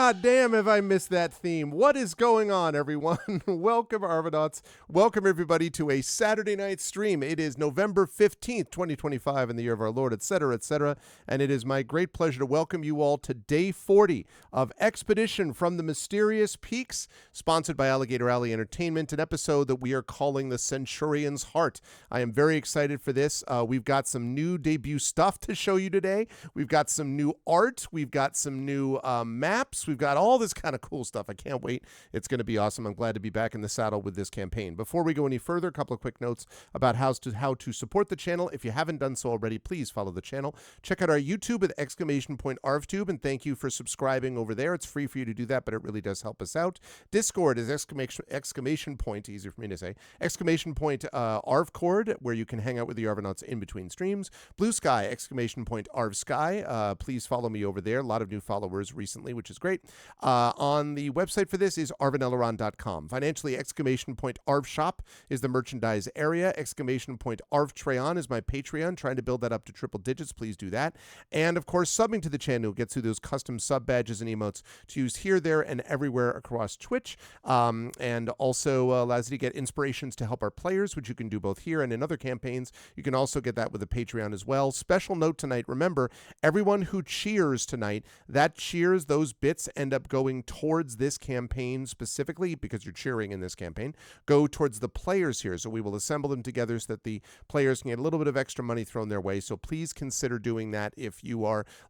God damn, have I missed that theme. What is going on, everyone? Welcome, Arvanauts. Welcome, everybody, to a Saturday night stream. It is November 15th, 2025, in the year of our Lord, etc., etc. And it is my great pleasure to welcome you all to Day 40 of Expedition from the Mysterious Peaks, sponsored by Alligator Alley Entertainment, an episode that we are calling The Centurion's Heart. I am very excited for this. We've got some new debut stuff to show you today. We've got some new art. We've got some new maps. We've got all this kind of cool stuff. I can't wait. It's going to be awesome. I'm glad to be back in the saddle with this campaign. Before we go any further, a couple of quick notes about how to support the channel. If you haven't done so already, please follow the channel. Check out our YouTube at !ArvTube, and thank you for subscribing over there. It's free for you to do that, but it really does help us out. Discord is exclamation point, easier for me to say, exclamation point ArvCord, where you can hang out with the Arvanauts in between streams. Blue Sky, exclamation point ArvSky. Please follow me over there. A lot of new followers recently, which is great. On the website for this is arvaneleron.com. Financially, exclamation point ArvShop is the merchandise area. Exclamation point ArvTreon is my Patreon. Trying to build that up to triple digits. Please do that. And of course, subbing to the channel gets you those custom sub badges and emotes to use here, there, and everywhere across Twitch. And also allows you to get inspirations to help our players, which you can do both here and in other campaigns. You can also get that with a Patreon as well. Special note tonight, remember, everyone who cheers tonight, that cheers, those bits end up going towards this campaign specifically, because you're cheering in this campaign, go towards the players here. So we will assemble them together so that the players can get a little bit of extra money thrown their way. So please consider doing that. If you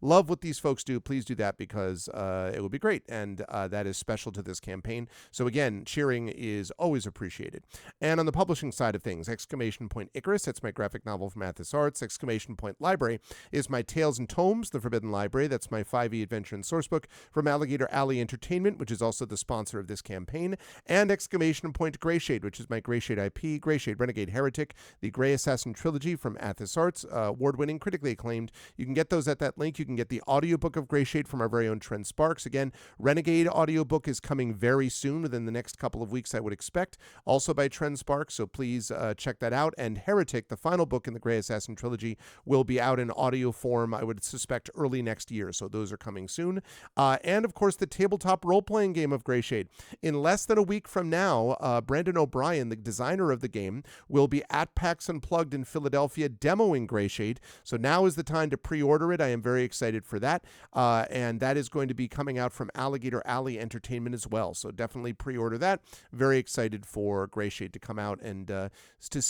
love what these folks do, please do that, because it will be great. And that is special to this campaign. So again, cheering is always appreciated. And on the publishing side of things, exclamation point Icarus, that's my graphic novel from Athos Arts. Exclamation point Library is my Tales and Tomes, The Forbidden Library. That's my 5e adventure and sourcebook from Alligator Alley Entertainment, which is also the sponsor of this campaign. And exclamation point Greyshade, which is my Greyshade IP, Greyshade Renegade Heretic, the Grey Assassin trilogy from Athos Arts, award-winning, critically acclaimed. You can get those at that link. You can get the audiobook of Greyshade from our very own Trent Sparks. Again, Renegade audiobook is coming very soon, within the next couple of weeks, I would expect, also by Trent Sparks, so please check that out. And Heretic, the final book in the Grey Assassin trilogy, will be out in audio form, I would suspect, early next year, so those are coming soon. And of course, the tabletop role-playing game of Greyshade. In less than a week from now, Brandon O'Brien, the designer of the game, will be at PAX Unplugged in Philadelphia demoing Greyshade, so now is the time to pre-order it. I am very excited for that, and that is going to be coming out from Alligator Alley Entertainment as well, so definitely pre-order that. Very excited for Greyshade to come out and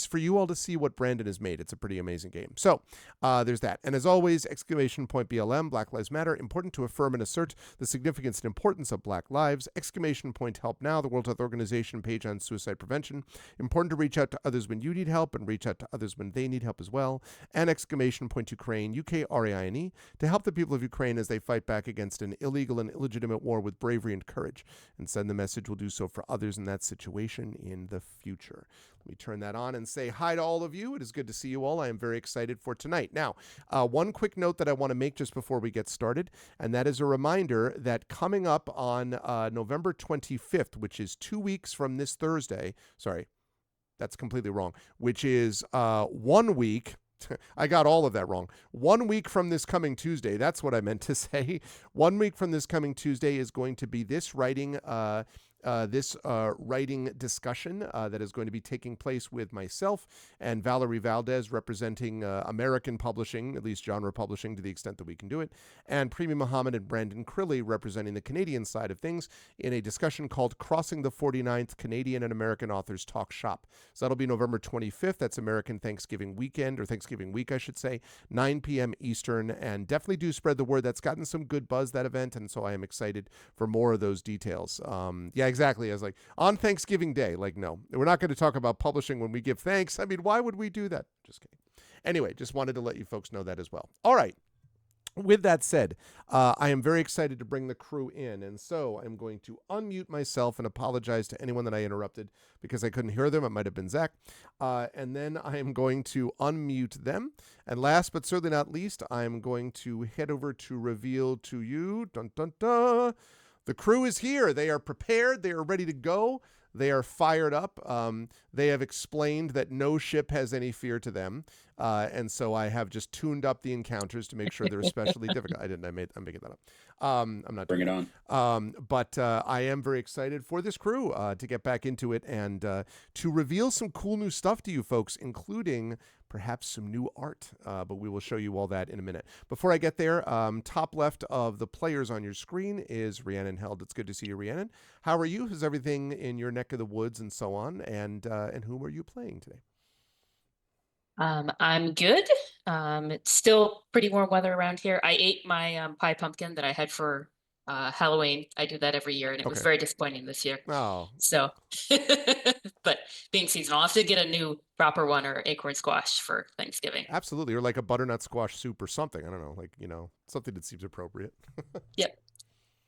for you all to see what Brandon has made. It's a pretty amazing game. So there's that. And as always, exclamation point BLM, Black Lives Matter, important to affirm and assert the significance and importance of Black lives. Exclamation point Help Now, the World Health Organization page on suicide prevention. Important to reach out to others when you need help and reach out to others when they need help as well. And exclamation point Ukraine, UKRAINE, to help the people of Ukraine as they fight back against an illegal and illegitimate war with bravery and courage. And send the message, will do so for others in that situation in the future. Let me turn that on and say hi to all of you. It is good to see you all. I am very excited for tonight. Now, one quick note that I want to make just before we get started, and that is a reminder that coming up on November 25th, which is 2 weeks from this Thursday, sorry, that's completely wrong, which is 1 week. I got all of that wrong. 1 week from this coming Tuesday, that's what I meant to say. 1 week from this coming Tuesday is going to be this writing discussion that is going to be taking place with myself and Valerie Valdez, representing American publishing, at least genre publishing to the extent that we can do it, and Premi Muhammad and Brandon Crilly, representing the Canadian side of things, in a discussion called Crossing the 49th Canadian and American Authors Talk Shop. So that'll be November 25th. That's American Thanksgiving weekend, or Thanksgiving week, I should say, 9 p.m. Eastern, and definitely do spread the word. That's gotten some good buzz, that event, and so I am excited for more of those details. Yeah, exactly. I was like, on Thanksgiving Day, like, no, we're not going to talk about publishing when we give thanks. I mean, why would we do that? Just kidding. Anyway, just wanted to let you folks know that as well. All right. With that said, I am very excited to bring the crew in, and so I'm going to unmute myself and apologize to anyone that I interrupted because I couldn't hear them. It might have been Zach. And then I am going to unmute them. And last but certainly not least, I'm going to head over to reveal to you, dun, dun, dun, the crew is here. They are prepared. They are ready to go. They are fired up. They have explained that no ship has any fear to them, and so I have just tuned up the encounters to make sure they're especially difficult. I'm making that up. I'm not Bring doing it it. on. But I am very excited for this crew to get back into it and to reveal some cool new stuff to you folks, including perhaps some new art. But we will show you all that in a minute. Before I get there, top left of the players on your screen is Rhiannon Held. It's good to see you, Rhiannon. How are you? Is everything in your neck of the woods and so on? And whom are you playing today? I'm good. It's still pretty warm weather around here. I ate my pie pumpkin that I had for Halloween. I do that every year, and it was Okay. very disappointing this year. Oh, So, but being seasonal, I'll have to get a new proper one or acorn squash for Thanksgiving. absolutely. Or like a butternut squash soup or something. I don't know, like, something that seems appropriate. Yep.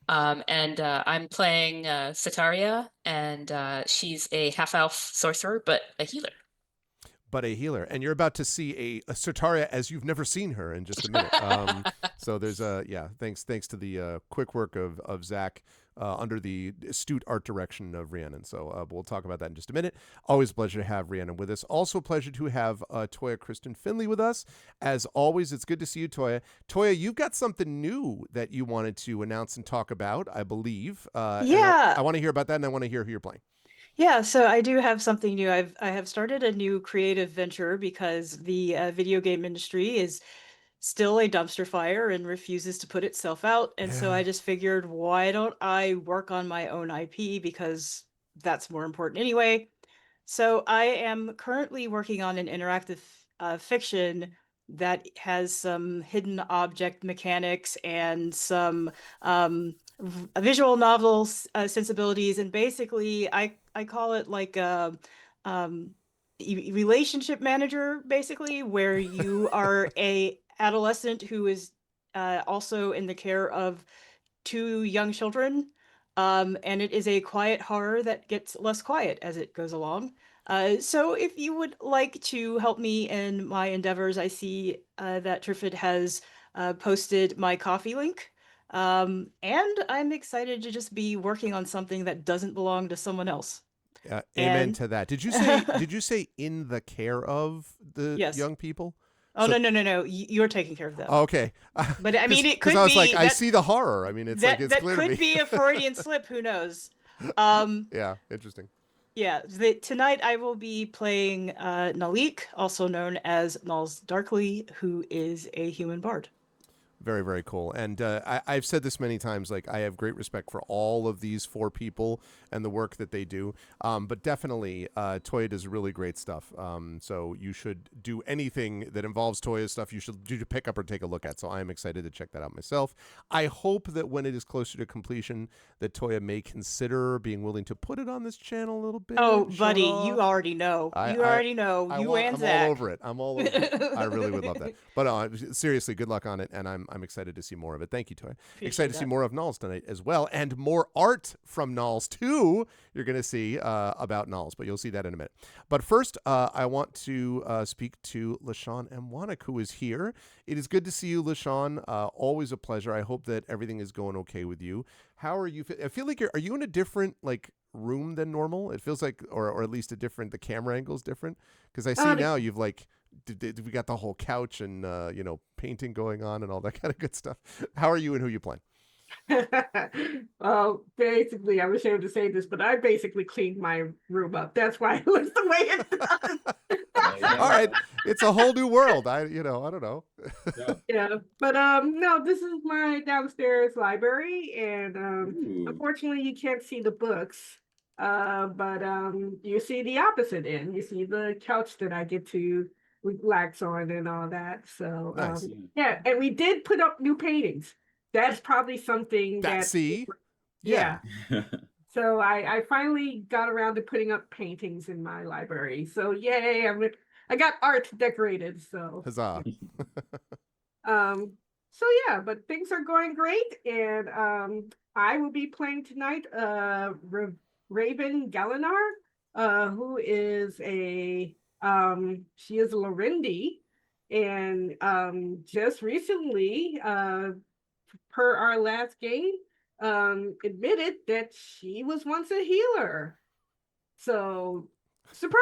And I'm playing Sataria, and she's a half-elf sorcerer, but a healer. But a healer. And you're about to see a Sartaria as you've never seen her in just a minute. So there's thanks to the quick work of Zach under the astute art direction of Rhiannon. So we'll talk about that in just a minute. Always a pleasure to have Rhiannon with us. Also a pleasure to have Toya Kristen Finley with us. As always, it's good to see you, Toya. Toya, you've got something new that you wanted to announce and talk about, I believe. Yeah. I want to hear about that, and I want to hear who you're playing. Yeah, so I do have something new. I have started a new creative venture because the video game industry is still a dumpster fire and refuses to put itself out. And so I just figured, why don't I work on my own IP, because that's more important anyway. So I am currently working on an interactive fiction that has some hidden object mechanics and some visual novel sensibilities, and basically I call it like a relationship manager, basically, where you are a adolescent who is also in the care of two young children, and it is a quiet horror that gets less quiet as it goes along. So if you would like to help me in my endeavors, I see that Trifid has posted my Ko-fi link. And I'm excited to just be working on something that doesn't belong to someone else. Amen to that. Did you say in the care of the Yes. young people? Oh, so, no. You're taking care of them. Okay. But I mean, it could be. I was like, I see the horror. I mean, it's that, like, it's clear to me. That could be a Freudian slip. Who knows? Yeah, interesting. Yeah, tonight I will be playing Nalik, also known as Nals Darkly, who is a human bard. Very, very cool. And I've said this many times, like, I have great respect for all of these four people and the work that they do. But definitely, Toya does really great stuff. So you should do anything that involves Toya's stuff. You should pick up or take a look at. So I am excited to check that out myself. I hope that when it is closer to completion, that Toya may consider being willing to put it on this channel a little bit. Oh, buddy, you already know. You and Zach. I'm all over it. I'm all over it. I really would love that. But seriously, good luck on it. And I'm excited to see more of it. Thank you, Toya. Excited to see more of Nulls tonight as well, and more art from Nulls too. You're going to see about Nulls, but you'll see that in a minute. But first, I want to speak to LaShawn Mwanek, who is here. It is good to see you, LaShawn. Always a pleasure. I hope that everything is going okay with you. How are you? I feel like are you in a different room than normal? It feels like, or at least the camera angle is different, because I see now you've we got the whole couch and painting going on and all that kind of good stuff. How are you and who you playing? Well, basically, I'm ashamed to say this, but I basically cleaned my room up. That's why it looks the way it does. All right, it's a whole new world. I don't know. Yeah, but no, this is my downstairs library, and unfortunately, you can't see the books. But you see the opposite end. You see the couch that I get to relax on and all that. So nice. Yeah, and we did put up new paintings. That's probably something that see. Yeah. So I finally got around to putting up paintings in my library. So yay! I got art decorated. So huzzah! So yeah, but things are going great, and I will be playing tonight. Raven Galinar, who is she is a Lorendi, and just recently, per our last game, admitted that she was once a healer. So surprise!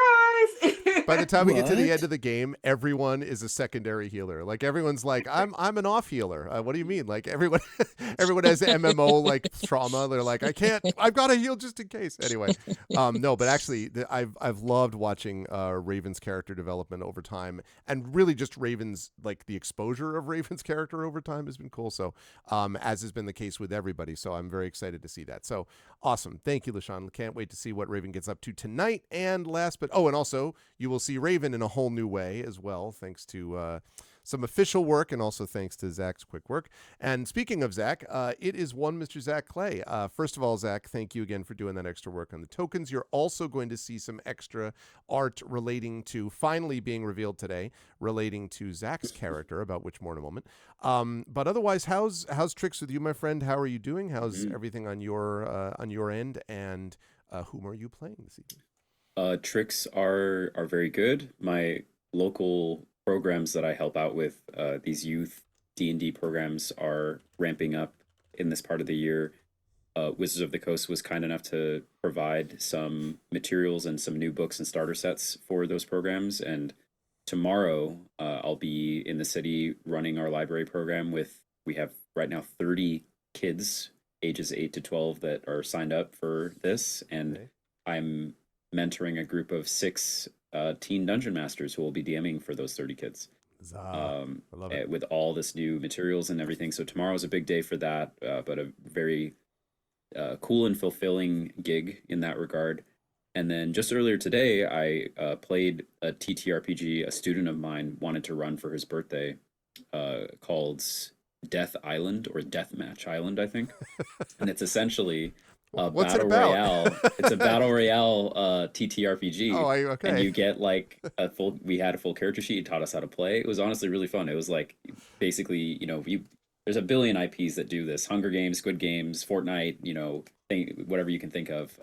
By the time we get to the What? end of the game, everyone is a secondary healer. Like everyone's like, I'm an off healer. What do you mean? Like everyone has MMO like trauma. They're like, I've got to heal just in case. Anyway, no, but actually, I've loved watching Raven's character development over time, and really just Raven's like the exposure of Raven's character over time has been cool. So, as has been the case with everybody. So I'm very excited to see that. So awesome. Thank you, LaShawn. Can't wait to see what Raven gets up to tonight. And last, but and also you will see Raven in a whole new way as well, thanks to some official work and also thanks to Zach's quick work. And speaking of Zach, it is one Mr. Zach Clay. First of all, Zach, thank you again for doing that extra work on the tokens. You're also going to see some extra art relating to, finally being revealed today, relating to Zach's character, about which more in a moment. But otherwise, how's Tricks with you, my friend? How are you doing? How's everything on your end? And whom are you playing this evening? Tricks are very good. My local programs that I help out with, these youth D&D programs, are ramping up in this part of the year. Wizards of the Coast was kind enough to provide some materials and some new books and starter sets for those programs. And tomorrow, I'll be in the city running our library program we have right now 30 kids ages 8 to 12 that are signed up for this. And Okay. I'm mentoring a group of 6 teen dungeon masters who will be DMing for those 30 kids. I love it. With all this new materials and everything. So tomorrow's a big day for that, but a very cool and fulfilling gig in that regard. And then just earlier today, I played a TTRPG a student of mine wanted to run for his birthday, called Death Island, or Deathmatch Island, I think. And it's essentially a What's it battle about? royale. It's a battle royale TTRPG. Oh, okay. And you get like we had a full character sheet. It taught us how to play. It was honestly really fun. It was like basically, there's a billion IPs that do this: Hunger Games, Squid Games, Fortnite, whatever you can think of.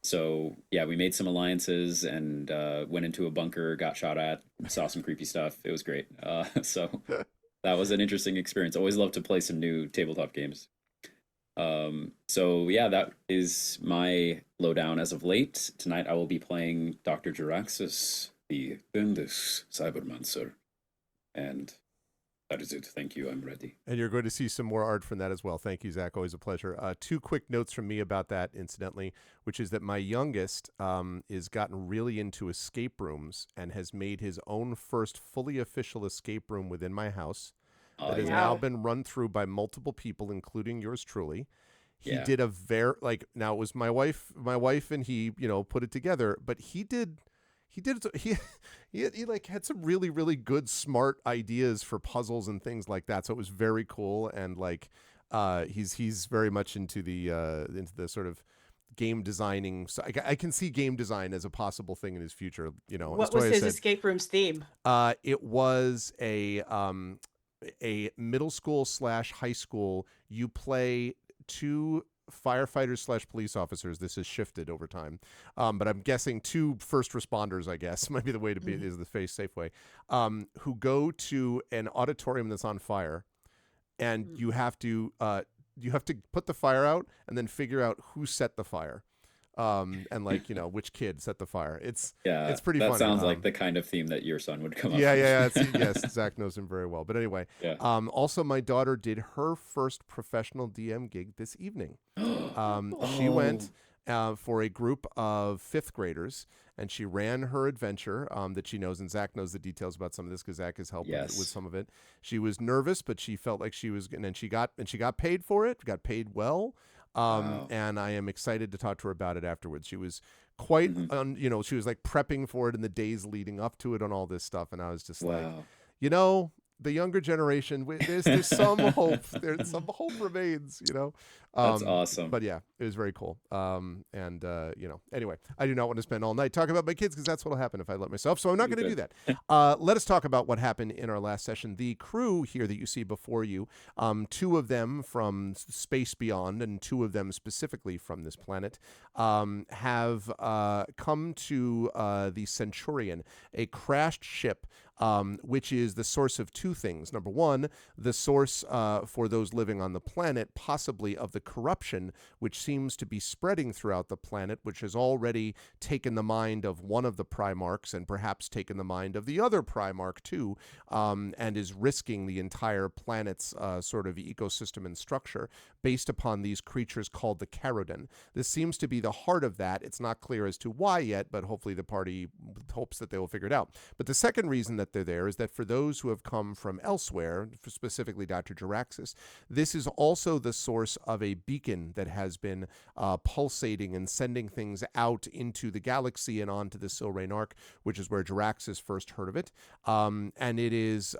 So yeah, we made some alliances and went into a bunker, got shot at, saw some creepy stuff. It was great. So that was an interesting experience. Always love to play some new tabletop games. So yeah, that is my lowdown as of late. Tonight I will be playing Dr. Jaraxxus, the Bendis Cybermancer. And that is it. Thank you. I'm ready. And you're going to see some more art from that as well. Thank you, Zach. Always a pleasure. 2 quick notes from me about that, incidentally, which is that my youngest is gotten really into escape rooms and has made his own first fully official escape room within my house. That has now been run through by multiple people, including yours truly. He did a now it was my wife and he, put it together, but he like had some really, really good, smart ideas for puzzles and things like that. So it was very cool. And like, he's very much into the sort of game designing. So I can see game design as a possible thing in his future. What was his escape room's theme? It was a middle school / high school. You play 2 firefighters / police officers. This has shifted over time, but I'm guessing 2 first responders, I guess, might be the way to be, is the safe way, who go to an auditorium that's on fire, and you have to put the fire out and then figure out who set the fire. And like, which kid set the fire. It's pretty funny. That sounds like the kind of theme that your son would come up with. Yes, Zach knows him very well. But anyway, Yeah. Also my daughter did her first professional DM gig this evening. She went for a group of 5th graders, and she ran her adventure that she knows, and Zach knows the details about some of this because Zach has helped with some of it. She was nervous, but she felt like she was, and she got paid for it, got paid well. And I am excited to talk to her about it afterwards. She was quite, she was like prepping for it in the days leading up to it and all this stuff. And I was just like, the younger generation, there's some hope. There's some hope remains, That's awesome. But yeah, it was very cool. Anyway, I do not want to spend all night talking about my kids because that's what will happen if I let myself. So I'm not going to do that. Let us talk about what happened in our last session. The crew here that you see before you, 2 of them from Space Beyond and 2 of them specifically from this planet, have come to the Centurion, a crashed ship which is the source of two things. Number one, the source for those living on the planet, possibly of the corruption which seems to be spreading throughout the planet, which has already taken the mind of one of the Primarchs and perhaps taken the mind of the other Primarch too, and is risking the entire planet's sort of ecosystem and structure based upon these creatures called the Caroden. This seems to be the heart of that. It's not clear as to why yet, but hopefully the party hopes that they will figure it out. But the second reason that they're there is that for those who have come from elsewhere, specifically Dr. Jaraxxus, this is also the source of a beacon that has been pulsating and sending things out into the galaxy and onto the Silrain Arc, which is where Jaraxxus first heard of it. And it is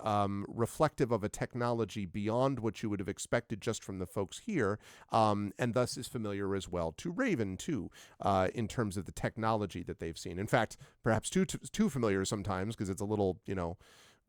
reflective of a technology beyond what you would have expected just from the folks here, and thus is familiar as well to Raven, too, in terms of the technology that they've seen. In fact, perhaps too familiar sometimes, because it's a little,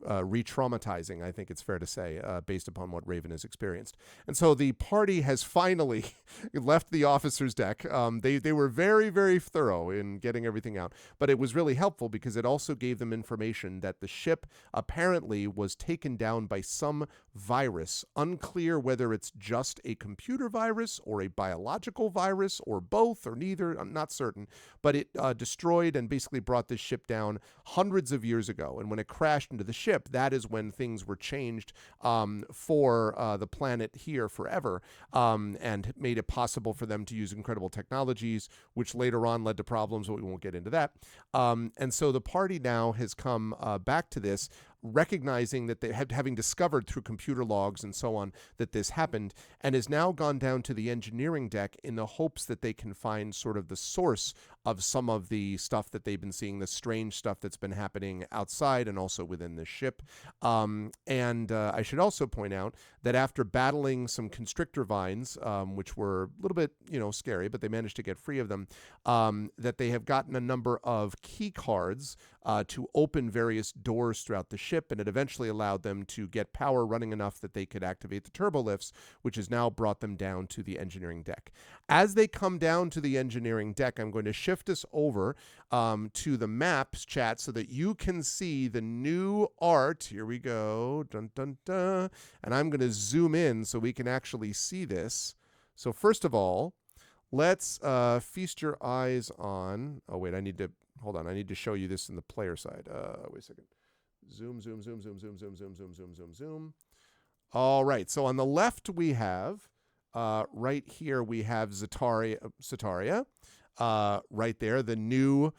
re-traumatizing, I think it's fair to say, based upon what Raven has experienced. And so the party has finally left the officer's deck. They were very, very thorough in getting everything out, but it was really helpful because it also gave them information that the ship apparently was taken down by some virus. Unclear whether it's just a computer virus or a biological virus or both or neither. I'm not certain, but it destroyed and basically brought this ship down hundreds of years ago. And when it crashed into the ship, that is when things were changed for the planet here forever, and made it possible for them to use incredible technologies, which later on led to problems, but we won't get into that. And so the party now has come back to this, recognizing that they having discovered through computer logs and so on that this happened, and has now gone down to the engineering deck in the hopes that they can find sort of the source of some of the stuff that they've been seeing, the strange stuff that's been happening outside and also within the ship. And I should also point out that after battling some constrictor vines, which were a little bit, scary, but they managed to get free of them, that they have gotten a number of key cards to open various doors throughout the ship, and it eventually allowed them to get power running enough that they could activate the turbo lifts, which has now brought them down to the engineering deck. As they come down to the engineering deck, I'm going to shift us over to the maps chat so that you can see the new art. Here we go. Dun, dun, dun. And I'm going to zoom in so we can actually see this. So first of all, let's feast your eyes on... Oh, wait, hold on. I need to show you this in the player side. Wait a second. Zoom, zoom, zoom, zoom, zoom, zoom, zoom, zoom, zoom, zoom, zoom. All right. So on the left, we have, right here, we have Sataria. Right there, the new,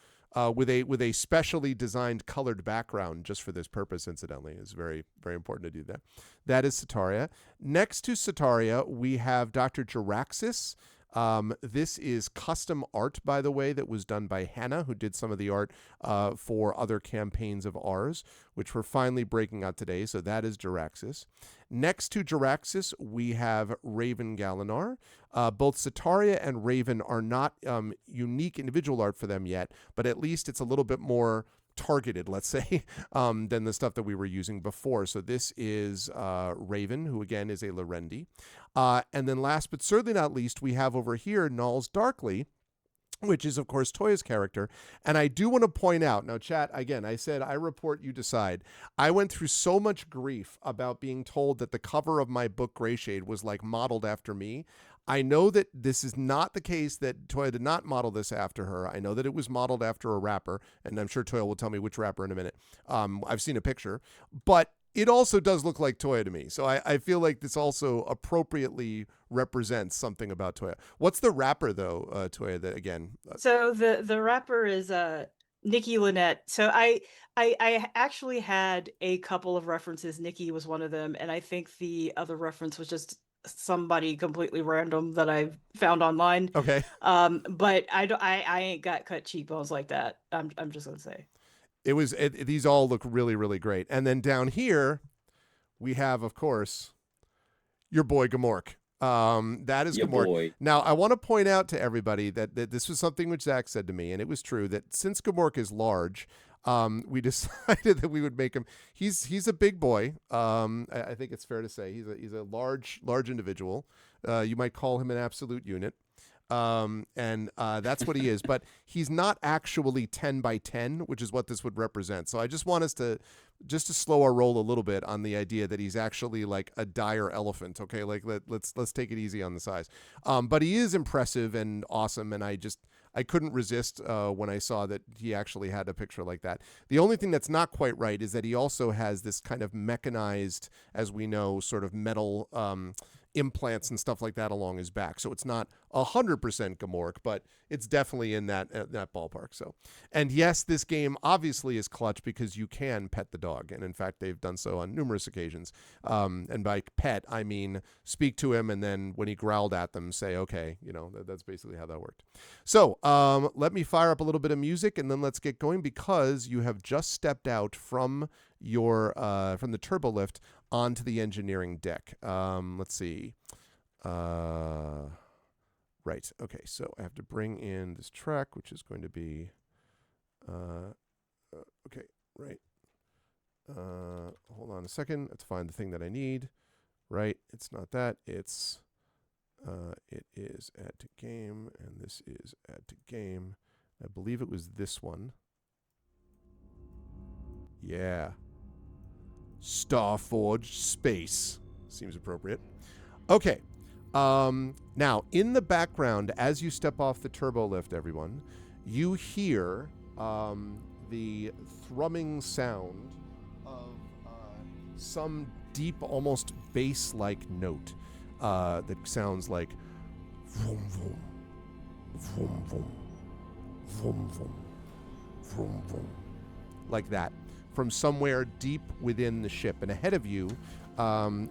with a specially designed colored background just for this purpose, incidentally. It's very, very important to do that. That is Sataria. Next to Sataria, we have Dr. Jaraxxus. This is custom art, by the way, that was done by Hannah, who did some of the art for other campaigns of ours, which we're finally breaking out today. So that is Jaraxxus. Next to Jaraxxus, we have Raven Galinar. Both Sataria and Raven are not unique individual art for them yet, but at least it's a little bit more targeted, let's say, than the stuff that we were using before. So this is Raven, who again is a Lorendi. And then last but certainly not least, we have over here Nals Darkly, which is, of course, Toya's character. And I do want to point out, now, chat, again, I said, I report, you decide. I went through so much grief about being told that the cover of my book, Greyshade, was like modeled after me. I know that this is not the case, that Toya did not model this after her. I know that it was modeled after a rapper, and I'm sure Toya will tell me which rapper in a minute. I've seen a picture, but it also does look like Toya to me. So I feel like this also appropriately represents something about Toya. What's the rapper, though, Toya, that again? So the rapper is Nikki Lynette. So I actually had a couple of references. Nikki was one of them, and I think the other reference was just somebody completely random that I found online. Okay. But I ain't got cut cheekbones like that. I'm just gonna say. These all look really, really great. And then down here, we have, of course, your boy Gamork. That is Gamork. Boy. Now, I want to point out to everybody that this was something which Zach said to me, and it was true, that since Gamork is large, we decided that we would make him. He's a big boy. I think it's fair to say he's a large individual. You might call him an absolute unit. And that's what he is. But he's not actually 10 by 10, which is what this would represent. So I just want us to slow our roll a little bit on the idea that he's actually like a dire elephant. Okay, like let's take it easy on the size. But he is impressive and awesome, and I couldn't resist when I saw that he actually had a picture like that. The only thing that's not quite right is that he also has this kind of mechanized, as we know, sort of metal implants and stuff like that along his back. So it's not 100% Gamork, but it's definitely in that ballpark. So, and yes, this game obviously is clutch because you can pet the dog, and in fact, they've done so on numerous occasions. And by pet, I mean speak to him, and then when he growled at them, say, "Okay," that's basically how that worked. So, let me fire up a little bit of music, and then let's get going because you have just stepped out from from the turbo lift onto the engineering deck. Let's see. Right. Okay. So I have to bring in this track, which is going to be, okay. Right. Hold on a second. Let's find the thing that I need. Right. It's not that. It is add to game, and this is add to game. I believe it was this one. Yeah. Starforged Space. Seems appropriate. Okay. Now, in the background, as you step off the turbo lift, everyone, you hear the thrumming sound of some deep, almost bass-like note that sounds like vroom, vroom, vroom, vroom, vroom, vroom, vroom, vroom, like that, from somewhere deep within the ship. And ahead of you,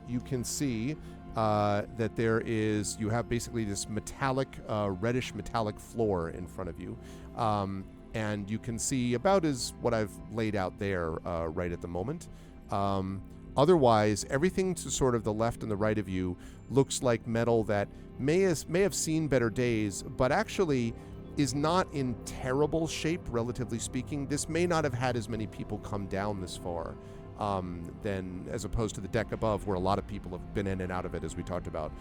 you can see that you have basically this metallic, reddish metallic floor in front of you. And you can see about as what I've laid out there right at the moment. Otherwise, everything to sort of the left and the right of you looks like metal that may have seen better days, but actually is not in terrible shape, relatively speaking. This may not have had as many people come down this far than as opposed to the deck above, where a lot of people have been in and out of it, as we talked about.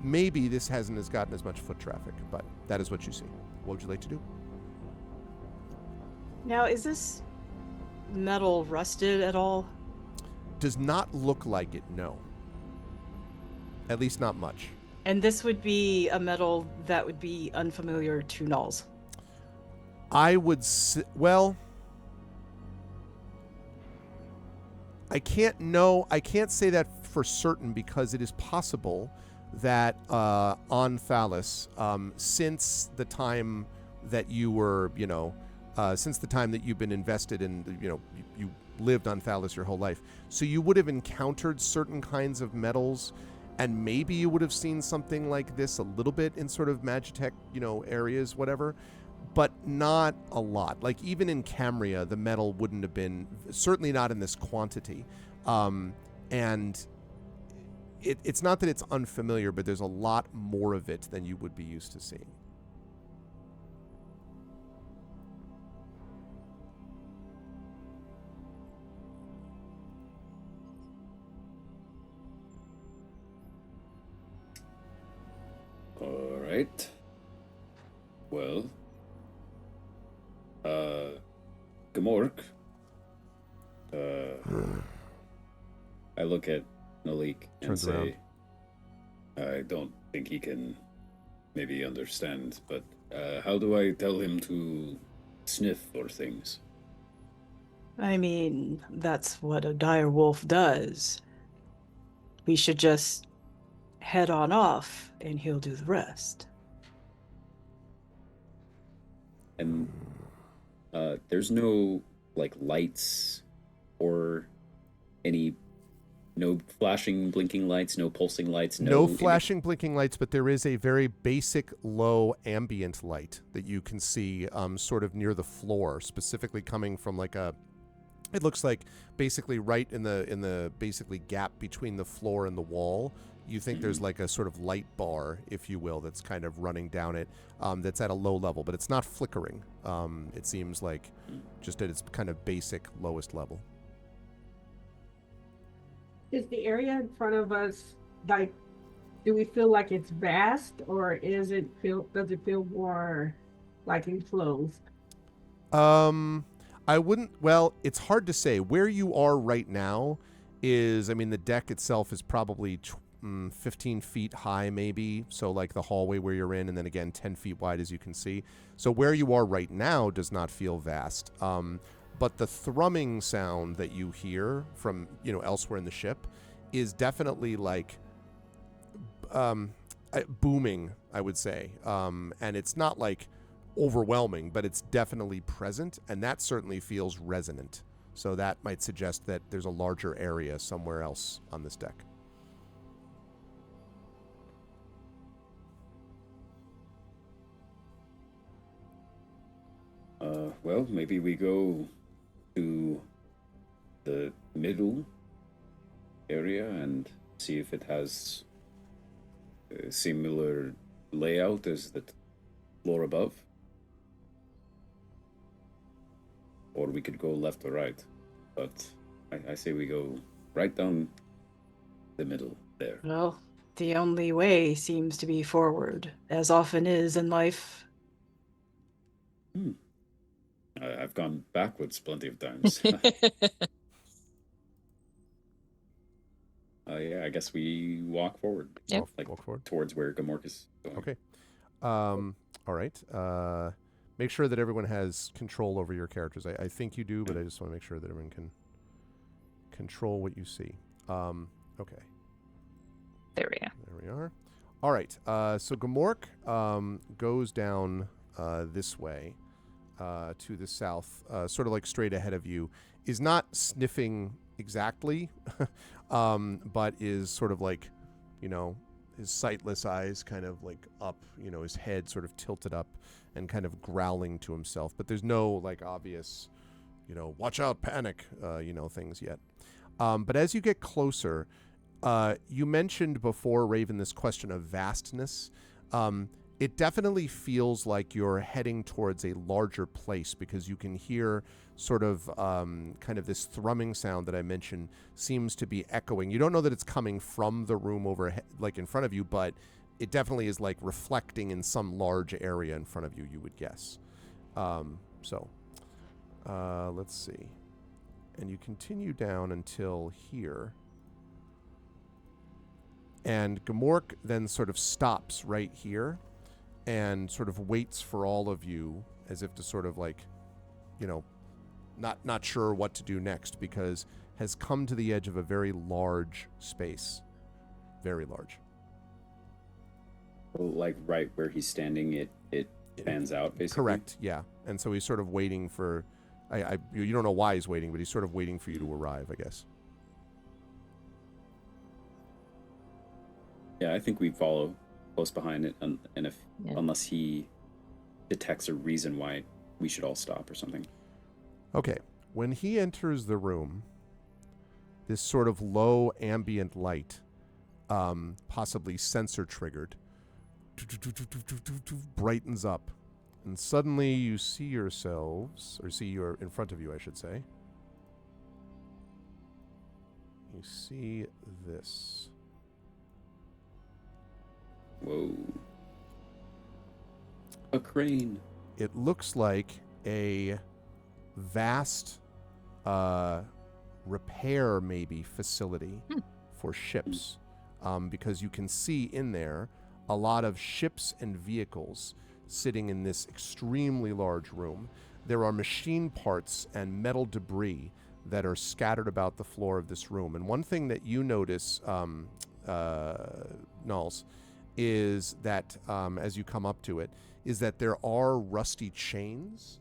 Maybe this hasn't gotten as much foot traffic, but that is what you see. What would you like to do? Now, is this metal rusted at all? Does not look like it, no. At least not much. And this would be a metal that would be unfamiliar to Nulls. I would well, I can't say that for certain, because it is possible that on Phallus, since the time that you were, since the time that you've been invested in, you lived on Phallus your whole life, so you would have encountered certain kinds of metals. And maybe you would have seen something like this a little bit in sort of Magitech, areas, whatever, but not a lot. Like even in Camria, the metal wouldn't have been, certainly not in this quantity. And it's not that it's unfamiliar, but there's a lot more of it than you would be used to seeing. All right. Well, Gamork. I look at Nalik and Turns say, I don't think he can maybe understand, but how do I tell him to sniff for things? I mean, that's what a dire wolf does. We should just head on off, and he'll do the rest. And there's no lights or no flashing blinking lights, no pulsing lights, no flashing blinking lights, but there is a very basic low ambient light that you can see sort of near the floor, specifically coming from it looks like basically right in the basically gap between the floor and the wall. You think there's like a sort of light bar, if you will, that's kind of running down it, that's at a low level, but it's not flickering. It seems like just at its kind of basic lowest level. Is the area in front of us do we feel like it's vast, or does it feel more like enclosed? I wouldn't. Well, it's hard to say. Where you are right now is, I mean, the deck itself is probably 15 feet high, maybe. So, like the hallway where you're in, and then again 10 feet wide, as you can see. So, where you are right now does not feel vast. But the thrumming sound that you hear from elsewhere in the ship is definitely like booming, I would say. And it's not like overwhelming, but it's definitely present, and that certainly feels resonant. So that might suggest that there's a larger area somewhere else on this deck. Well, maybe we go to the middle area and see if it has a similar layout as the floor above. Or we could go left or right, but I say we go right down the middle there. Well, the only way seems to be forward, as often is in life. I've gone backwards plenty of times. Yeah, I guess we walk forward. Yep. Walk forward. Towards where Gamork is going. Okay. All right. Make sure that everyone has control over your characters. I think you do, but I just want to make sure that everyone can control what you see. Okay. There we go. There we are. All right. So Gamork goes down this way to the south, sort of like straight ahead of you, is not sniffing exactly, but is sort of like, his sightless eyes kind of like up, his head sort of tilted up and kind of growling to himself. But there's no like obvious, watch out, panic, things yet. But as you get closer, you mentioned before, Raven, this question of vastness. It definitely feels like you're heading towards a larger place because you can hear sort of kind of this thrumming sound that I mentioned seems to be echoing. You don't know that it's coming from the room over, like in front of you, but it definitely is like reflecting in some large area in front of you, you would guess. Let's see. And you continue down until here. And Gamork then sort of stops right here and sort of waits for all of you as if to sort of like, not sure what to do next, because has come to the edge of a very large space. Very large. Like right where he's standing, it fans out, basically? Correct, yeah. And so he's sort of waiting for... you don't know why he's waiting, but he's sort of waiting for you to arrive, I guess. Yeah, I think we follow close behind it, and unless he detects a reason why we should all stop or something. Okay. When he enters the room, this sort of low ambient light, possibly sensor triggered, brightens up. And suddenly you see yourselves, or see your in front of you, I should say. You see this. Whoa. A crane. It looks like a vast repair, maybe, facility for ships. Because you can see in there a lot of ships and vehicles sitting in this extremely large room. There are machine parts and metal debris that are scattered about the floor of this room. And one thing that you notice, Nulls, is that as you come up to it, is that there are rusty chains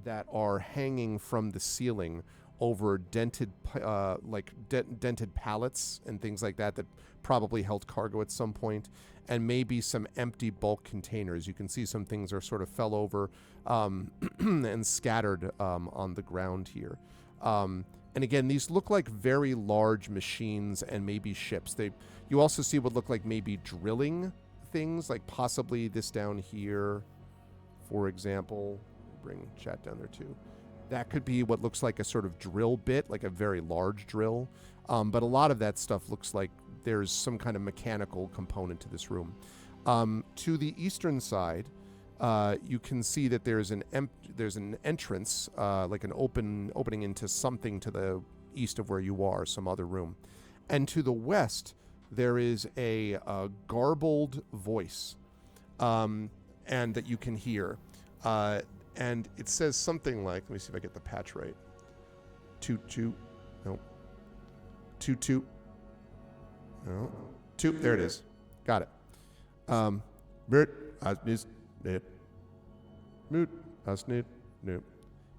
that are hanging from the ceiling over dented dented pallets and things like that probably held cargo at some point, and maybe some empty bulk containers. You can see some things are sort of fell over and scattered on the ground here. And again, these look like very large machines and maybe ships. You also see what look like maybe drilling things, like possibly this down here, for example. Bring chat down there too. That could be what looks like a sort of drill bit, like a very large drill. But a lot of that stuff looks like there's some kind of mechanical component to this room. To the eastern side, you can see that there's an entrance, like an opening into something to the east of where you are, some other room. And to the west, there is a garbled voice, and that you can hear. And it says something like, let me see if I get the patch right. Toot toot. No. Toot toot. No. Toot. There it is. Got it.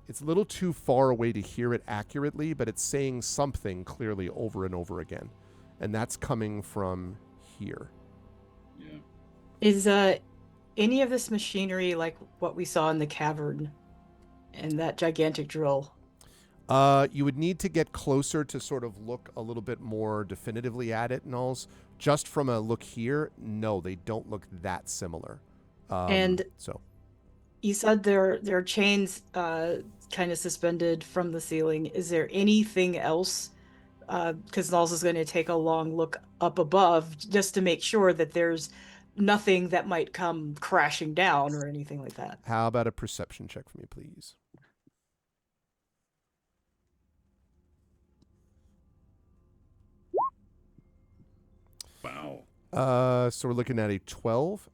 It's a little too far away to hear it accurately, but it's saying something clearly over and over again. And that's coming from here. Yeah. Is any of this machinery like what we saw in the cavern and that gigantic drill? You would need to get closer to sort of look a little bit more definitively at it and all. Just from a look here, no, they don't look that similar. And so you said there are chains kind of suspended from the ceiling. Is there anything else? Because Nulls is going to take a long look up above just to make sure that there's nothing that might come crashing down or anything like that. How about a perception check for me, please? Wow. So we're looking at a 12.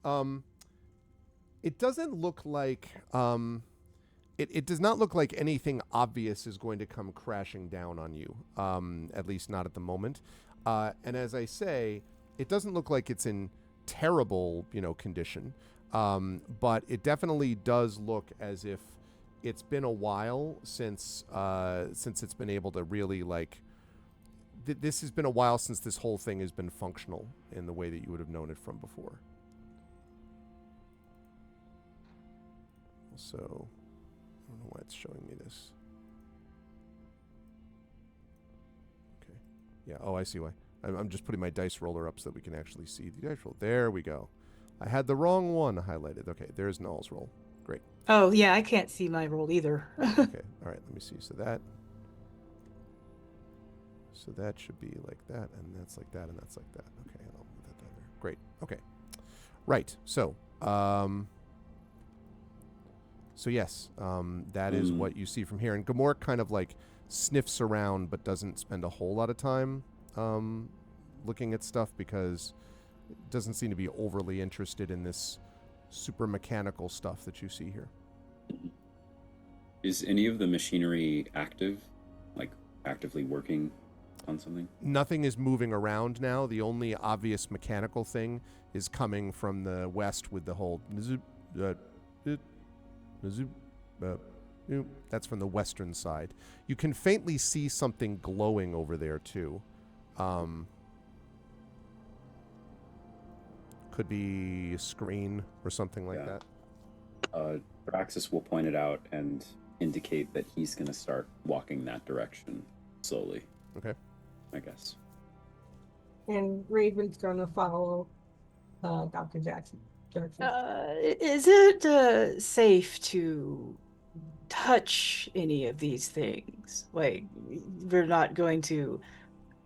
It doesn't look like it does not look like anything obvious is going to come crashing down on you. At least not at the moment. And as I say, it doesn't look like it's in terrible, condition. But it definitely does look as if it's been a while since it's been able to really like. This has been a while since this whole thing has been functional in the way that you would have known it from before. So, I don't know why it's showing me this. Okay. Yeah, oh, I see why. I'm just putting my dice roller up so that we can actually see the dice roll. There we go. I had the wrong one highlighted. Okay, there's Null's roll. Great. Oh, yeah, I can't see my roll either. Okay, all right, let me see. So that should be like that, and that's like that, and that's like that. Okay, I'll put that down there. Great. Okay. Right. So, yes, that is what you see from here. And Gamork kind of like sniffs around, but doesn't spend a whole lot of time looking at stuff because it doesn't seem to be overly interested in this super mechanical stuff that you see here. Is any of the machinery active, like actively working on something? Nothing is moving around now. The only obvious mechanical thing is coming from the west with the whole that's from the western side. You can faintly see something glowing over there too. Could be a screen or something like that. Praxis will point it out and indicate that he's going to start walking that direction slowly. Okay. I guess. And Raven's gonna follow Dr. Jackson. Is it safe to touch any of these things? Like, we're not going to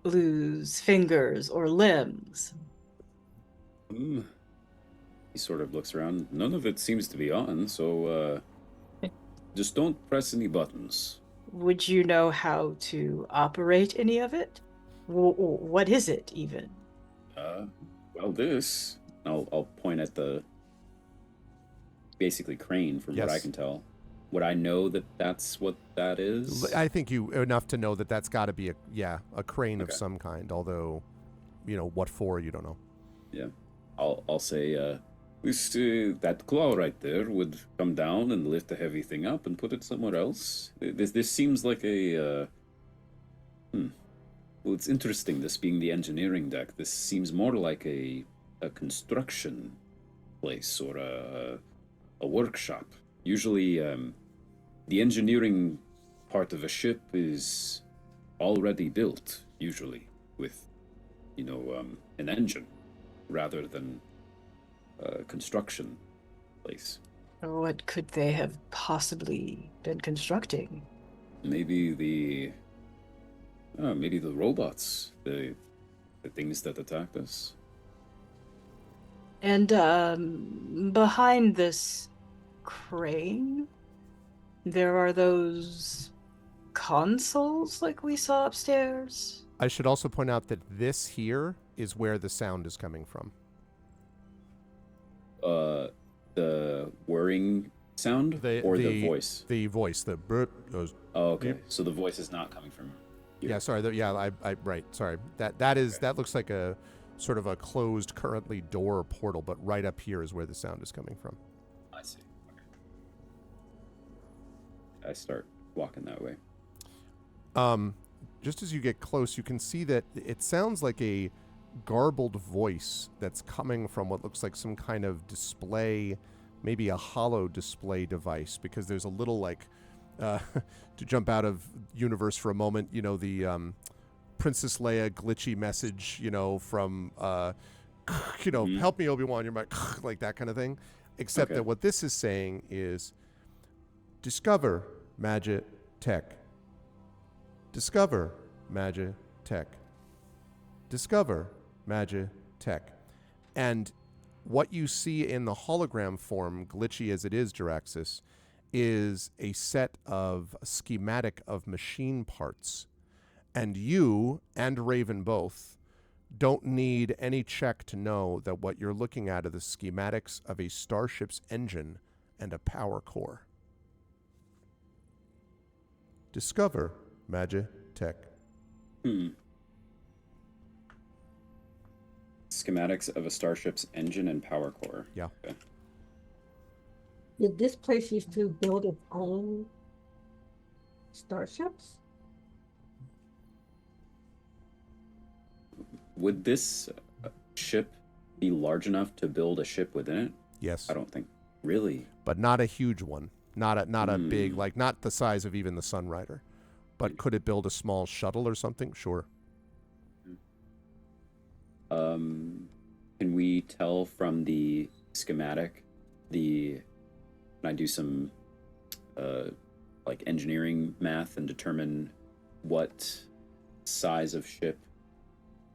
lose fingers or limbs. He sort of looks around. None of it seems to be on, so just don't press any buttons. Would you know how to operate any of it? What is it, even? Well, this. I'll point at the basically crane from what I can tell. Would I know that that's what that is? I think you enough to know that that's got to be a crane of some kind. Although, what for you don't know. Yeah, I'll say this that claw right there would come down and lift a heavy thing up and put it somewhere else. This seems like a Well, it's interesting. This being the engineering deck, this seems more like a construction place or a workshop. Usually, the engineering part of a ship is already built, usually with, an engine, rather than a construction place. What could they have possibly been constructing? Maybe the robots. the things that attacked us. And behind this crane, there are those consoles like we saw upstairs. I should also point out that this here is where the sound is coming from. The whirring sound or the voice? The voice, the burp goes. Oh, okay. Yep. So the voice is not coming from here. Yeah, sorry. I right. Sorry. That looks like a sort of a closed currently door portal, but right up here is where the sound is coming from. I see. Okay. I start walking that way. Just as you get close, you can see that it sounds like a garbled voice that's coming from what looks like some kind of display, maybe a hollow display device, because there's a little like, to jump out of universe for a moment, you know, the Princess Leia glitchy message, you know, from, you know, help me, Obi-Wan, you're my, like that kind of thing. Except that what this is saying is, discover Magic Tech. Discover Magic Tech. Discover Magic Tech. And what you see in the hologram form, glitchy as it is, Jaraxxus, is a set of schematic of machine parts. And you and Raven both don't need any check to know that what you're looking at are the schematics of a starship's engine and a power core. Discover Magic Tech. Schematics of a starship's engine and power core. Yeah. Okay. Did this place used to build its own starships? Would this ship be large enough to build a ship within it? Yes. I don't think. Really? But not a huge one. Not a big, like not the size of even the Sunrider. But could it build a small shuttle or something? Sure. Can we tell from the schematic can I do some like engineering math and determine what size of ship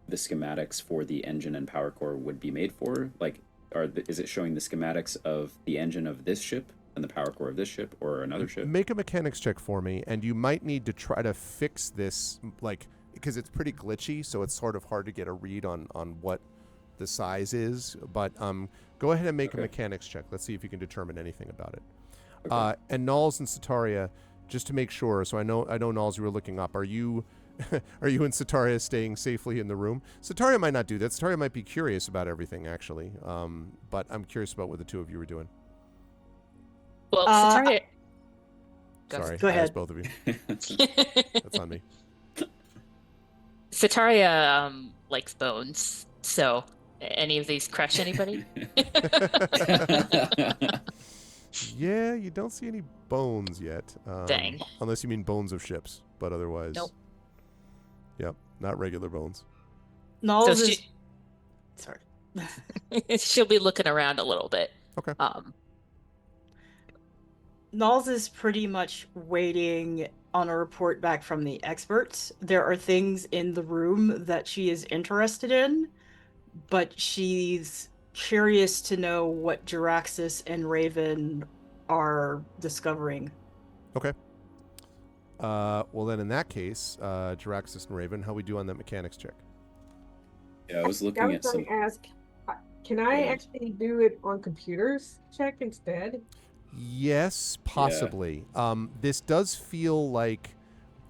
the schematics for the engine and power core would be made for? Like, is it showing the schematics of the engine of this ship and the power core of this ship or another ship? Make a mechanics check for me, and you might need to try to fix this, like, because it's pretty glitchy, so it's sort of hard to get a read on what the size is. But go ahead and make a mechanics check. Let's see if you can determine anything about it. Okay. And Nalls and Sataria, just to make sure, so I know Nalls, you were looking up. Are you are you and Sataria staying safely in the room? Sataria might not do that. Sataria might be curious about everything, actually. But I'm curious about what the two of you were doing. Well, Sataria. Sorry, Go I ahead. asked both of you. That's on me. Sataria likes bones, so any of these crush anybody? Yeah, you don't see any bones yet. Dang. Unless you mean bones of ships, but otherwise. Nope. Yep, not regular bones. Nalls So is... Sorry. she'll be looking around a little bit. Okay. Nalls is pretty much waiting on a report back from the experts. There are things in the room that she is interested in, but she's curious to know what Jaraxxus and Raven are discovering. Okay. Well, then in that case, Jaraxxus and Raven, how we do on that mechanics check? Yeah, I was I looking was at going some. to ask, can I Yeah. actually do it on computers check instead? Yes, possibly. This does feel like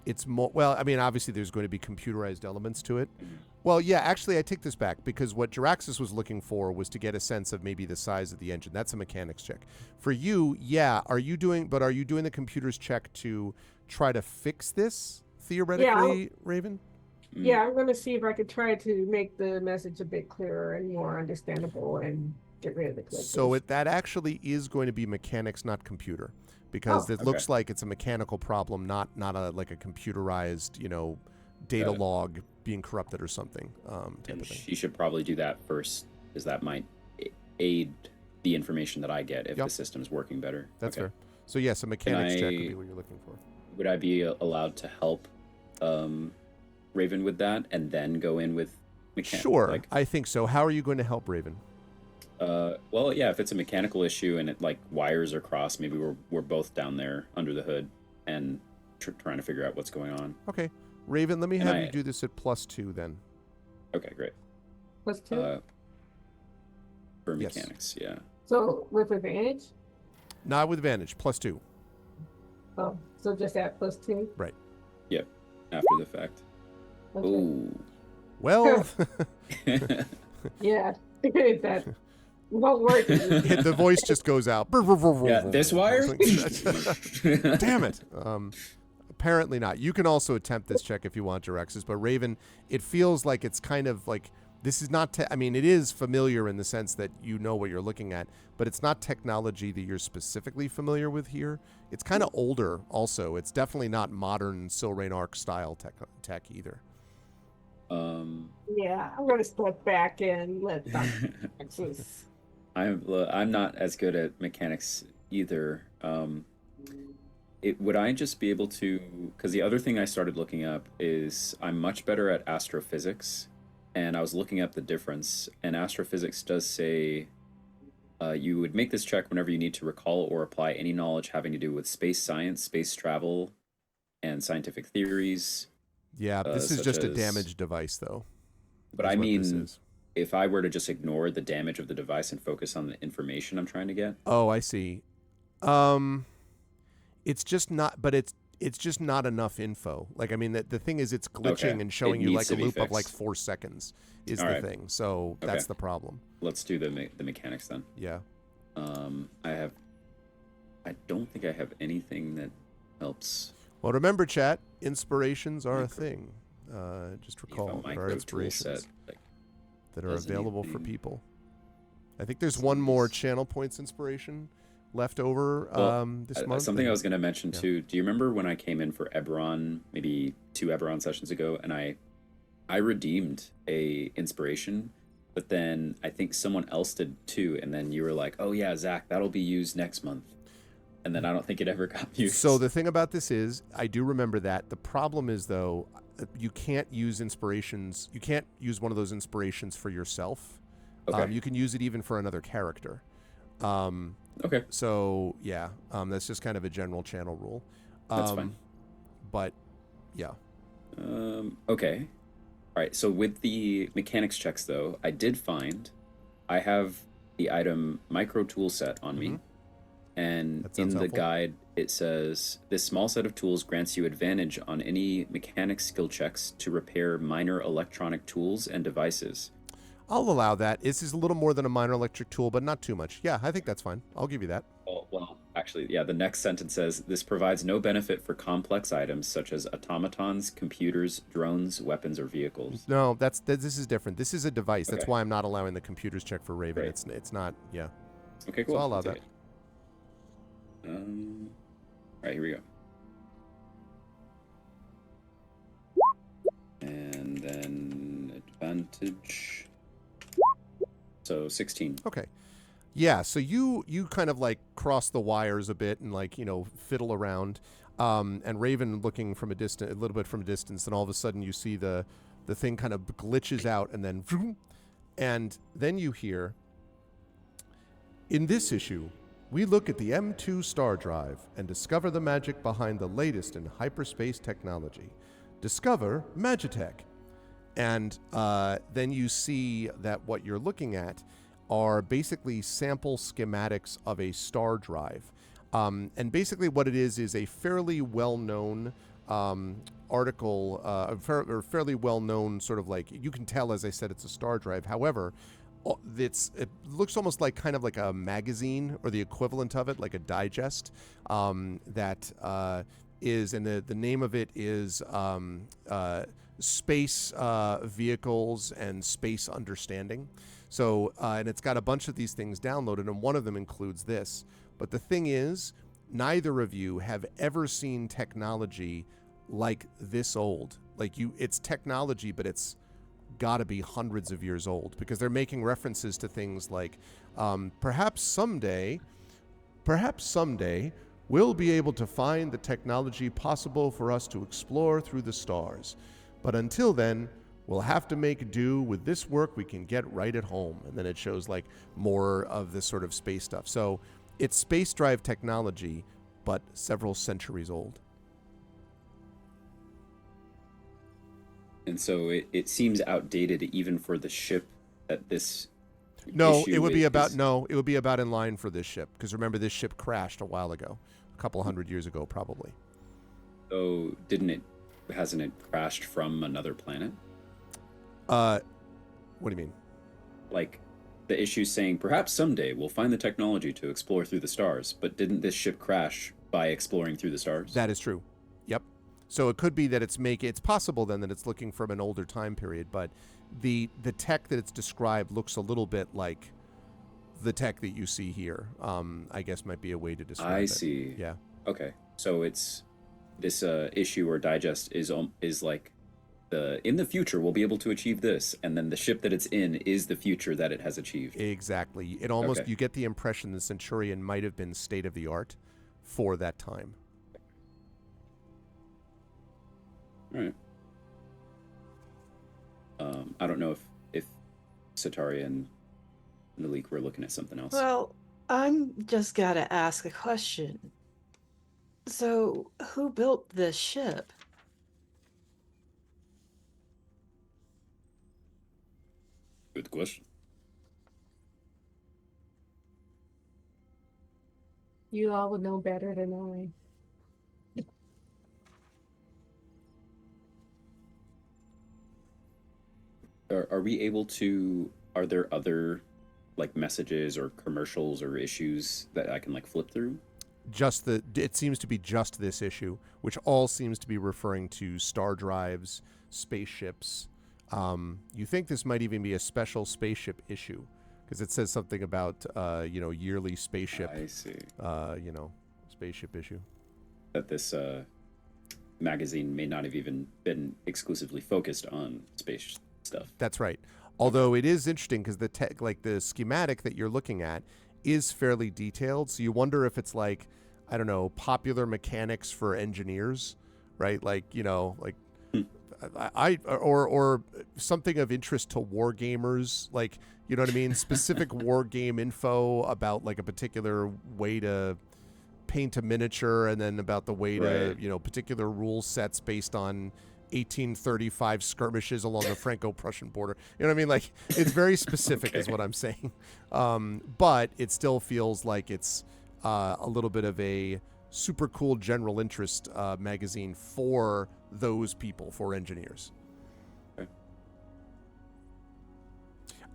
it's more. Well, I mean, obviously, there's going to be computerized elements to it. Well, yeah, actually, I take this back because what Jaraxxus was looking for was to get a sense of maybe the size of the engine. That's a mechanics check. For you, yeah, are you doing the computers check to try to fix this theoretically, Raven? Yeah, I'm going to see if I could try to make the message a bit clearer and more understandable and get rid of the glitches. So that actually is going to be mechanics, not computer, because it looks okay. like it's a mechanical problem, not a like a computerized, data log being corrupted or something. Type And of thing. she should probably do that first, because that might aid the information that I get if Yep. the system's working better. That's Okay. fair. So yes, a mechanics check would I- be what you're looking for. Would I be allowed to help Raven with that and then go in with Sure, Like, I think so. How are you going to help Raven? well, yeah, if it's a mechanical issue and it like wires are crossed, maybe we're both down there under the hood and trying to figure out what's going on. Okay, Raven, let me And have I- you do this at +2 then. Okay, great. Plus two. For Yes. mechanics, yeah. So with advantage. Not with advantage, +2. Oh, so just at plus two. Yep. After the fact. Okay. Ooh. Well, Yeah, that won't work. the voice just goes out. Yeah, this wire? Damn it. Apparently not. You can also attempt this check if you want, Direxus, but Raven, it feels like it's kind of like this is not. I mean, it is familiar in the sense that you know what you're looking at, but it's not technology that you're specifically familiar with here. It's kind of older. Also, it's definitely not modern Silrain Arc style tech either. Yeah, I'm gonna step back and let Texas. I'm not as good at mechanics either. Would I just be able to? Because the other thing I started looking up is I'm much better at astrophysics, and I was looking up the difference. And astrophysics does say you would make this check whenever you need to recall or apply any knowledge having to do with space science, space travel, and scientific theories. Yeah, this is such just a as- damaged device, though. But is I what this mean, is. if I were to just ignore the damage of the device and focus on the information I'm trying to get. Oh, I see. It's just not, but it's just not enough info. Like, I mean, the thing is, it's glitching Okay. and showing It you needs like a to be loop of like fixed. 4 seconds is All the right. thing. So that's Okay. the problem. Let's do the mechanics then. Yeah. I don't think I have anything that helps. Well, remember, chat, inspirations are a Micro- thing. Just If a recall there are micro tool inspirations set, like, that are doesn't available for even- people. I think there's one more Seems- channel points inspiration left over Well, this month. something I and- was going to mention yeah. too. Do you remember when I came in for Eberron, maybe 2 Eberron sessions ago, and I redeemed a inspiration, but then I think someone else did too, and then you were like, "Oh yeah, Zach, that'll be used next month," and then I don't think it ever got used. So the thing about this is, I do remember that. The problem is, though, you can't use inspirations. You can't use one of those inspirations for yourself. Okay. You can use it even for another character. Okay, So yeah, that's just kind of a general channel rule. That's fine. But yeah, okay. All right, so with the mechanics checks, though, I did find I have the item Micro Tool Set on me. And That in sounds the helpful. guide, it says, this small set of tools grants you advantage on any mechanics skill checks to repair minor electronic tools and devices. I'll allow that. This is a little more than a minor electric tool, but not too much. Yeah, I think that's fine. I'll give you that. Well, actually, yeah, the next sentence says, this provides no benefit for complex items such as automatons, computers, drones, weapons, or vehicles. No, this is different. This is a device. That's Okay. why I'm not allowing the computers check for Raven. Great. It's not. Yeah. Okay, cool. So I'll allow take that. it. All right, here we go. And then advantage. So 16. Okay. Yeah, so you kind of like cross the wires a bit and like, fiddle around. And Raven looking from a little bit from a distance, and all of a sudden you see the thing kind of glitches out and then vroom, and then you hear, in this issue, we look at the M2 star drive and discover the magic behind the latest in hyperspace technology. Discover Magitech. And then you see that what you're looking at are basically sample schematics of a star drive. And basically what it is a fairly well-known article, or fairly well-known sort of like, you can tell, as I said, it's a star drive. However, it looks almost like kind of like a magazine or the equivalent of it, like a digest, that is, and the name of it is Space Vehicles and Space Understanding. So, and it's got a bunch of these things downloaded, and one of them includes this. But the thing is, neither of you have ever seen technology like this old. Like it's technology, but it's got to be hundreds of years old, because they're making references to things like, perhaps someday, we'll be able to find the technology possible for us to explore through the stars. But until then, We'll have to make do with this work we can get right at home. And then it shows like more of this sort of space stuff. So it's space drive technology, but several centuries old. And so it seems outdated even for the ship that this No, issue it would be about is- no, it would be about in line for this ship. Because remember, this ship crashed a while ago, a couple hundred years ago, probably. So hasn't it crashed from another planet? What do you mean? Like the issue saying perhaps someday we'll find the technology to explore through the stars, but didn't this ship crash by exploring through the stars? That is true. Yep. So it could be that it's possible then that it's looking from an older time period, but the tech that it's described looks a little bit like the tech that you see here. I guess might be a way to describe it. I see. Yeah. Okay. So it's this issue or digest is like in the future we'll be able to achieve this, and then the ship that it's in is the future that it has achieved. Exactly. It almost Okay. you get the impression the Centurion might have been state of the art for that time. All right. I don't know if Sataria and Nalik were looking at something else. Well, I'm just gotta ask a question. So, who built this ship? Good question. You all would know better than I. Are we able to? Are there other like messages or commercials or issues that I can like flip through? It seems to be just this issue, which all seems to be referring to star drives, spaceships. You think this might even be a special spaceship issue because it says something about yearly spaceship I see spaceship issue. that this magazine may not have even been exclusively focused on space stuff. That's right. Although it is interesting because the schematic that you're looking at is fairly detailed. So you wonder if it's like, I don't know, popular mechanics for engineers, right? Like, or something of interest to war gamers, like, you know what I mean? Specific war game info about like a particular way to paint a miniature, and then about the way to, Right. Particular rule sets based on 1835 skirmishes along the Franco-Prussian border. You know what I mean? Like, it's very specific is Okay. what I'm saying. But it still feels like it's a little bit of a super cool general interest magazine for those people, for engineers. Okay.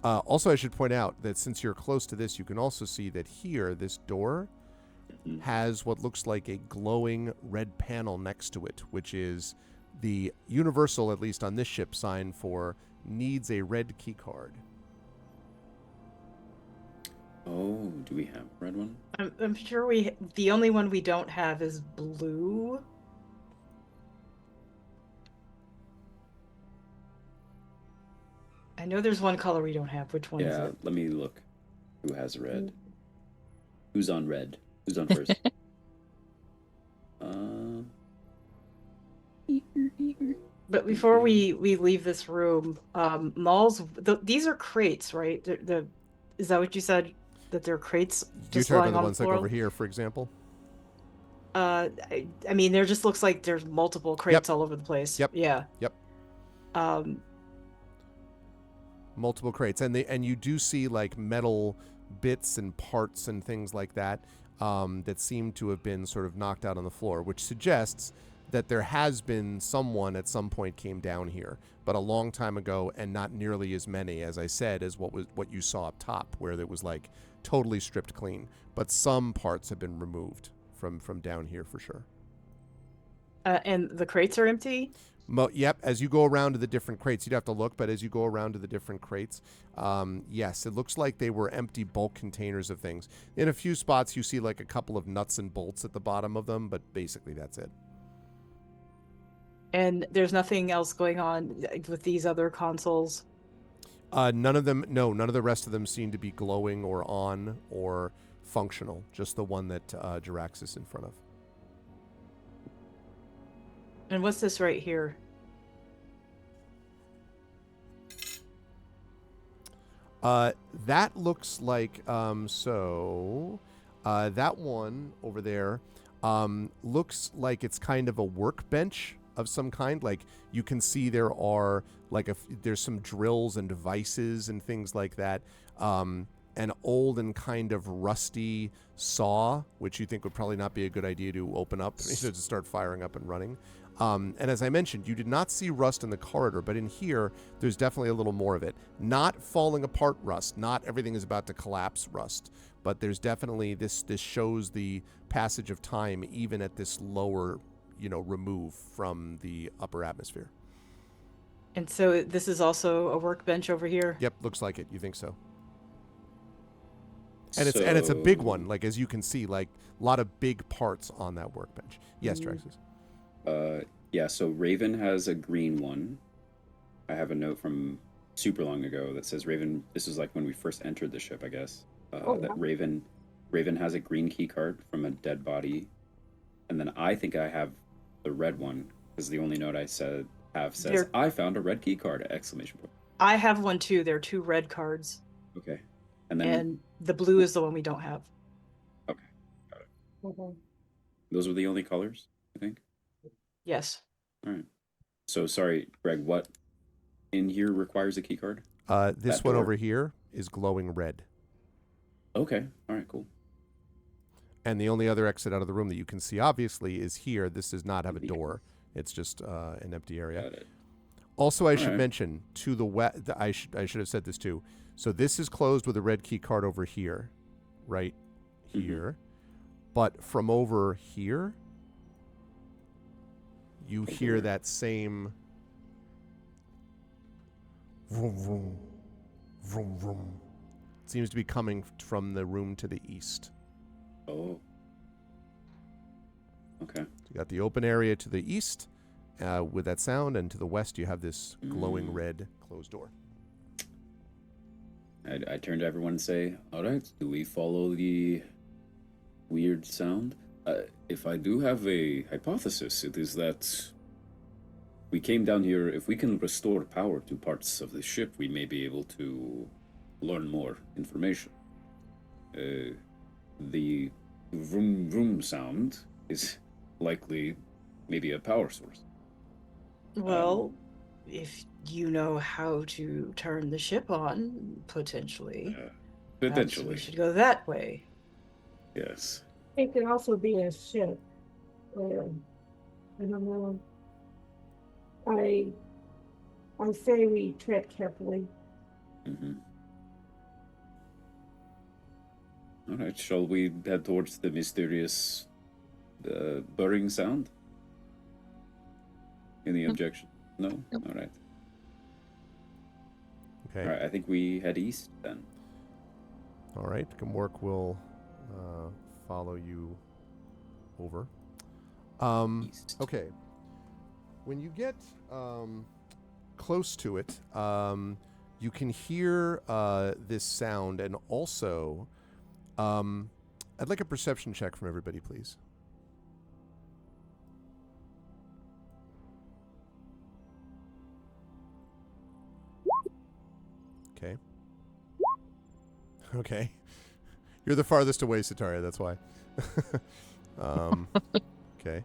Also, I should point out that since you're close to this, you can also see that here, this door Mhm. has what looks like a glowing red panel next to it, which is the universal, at least on this ship, sign for needs a red key card. Oh, do we have a red one? I'm sure the only one we don't have is blue. I know there's one color we don't have. Which one is Yeah, it? let me look. Who has red? Who's on red? Who's on first? But before we leave this room, Malls, these are crates, right? Is that what you said? That they're crates Do you just talk lying about the on ones the like floor? over here, for example? I mean, there just looks like there's multiple crates all over the place. Yep. Yeah. Yep. Multiple crates, and you do see like metal bits and parts and things like that that seem to have been sort of knocked out on the floor, which suggests that there has been someone at some point came down here, but a long time ago, and not nearly as many, as I said, as what you saw up top, where it was like totally stripped clean. But some parts have been removed from down here for sure. And the crates are empty. Yep, as you go around to the different crates, you'd have to look, but as you go around to the different crates, yes, it looks like they were empty bulk containers of things. In a few spots, you see like a couple of nuts and bolts at the bottom of them, but basically that's it. And there's nothing else going on with these other consoles. None of the rest of them seem to be glowing or on or functional, just the one that Jirax is in front of. And what's this right here? That looks like that one over there looks like it's kind of a workbench of some kind. Like you can see there are there's some drills and devices and things like that. An old and kind of rusty saw, which you think would probably not be a good idea to open up to start firing up and running. And as I mentioned, you did not see rust in the corridor, but in here, there's definitely a little more of it. Not falling apart rust, not everything is about to collapse rust, but there's definitely this shows the passage of time even at this lower, remove from the upper atmosphere. And so this is also a workbench over here? Yep, looks like it. You think so? And it's a big one, like as you can see, like a lot of big parts on that workbench. Yes, Traxxas. Yeah, so Raven has a green one. I have a note from super long ago that says Raven, this is like when we first entered the ship, I guess. That Raven has a green key card from a dead body. And then I think I have the red one, because the only note I says, I found a red key card, exclamation point. I have one too. There are 2 red cards. Okay. And then And the blue is the one we don't have. Okay. Got it. Okay. Those were the only colors, I think? Yes. All right. So sorry, Greg, what in here requires a key card? This That one door? over here is glowing red. Okay. All right, cool. And the only other exit out of the room that you can see, obviously, is here. This does not have a Empty. door. It's just an empty area. Got it. Also, I should Alright. mention to the west. I should have said this too. So this is closed with a red key card over here, right here. But from over here, you hear that same vroom vroom vroom vroom. It seems to be coming from the room to the east. Oh. Okay. So you got the open area to the east with that sound, and to the west you have this glowing red closed door. I turn to everyone and say, all right, do we follow the weird sound? If I do have a hypothesis, it is that we came down here, if we can restore power to parts of the ship, we may be able to learn more information. The vroom vroom sound is likely maybe a power source. Well, if you know how to turn the ship on, potentially. Perhaps Potentially. we should go that way. Yes. It could also be a ship. I don't know. I say we tread carefully. Mm-hmm. All right, shall we head towards the mysterious burring sound? Any objection? No? All right. Okay. All right, I think we head east then. All right. Gamork will follow you over. East. Okay. When you get close to it, you can hear this sound, and also, I'd like a perception check from everybody, please. Okay. Okay. You're the farthest away, Sataria, that's why. Okay.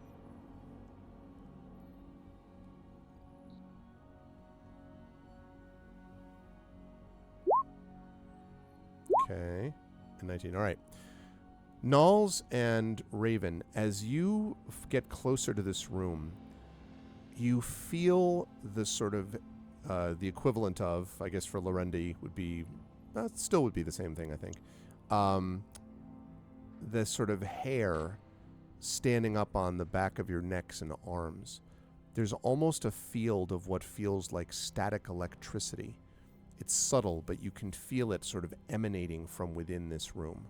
Okay. 19. All right. Nulls and Raven, as you get closer to this room, you feel the sort of the equivalent of, I guess for Lorendi would be, still would be the same thing, I think. The sort of hair standing up on the back of your necks and arms. There's almost a field of what feels like static electricity. It's subtle, but you can feel it sort of emanating from within this room.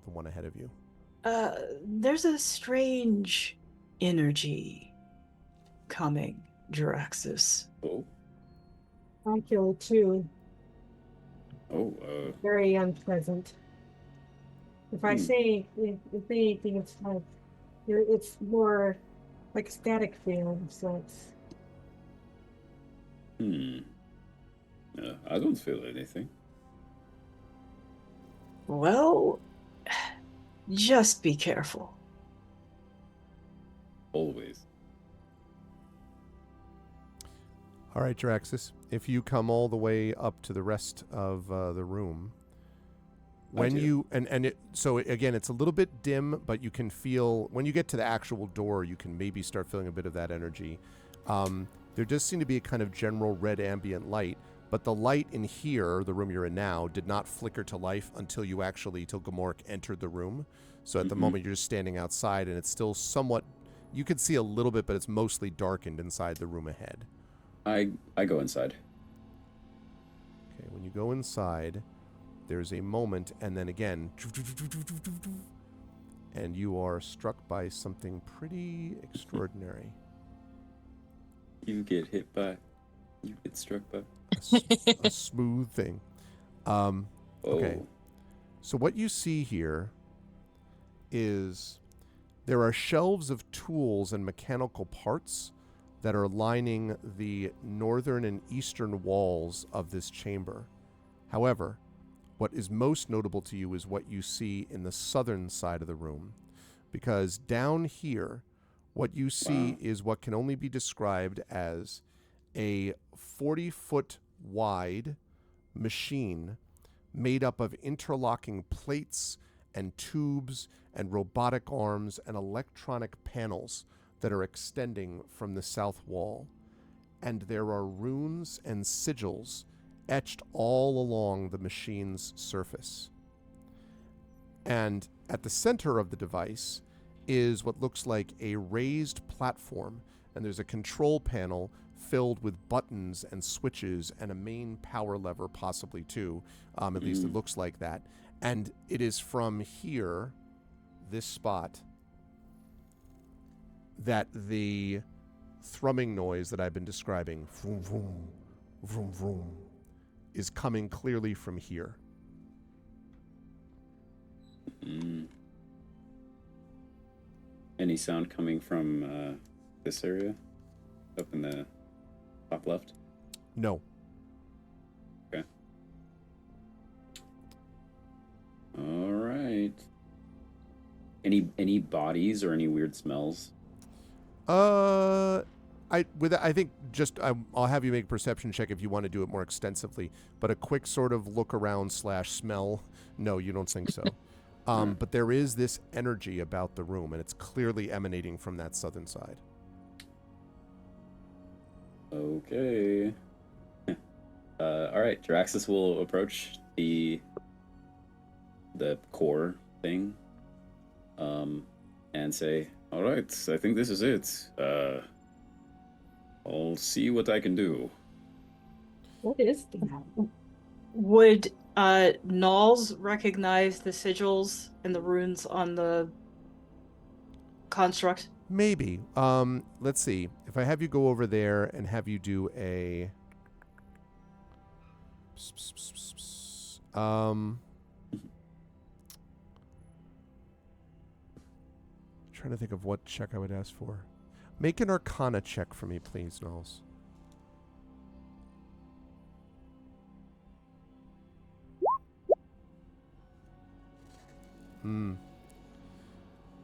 The one ahead of you. There's a strange energy coming, Jaraxxus. Oh. I feel it too. Oh, Very unpleasant. If I say, if anything, it's like, it's more like a static field, so it's. I don't feel anything. Well, just be careful. Always. All right, Draxus, if you come all the way up to the rest of the room, when do. you and it so again, it's a little bit dim, but you can feel when you get to the actual door, you can maybe start feeling a bit of that energy. There does seem to be a kind of general red ambient light, but the light in here, the room you're in now, did not flicker to life until Gamork entered the room. So at the moment, you're just standing outside, and it's still somewhat. You could see a little bit, but it's mostly darkened inside the room ahead. I go inside. Okay, when you go inside, there's a moment, and then again, and you are struck by something pretty extraordinary. You get hit by. You get struck by. A smooth thing. Okay. So what you see here is there are shelves of tools and mechanical parts that are lining the northern and eastern walls of this chamber. However, what is most notable to you is what you see in the southern side of the room. Because down here, what you see is what can only be described as a 40-foot wide machine made up of interlocking plates and tubes and robotic arms and electronic panels that are extending from the south wall. And there are runes and sigils etched all along the machine's surface. And at the center of the device is what looks like a raised platform, and there's a control panel filled with buttons and switches and a main power lever possibly too. At least it looks like that. And it is from here, this spot, that the thrumming noise that I've been describing, vroom, vroom, vroom, vroom, is coming clearly from here. Any sound coming from this area? Up in the top left? No. Okay. All right. Any bodies or any weird smells? I think just I'll have you make a perception check if you want to do it more extensively. But a quick sort of look around / smell. No, you don't think so. But there is this energy about the room, and it's clearly emanating from that southern side. Okay. All right. Draxus will approach the core thing, and say, "All right, I think this is it. I'll see what I can do." What is that? Would Nalls recognize the sigils and the runes on the construct? Maybe. Let's see. If I have you go over there and have you do a trying to think of what check I would ask for. Make an Arcana check for me, please, Knowles.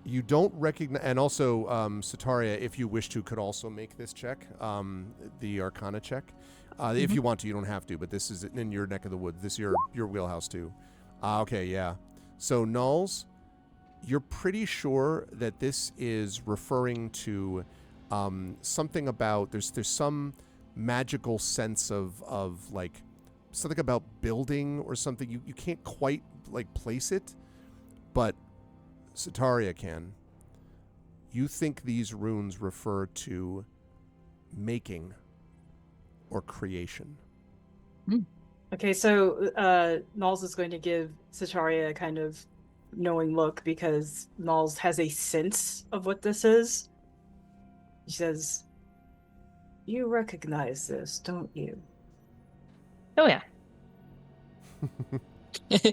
You don't recognize, and also Sataria, if you wish to, could also make this check, the Arcana check. If you want to, you don't have to, but this is in your neck of the woods. This is your wheelhouse too. Okay, yeah. So Knowles, you're pretty sure that this is referring to something about there's some magical sense of like something about building or something. You can't quite like place it, but Sataria can. You think these runes refer to making or creation? Okay, so Nalls is going to give Sataria a kind of knowing look because Nalls has a sense of what this is. He says, "You recognize this, don't you?" Oh yeah.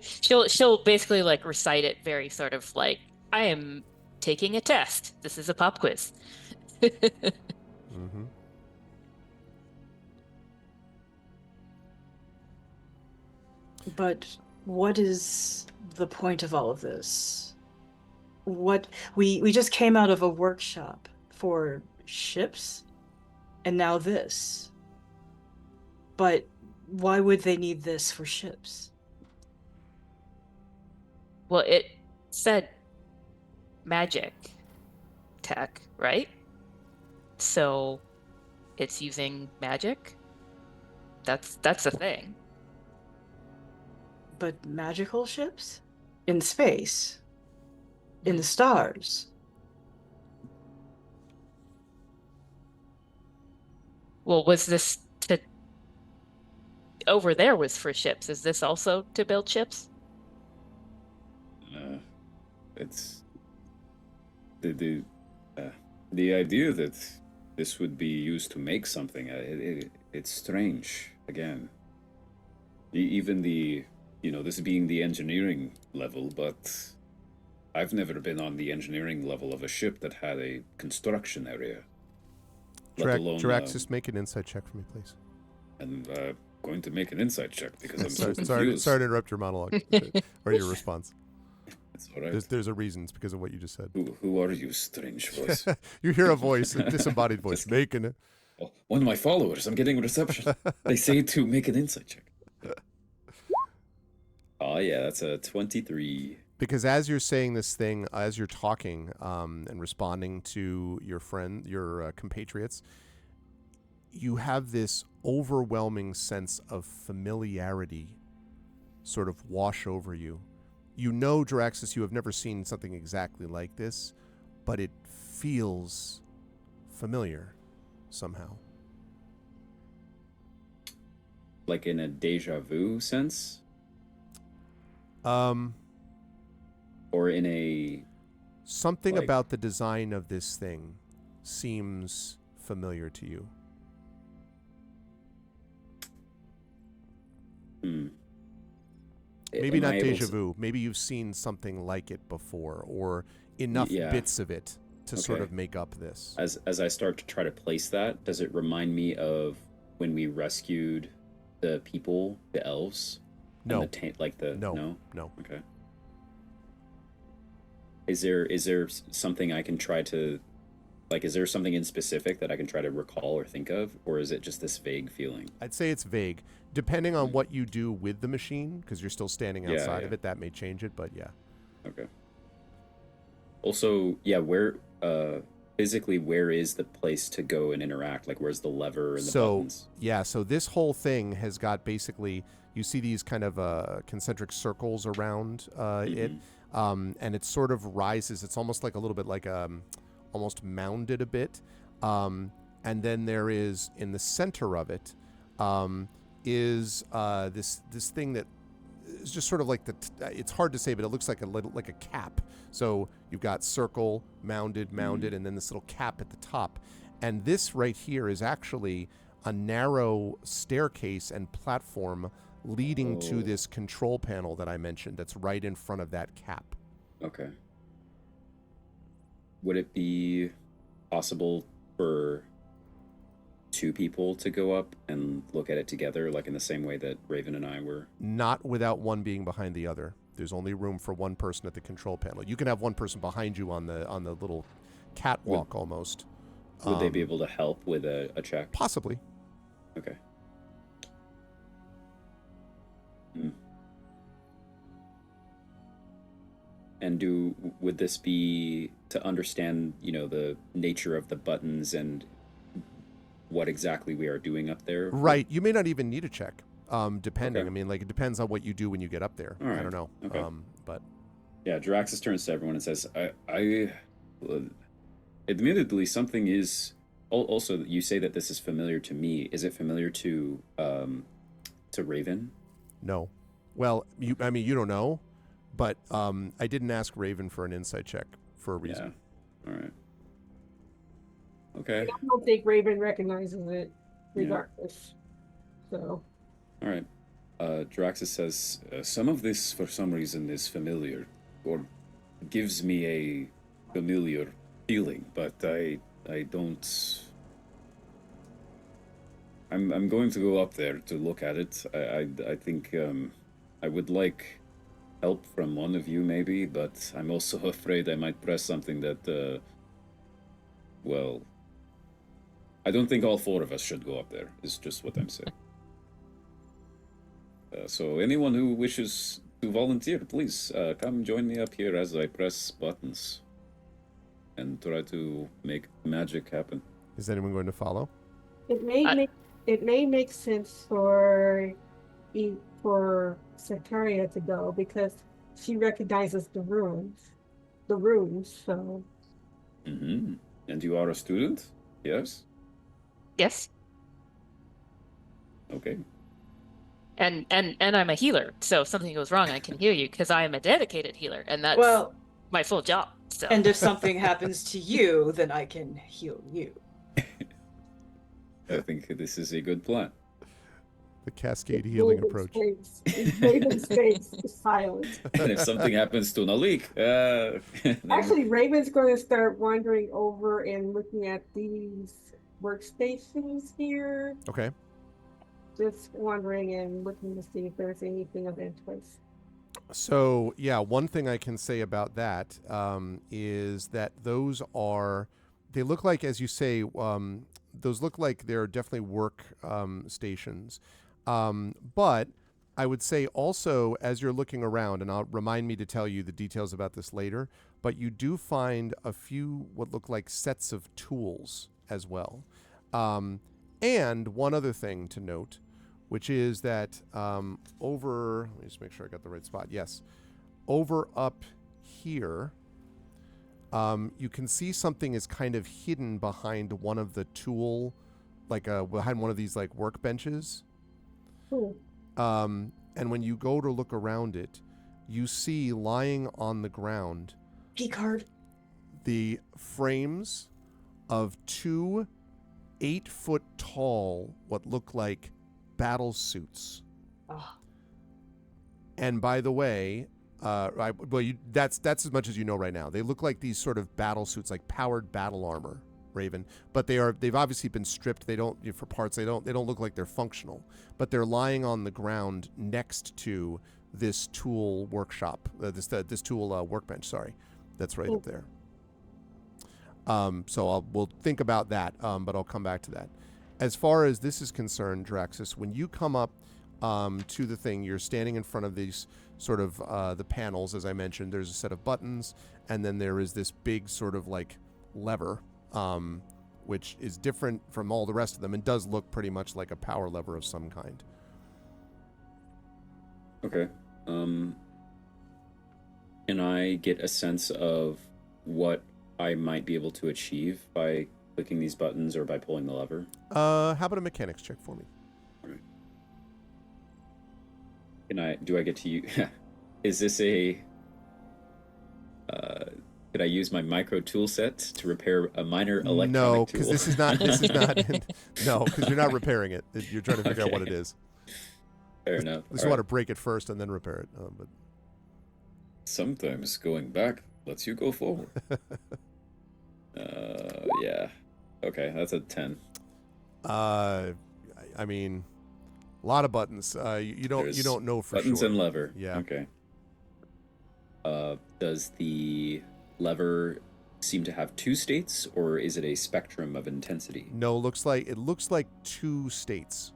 She'll basically like recite it very sort of like, I am taking a test. This is a pop quiz. Mm-hmm. But what is the point of all of this? What we just came out of a workshop for ships, and now this. But why would they need this for ships? Well, it said magic tech, right? So it's using magic. That's the thing. But magical ships? In space? In the stars? Well, was this to over there was for ships? Is this also to build ships? It's the idea that this would be used to make something. It's strange. Again, even this being the engineering level, but I've never been on the engineering level of a ship that had a construction area. Let alone, Jaraxxus, make an insight check for me, please. And going to make an insight check because I'm sorry, so sorry, confused. sorry to interrupt your monologue or your response. It's all right. There's a reason. It's because of what you just said. Who are you, strange voice? You hear a voice, a disembodied voice, making it. Oh, one of my followers. I'm getting reception. They say to make an insight check. Oh yeah, that's a 23. Because as you're saying this thing, as you're talking and responding to your compatriots, you have this overwhelming sense of familiarity sort of wash over you. You know, Jaraxxus, you have never seen something exactly like this, but it feels familiar somehow. Like in a deja vu sense? Or in a... Something about the design of this thing seems familiar to you. Maybe not deja vu. Maybe you've seen something like it before, or enough bits of it to sort of make up this. As I start to try to place that, does it remind me of when we rescued the people, the elves? No. No. Okay. Is there something I can try to, is there something in specific that I can try to recall or think of, or is it just this vague feeling? I'd say it's vague. Depending on what you do with the machine, because you're still standing outside of it, that may change it, but yeah. Okay. Also, where physically, where is the place to go and interact? Like, where's the lever and the buttons? Yeah, so this whole thing has got basically, you see these kind of concentric circles around it, and it sort of rises. It's almost like a little bit like almost mounded a bit. And then there is, in the center of it, is this thing that is just sort of like it's hard to say, but it looks like a cap. So you've got circle, mounded, and then this little cap at the top. And this right here is actually a narrow staircase and platform leading to this control panel that I mentioned that's right in front of that cap. Okay. Would it be possible for two people to go up and look at it together, like in the same way that Raven and I were? Not without one being behind the other. There's only room for one person at the control panel. You can have one person behind you on the little catwalk almost. Would they be able to help with a check? Possibly. Okay. And would this be to understand, the nature of the buttons and what exactly we are doing up there? Right. You may not even need a check, depending. Okay. I mean, it depends on what you do when you get up there. All right. I don't know. Okay. But yeah, Jaraxxus turns to everyone and says, I admittedly, something is... Also, you say that this is familiar to me. Is it familiar to Raven? No. Well, you don't know, but I didn't ask Raven for an insight check for a reason. Yeah. All right. Okay. I don't think Raven recognizes it, regardless. So. All right. Jaraxxus says, some of this, for some reason, is familiar, or gives me a familiar feeling, but I don't... I'm going to go up there to look at it. I think I would like help from one of you, maybe, but I'm also afraid I might press something that, well, I don't think all four of us should go up there, is just what I'm saying. So anyone who wishes to volunteer, please come join me up here as I press buttons and try to make magic happen. Is anyone going to follow? It may make sense for Sataria to go because she recognizes the runes. So Mm-hmm. And you are a student? Yes? Yes. Okay. And I'm a healer, so if something goes wrong, I can heal you because I am a dedicated healer, and that's Well, my full job. So and if something happens to you, then I can heal you. I think this is a good plan. The cascade healing approach. Raven's face is silent. And if something happens to Nalik, then- Actually, Raven's going to start wandering over and looking at these workstations here. Okay. Just wandering and looking to see if there's anything of interest. So, yeah, one thing I can say about that is that those are, they look like, as you say, those look like they're definitely work stations. But I would say also, as you're looking around, and I'll remind me to tell you the details about this later, but you do find a few what look like sets of tools as well. And one other thing to note, which is that over, let me just make sure I got the right spot. Yes. Over up here, you can see something is kind of hidden behind one of the tool, like behind one of these like workbenches. Cool. And when you go to look around it, you see lying on the ground P-card. the frames of 2 8-foot tall, what look like battle suits. Oh, And by the way, that's as much as you know right now. They look like these sort of battle suits, like powered battle armor, Raven. But they've obviously been stripped. They don't, for parts. They don't look like they're functional. But they're lying on the ground next to this tool workshop, this tool workbench. Sorry, that's right up there. So we'll think about that, but I'll come back to that. As far as this is concerned, Draxus, when you come up to the thing, you're standing in front of these sort of the panels, as I mentioned. There's a set of buttons, and then there is this big sort of like lever, which is different from all the rest of them and does look pretty much like a power lever of some kind. Okay. Can I get a sense of what I might be able to achieve by clicking these buttons or by pulling the lever? How about a mechanics check for me? Do I get to use, is this a, could I use my micro tool set to repair a minor electronic No, tool? because this is not, no, because you're not repairing it. You're trying to figure out what it Okay. is. Fair enough. Just All want right. to break it first and then repair it. But Sometimes going back lets you go forward. Yeah. Okay, that's a 10. I mean, a lot of buttons. You There's don't know for Buttons sure. and lever. Yeah. Okay. Does the lever seem to have two states, or is it a spectrum of intensity? No, it looks like 2 states.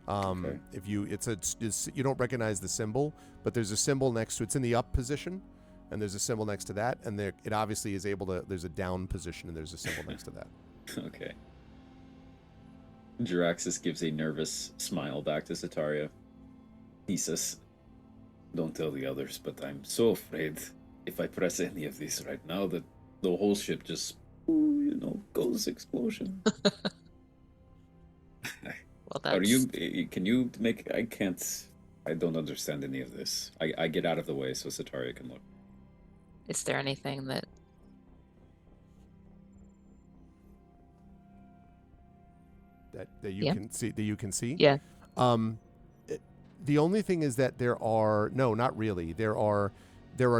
Okay. If you you don't recognize the symbol, but there's a symbol next to it's in the up position, and there's a symbol next to that, and it obviously is able to. There's a down position, and there's a symbol next to that. Okay. Jiraxis gives a nervous smile back to Sataria. He says, "Don't tell the others, but I'm so afraid if I press any of these right now that the whole ship just, goes explosion." well, that's Are you? Can you make? I don't understand any of this. I get out of the way so Sataria can look. Is there anything that That you Yeah. can see. That you can see. Yeah. The only thing is that there are not really. There are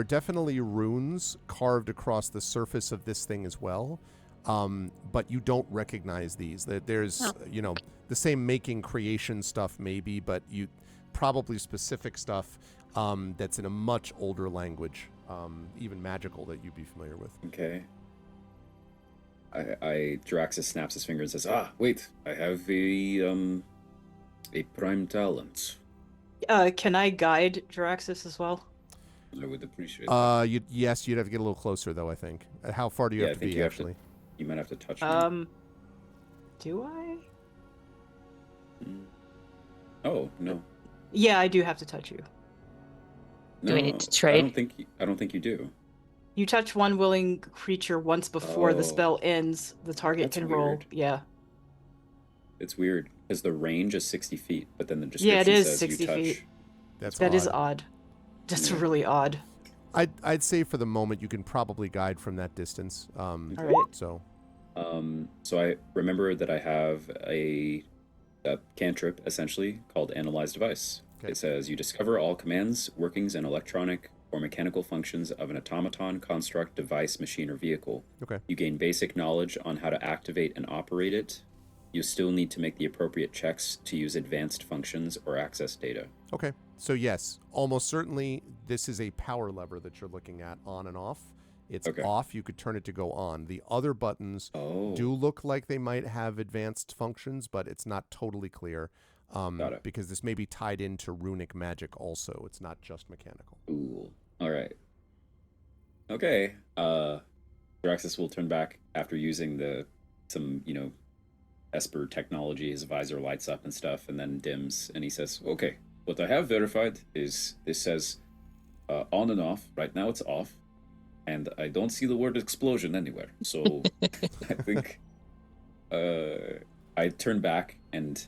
definitely runes carved across the surface of this thing as well. but you don't recognize these. There's, Oh. you know, the same making creation stuff maybe, but you probably specific stuff that's in a much older language, even magical, that you'd be familiar with. Okay. Draxus snaps his finger and says, "Ah, wait! I have a prime talent. Can I guide Jaraxxus as well? I would appreciate that. Yes, you'd have to get a little closer though, I think. How far do you Yeah, have I to think be you have to- actually? You might have to touch me. Do I? Oh no, Yeah, I do have to touch you. Do we need No, to trade? I don't think you do. You touch one willing creature once before the Oh. spell ends. The target That's can roll. weird. Yeah. It's weird because the range is 60 feet, but then the Yeah, description it is says 60 you touch. feet. That's That is odd. odd. That's Yeah. really odd. I'd say for the moment you can probably guide from that distance. All right. So So I remember that I have a cantrip essentially called Analyze Device. Okay. It says you discover all commands, workings, and electronic or mechanical functions of an automaton, construct, device, machine, or vehicle. Okay. You gain basic knowledge on how to activate and operate it. You still need to make the appropriate checks to use advanced functions or access data. Okay. So yes, almost certainly this is a power lever that you're looking at on and off. It's Okay. off. You could turn it to go on. The other buttons Oh, do look like they might have advanced functions, but it's not totally clear Got it. because this may be tied into runic magic also. It's not just mechanical. cool. All right. Okay. Draxus will turn back after using some Esper technology. His visor lights up and stuff, and then dims. And he says, "Okay, what I have verified is this says on and off. Right now, it's off, and I don't see the word explosion anywhere. So I think I turn back and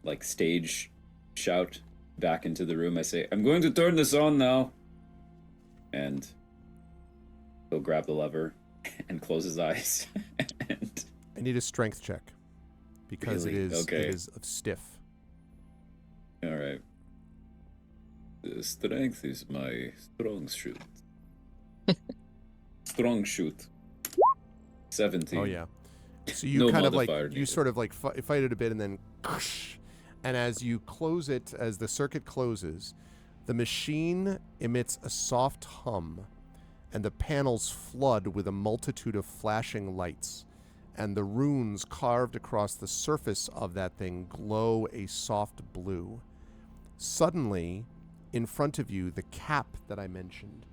like stage shout back into the room. I say, I'm going to turn this on now. And he'll grab the lever and close his eyes. And I need a strength check because Really? it Okay. is stiff. all right. The strength is my strong shoot. Strong shoot. 17. Oh yeah. So you No kind of like modifier you needed. sort of like fight it a bit and then, and as you close it, as the circuit closes, the machine emits a soft hum, and the panels flood with a multitude of flashing lights, and the runes carved across the surface of that thing glow a soft blue. Suddenly, in front of you, the cap that I mentioned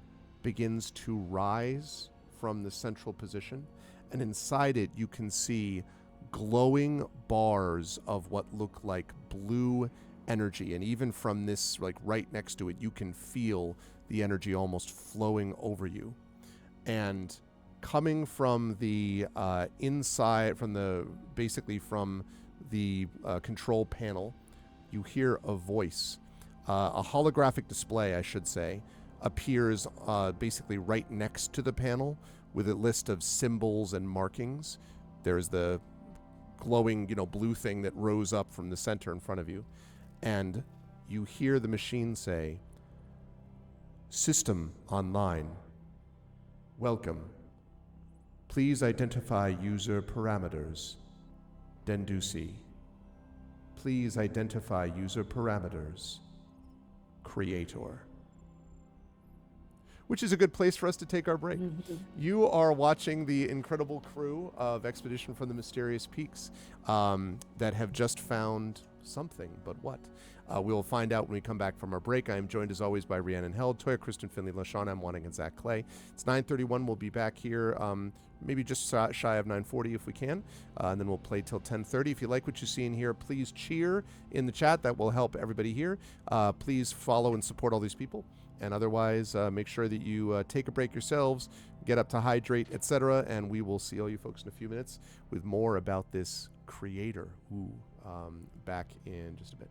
begins to rise from the central position, and inside it you can see glowing bars of what look like blue energy, and even from this, like right next to it, you can feel the energy almost flowing over you. And coming from the inside, from the control panel, you hear a voice. A holographic display, I should say, appears basically right next to the panel with a list of symbols and markings. There's the glowing, blue thing that rose up from the center in front of you. And you hear the machine say, "System online. Welcome. Please identify user parameters. Dendusi. Please identify user parameters. Creator." Which is a good place for us to take our break. You are watching the incredible crew of Expedition from the Mysterious Peaks that have just found something, but what? We'll find out when we come back from our break. I am joined as always by Rhiannon Held, Toya, Kristen Finley, LaShawn M. Wanting, and Zach Clay. It's 9:31. We'll be back here maybe just shy of 9:40 if we can, and then we'll play till 10:30. If you like what you see in here, please cheer in the chat. That will help everybody here. Please follow and support all these people. And otherwise, make sure that you take a break yourselves, get up to hydrate, etc. And we will see all you folks in a few minutes with more about this creator. Back in just a bit.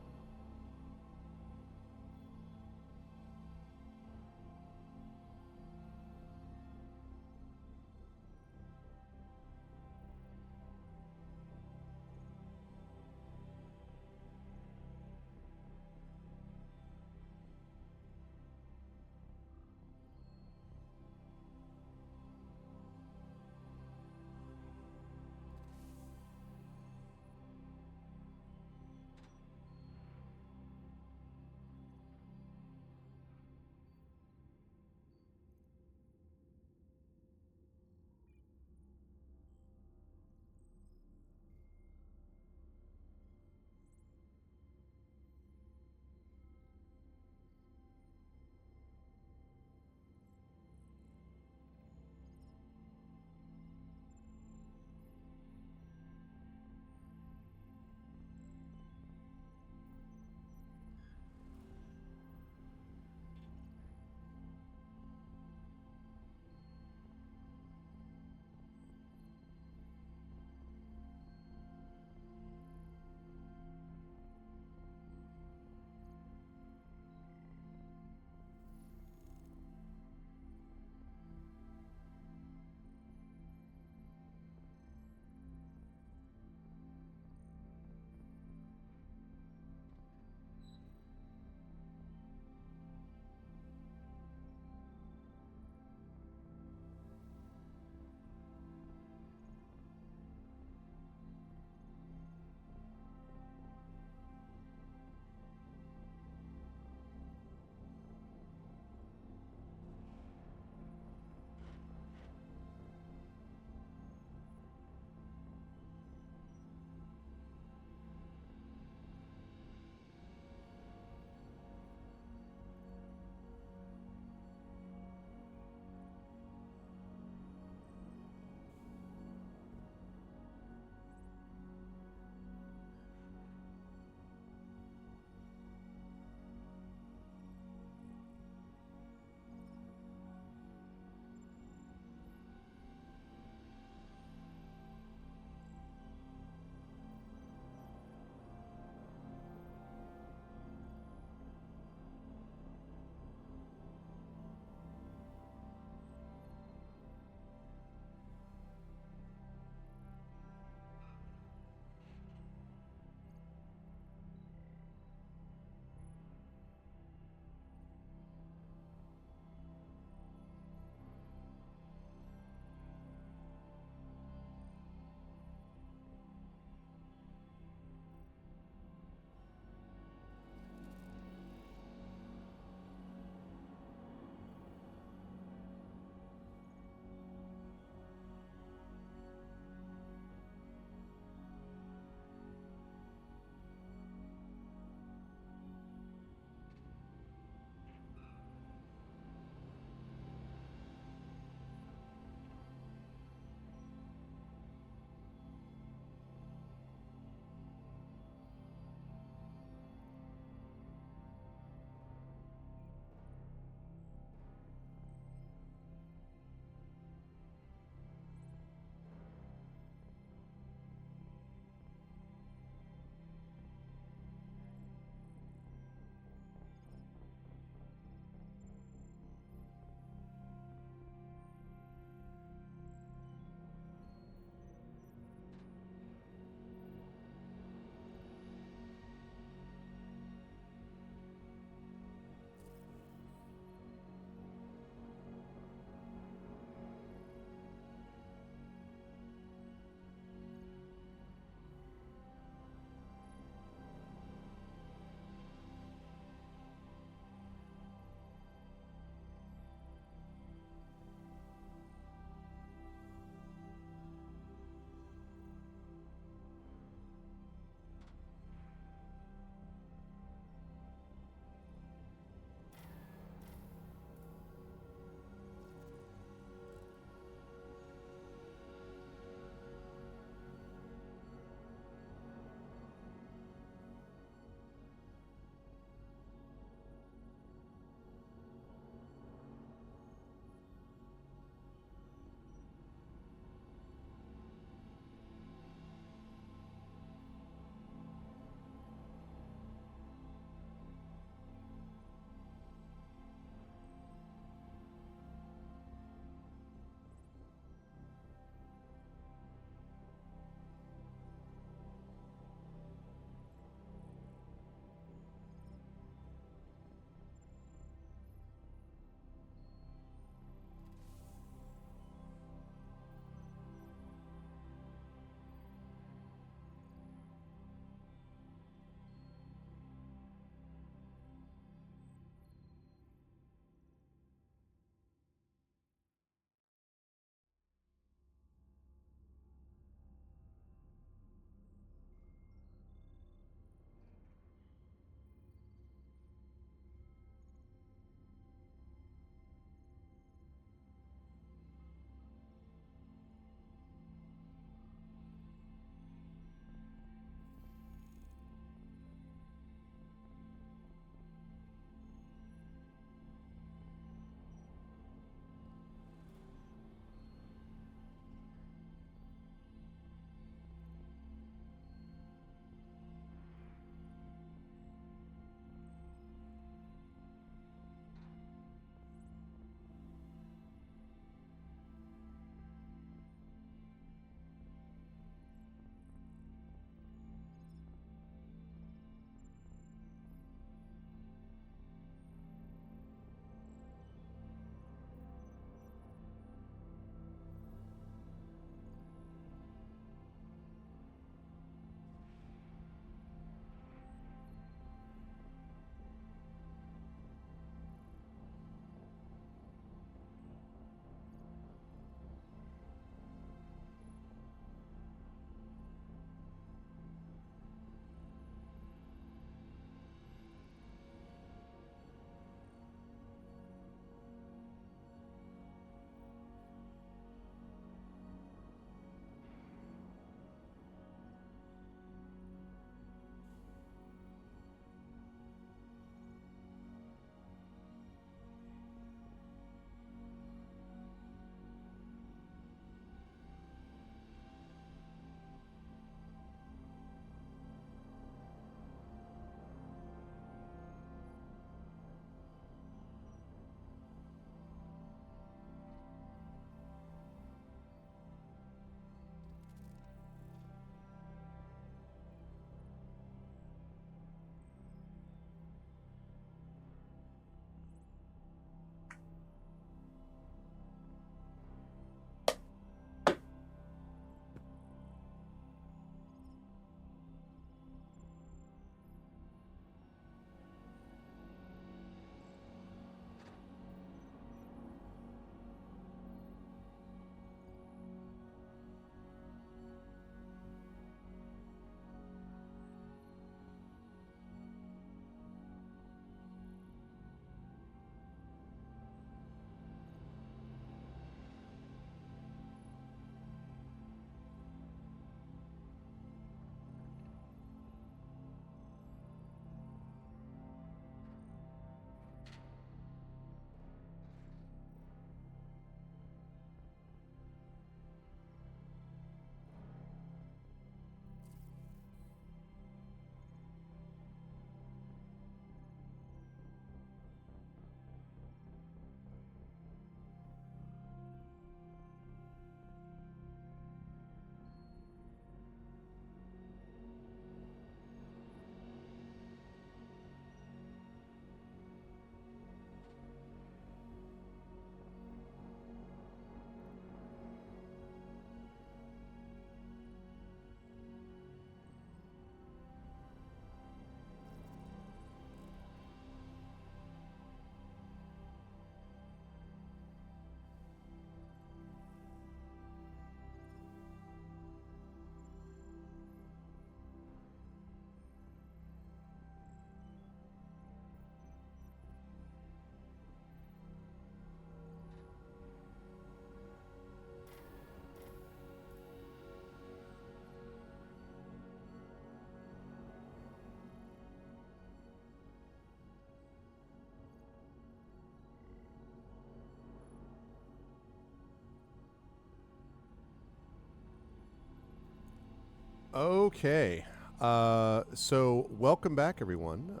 Okay. So welcome back, everyone.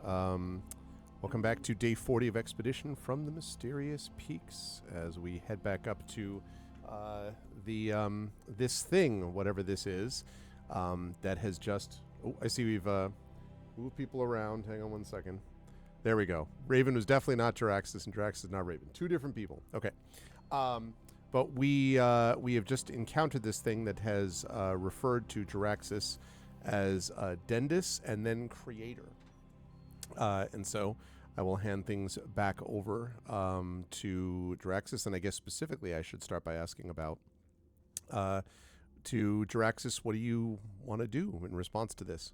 Welcome back to day 40 of Expedition from the Mysterious Peaks as we head back up to the this thing, whatever this is, that has just. Oh, I see we've moved people around. Hang on one second. There we go. Raven was definitely not Jaraxxus, and Jaraxxus is not Raven. Two different people. Okay. But we have just encountered this thing that has referred to Jaraxxus as Dendis and then Creator. And so I will hand things back over to Jaraxxus, and I guess specifically I should start by asking about to Jaraxxus, what do you want to do in response to this?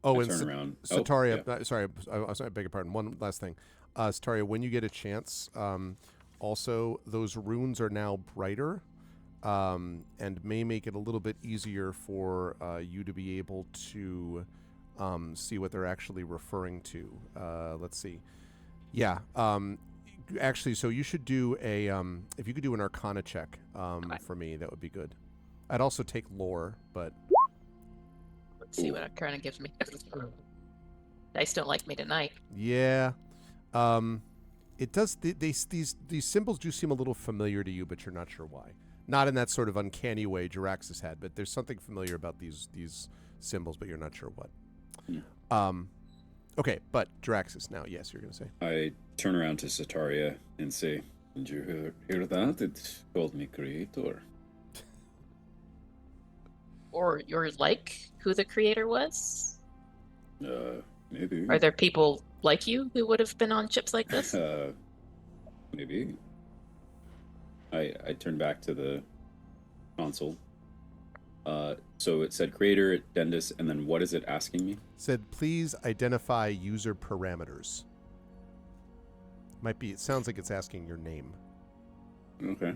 Oh, and turn around. Sataria, yeah. sorry, I beg your pardon. One last thing. Sataria, when you get a chance, also those runes are now brighter and may make it a little bit easier for you to be able to see what they're actually referring to. Let's see. Yeah. Actually, so you should do a, if you could do an Arcana check for me, that would be good. I'd also take lore, but... Let's see what Arcana gives me. Dice don't like me tonight. Yeah. It does, these symbols do seem a little familiar to you, but you're not sure why. Not in that sort of uncanny way Jaraxxus had, but there's something familiar about these symbols, but you're not sure what. Yeah. Okay, but Jaraxxus now, yes, you're going to say. I turn around to Sataria and say, "Did you hear that? It called me Creator." Or you're like who the creator was? Maybe. Are there people like you who would have been on ships like this? Maybe. I turn back to the console. So it said Creator, Dendis, and then what is it asking me? Said, please identify user parameters. Might be, it sounds like it's asking your name. Okay.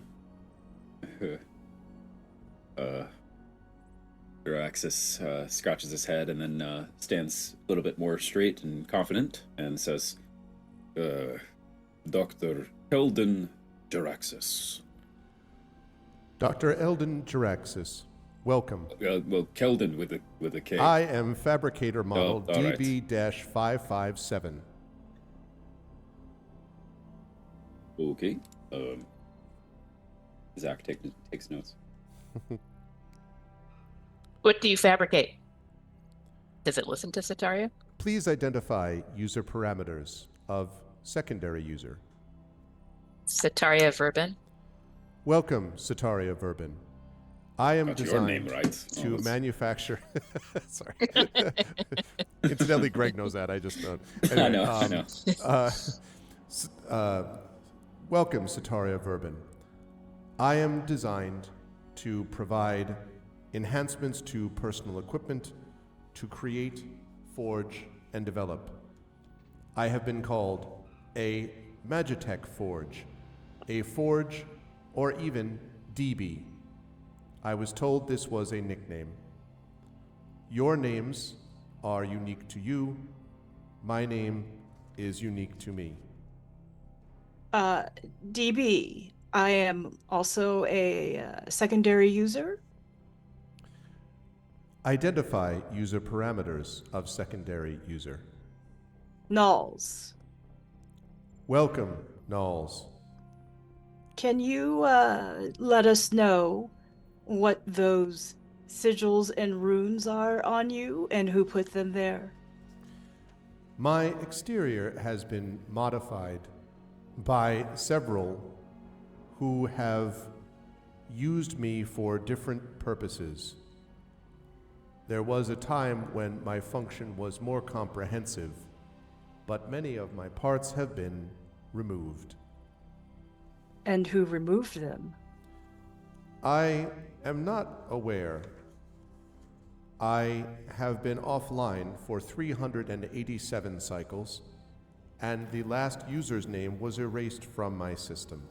Jaraxxus scratches his head and then stands a little bit more straight and confident and says, Dr. Eldon Jaraxxus. Dr. Eldon Jaraxxus, welcome. Well, Keldon with a K. I am Fabricator Model all right. DB-557. Okay. Zach takes notes. What do you fabricate? Does it listen to Sataria? Please identify user parameters of secondary user. Sataria Verbin. Welcome, Sataria Verbin. I am Got your designed name right. to Oh, manufacture... Sorry. Incidentally, Greg knows that. I just... I know. Welcome, Sataria Verbin. I am designed to provide enhancements to personal equipment to create, forge, and develop. I have been called a Magitech Forge, a Forge, or even DB. I was told this was a nickname. Your names are unique to you. My name is unique to me. DB, I am also a secondary user. Identify user parameters of secondary user. Nulls. Welcome, Knowles. Can you let us know what those sigils and runes are on you and who put them there? My exterior has been modified by several who have used me for different purposes. There was a time when my function was more comprehensive, but many of my parts have been removed. And who removed them? I am not aware. I have been offline for 387 cycles, and the last user's name was erased from my system.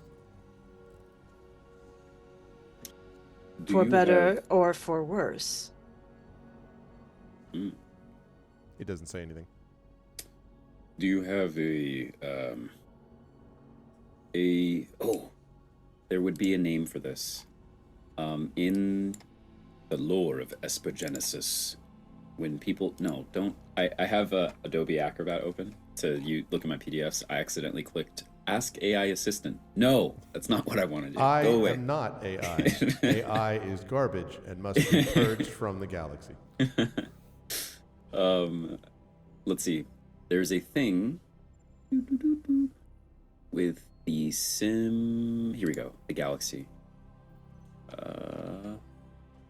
For better or for worse? It doesn't say anything. Do you have there would be a name for this. In The lore of Espergenesis. When people no, don't I have Adobe Acrobat open to you look at my PDFs. I accidentally clicked Ask AI Assistant. No, that's not what I want to do. I Go away. am not AI. AI is garbage and must be purged from the galaxy. Let's see. There's a thing with the sim. Here we go. The galaxy.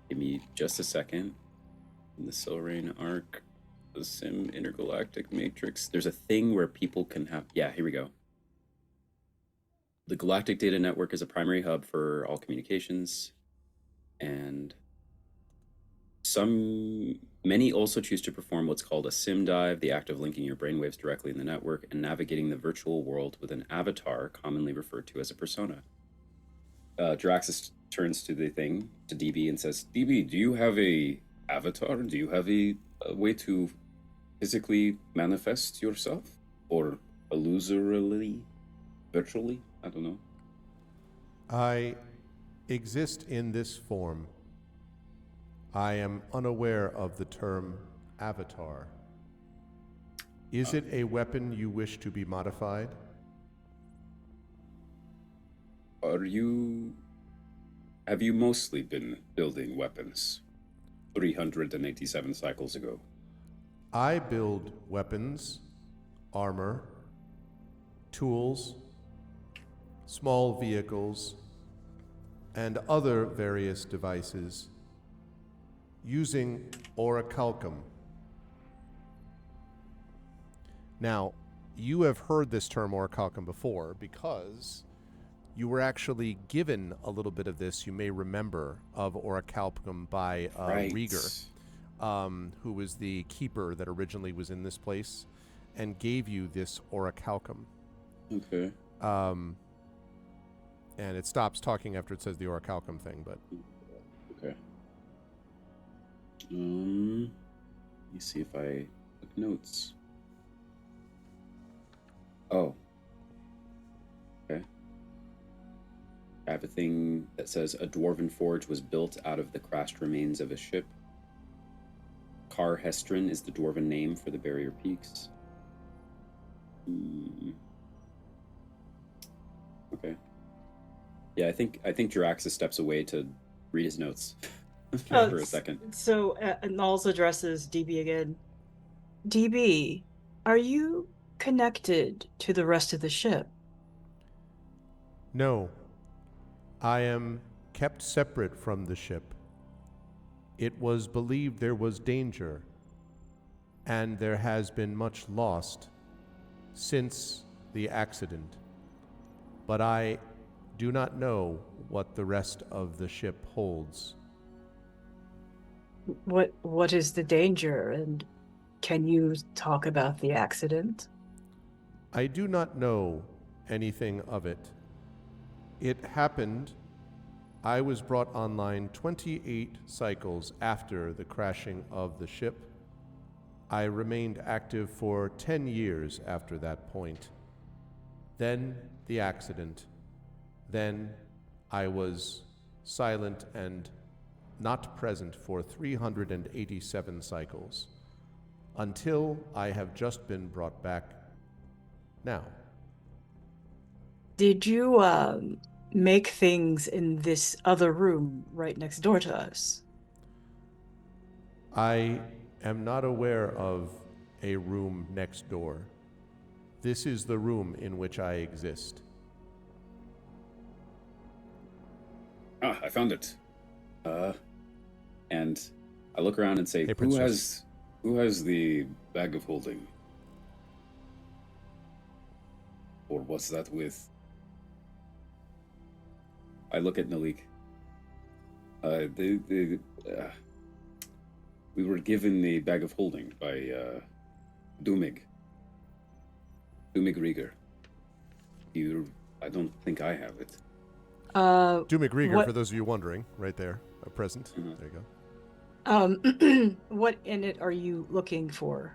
Give me just a second. In the Silrain Arc, the Sim Intergalactic Matrix. There's a thing where people can have. Yeah, here we go. The Galactic Data Network is a primary hub for all communications, and many also choose to perform what's called a sim dive, the act of linking your brainwaves directly in the network and navigating the virtual world with an avatar, commonly referred to as a persona. Jaraxxus turns to the thing, to DB, and says, DB, do you have a avatar? Do you have a way to physically manifest yourself? Or illusorily? Virtually? I don't know. I exist in this form. I am unaware of the term avatar. Is it a weapon you wish to be modified? Have you mostly been building weapons 387 cycles ago? I build weapons, armor, tools, small vehicles, and other various devices using orichalcum. Now, you have heard this term orichalcum before because you were actually given a little bit of this, you may remember, of orichalcum by Right. Rieger, who was the keeper that originally was in this place and gave you this orichalcum. Okay. And it stops talking after it says the orichalcum thing, but Okay. Let me see if I took notes. Oh. Okay. I have a thing that says a dwarven forge was built out of the crashed remains of a ship. Kar Hestrin is the dwarven name for the barrier peaks. Okay. Yeah, I think Jaraxxus steps away to read his notes for a second. So, Nulls addresses DB again. DB, are you connected to the rest of the ship? no. I am kept separate from the ship. It was believed there was danger, and there has been much lost since the accident. But I do not know what the rest of the ship holds. What is the danger, and can you talk about the accident? I do not know anything of it. It happened. I was brought online 28 cycles after the crashing of the ship. I remained active for 10 years after that point. Then the accident. Then I was silent and not present for 387 cycles, until I have just been brought back now. Did you make things in this other room right next door to us? I am not aware of a room next door. This is the room in which I exist. Ah, I found it. And I look around and say, Hey, Prince who has the bag of holding? Or what's that with? I look at Nalik. We were given the bag of holding by Dumig. Dumig Rieger. I don't think I have it. Doom McGregor, What- for those of you wondering, right there, present. Mhm. There you go. What in it are you looking for?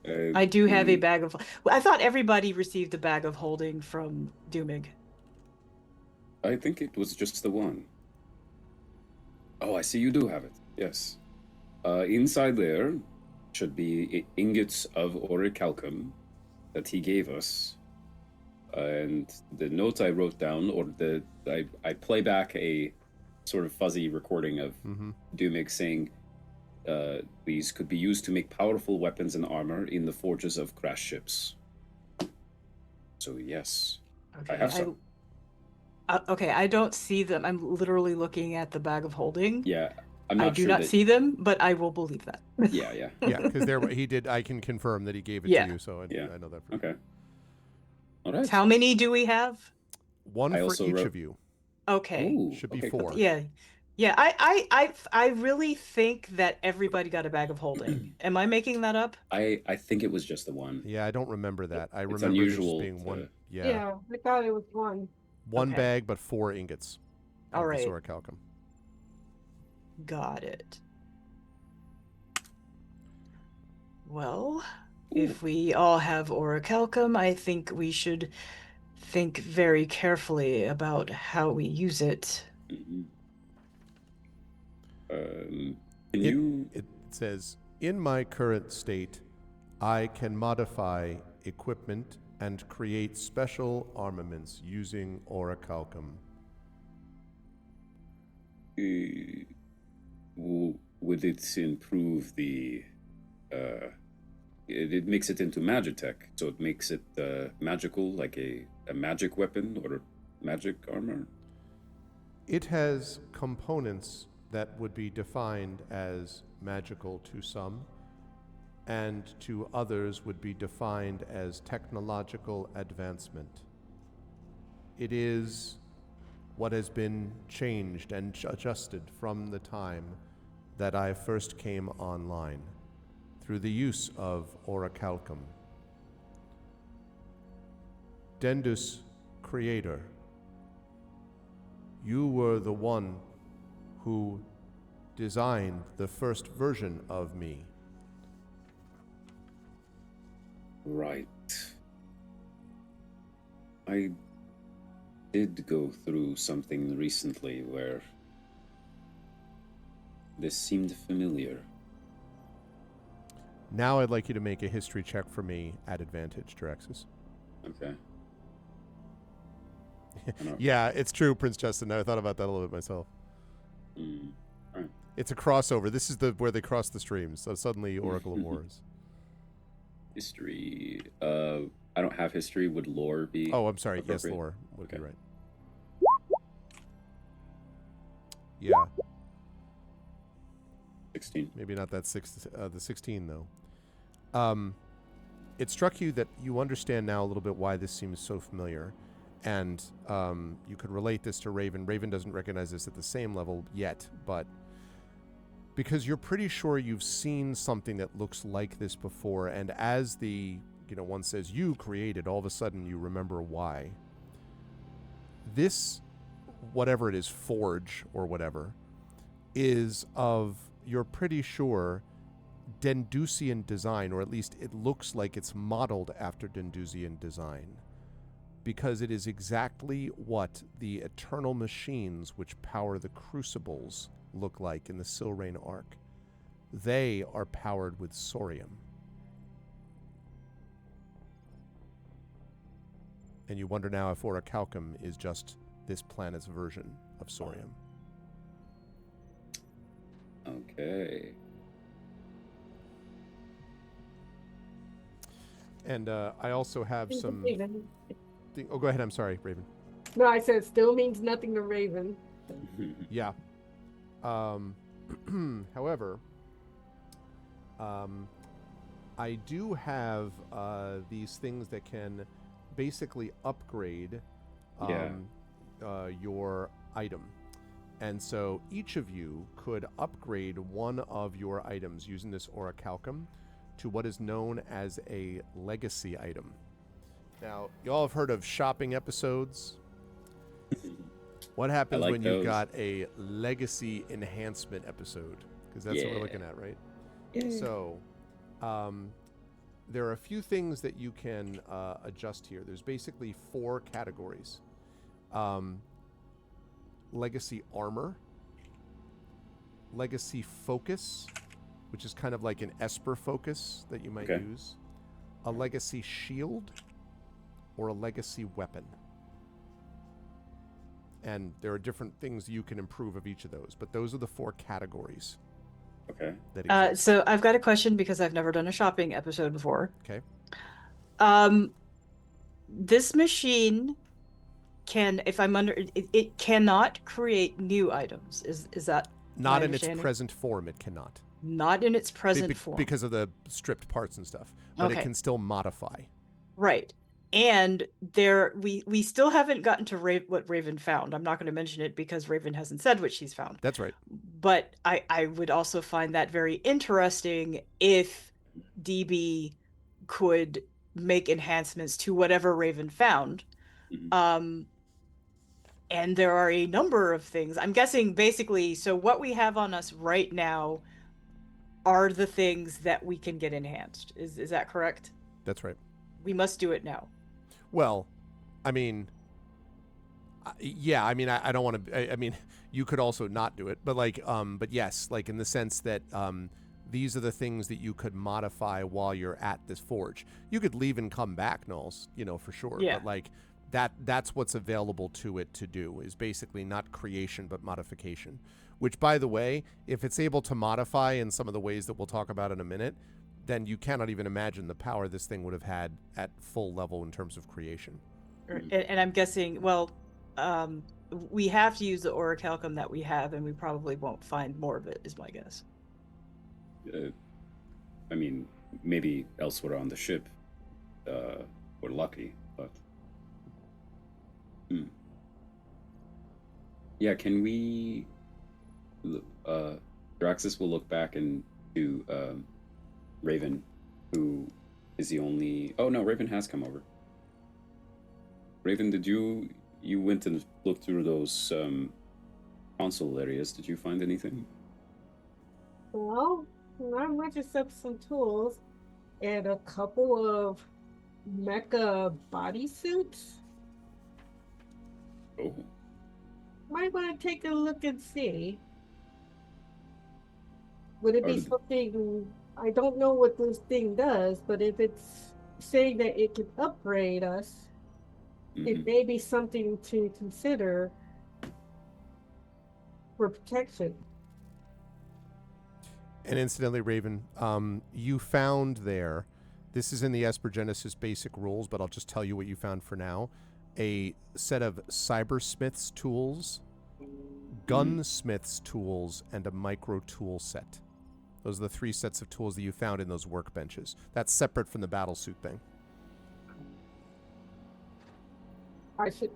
Uh, I do have a the- bag of. Well, I thought everybody received a bag of holding from Doomig. I think it was just the one. Oh, I see you do have it. Yes. Inside there should be ingots of orichalcum that he gave us. And the notes I wrote down, or I play back a sort of fuzzy recording of Dumig saying, these could be used to make powerful weapons and armor in the forges of crash ships. So yes, I have some. Okay, I don't see them. I'm literally looking at the bag of holding. Yeah, I'm not I do sure not that... see them, but I will believe that. Yeah, yeah. Yeah, because he did. I can confirm that he gave it Yeah. to you, so I know that for Okay. All right. How many do we have? one I for also each wrote- of you. Okay. Ooh, Should be okay, 4. cool. Yeah. Yeah, I really think that everybody got a bag of holding. Am I making that up? I think it was just the one. Yeah, I don't remember that. I It's remember there just unusual being to- one. Yeah, Yeah, I thought it was one. one Okay. bag, but 4 ingots. All of right. the orichalcum. Got it. Well, Ooh. if we all have orichalcum, I think we should think very carefully about how we use it. Mhm. Can you... It says, in my current state, I can modify equipment and create special armaments using orichalcum. Would it improve the... it makes it into magitech, so it makes it magical, like a magic weapon or magic armor? It has components that would be defined as magical to some, and to others would be defined as technological advancement. It is what has been changed and adjusted from the time that I first came online through the use of orichalcum. Dendus, creator, you were the one who designed the first version of me. Right. I did go through something recently where this seemed familiar. Now I'd like you to make a history check for me at advantage, Drexus. Okay. Yeah, it's true, Prince Justin. I thought about that a little bit myself. Alright. It's a crossover. This is where they cross the streams. So suddenly, Oracle of Wars. History. I don't have history. Would lore be? Oh, I'm sorry. Yes, appropriate? lore would be Okay. right. Yeah, 16. maybe not that the 16 though. It struck you that you understand now a little bit why this seems so familiar, and you could relate this to Raven. Raven doesn't recognize this at the same level yet, but because you're pretty sure you've seen something that looks like this before, and as the one says you created, all of a sudden you remember why. This, whatever it is, forge or whatever, is of, you're pretty sure, Dendusian design, or at least it looks like it's modeled after Dendusian design, because it is exactly what the eternal machines which power the crucibles look like in the Silrain Arc. They are powered with Sorium. And you wonder now if orichalcum is just this planet's version of Sorium. Okay. And I also have some... Raven. Oh, go ahead. I'm sorry, Raven. No, I said still means nothing to Raven. Yeah. However, I do have these things that can basically upgrade your item. And so each of you could upgrade one of your items using this orichalcum to what is known as a legacy item. Now, you all have heard of shopping episodes. What happens like when you've those. got a legacy enhancement episode? Because that's what we're Yeah. looking at, right? So, there are a few things that you can adjust here. There's basically 4 categories. Legacy armor, legacy focus, which is kind of like an Esper focus that you might Okay. use, a legacy shield, or a legacy weapon. And there are different things you can improve of each of those, but those are the 4 categories Okay. that exist. So I've got a question because I've never done a shopping episode before. Okay. This machine can, if I'm under, it cannot create new items. Is that Not my in its understanding? present form, it cannot. Not in its present form? Because of the stripped parts and stuff. But it Okay. can still modify. Right. And we still haven't gotten to what Raven found. I'm not going to mention it because Raven hasn't said what she's found. That's right. But I would also find that very interesting if DB could make enhancements to whatever Raven found. Mhm. And there are a number of things. I'm guessing basically, so what we have on us right now are the things that we can get enhanced. Is that correct? That's right. We must do it now. Well, I mean, yeah, I mean, I don't want to, I mean, you could also not do it, but like, but yes, like in the sense that these are the things that you could modify while you're at this forge. You could leave and come back, Knowles, you know, for sure. Yeah. But like that's what's available to it to do is basically not creation, but modification, which by the way, if it's able to modify in some of the ways that we'll talk about in a minute, then you cannot even imagine the power this thing would have had at full level in terms of creation. And I'm guessing, well, we have to use the orichalcum that we have, and we probably won't find more of it, is my guess. I mean, maybe elsewhere on the ship, we're lucky, but yeah. Can we? Draxus will look back into Raven, who is the only. Oh no, Raven has come over. Raven, did you went and looked through those console areas? Did you find anything? Well, not much except some tools and a couple of mecha bodysuits. Oh, Might want to take a look and see. Would it be Are- something? I don't know what this thing does, but if it's saying that it can upgrade us, it mhm. may be something to consider for protection. And incidentally, Raven, you found there, this is in the Esper Genesis basic rules, but I'll just tell you what you found for now. A set of cybersmith's tools, gunsmith's tools, and a micro tool set. Those are the 3 sets of tools that you found in those workbenches. That's separate from the battlesuit thing. I should.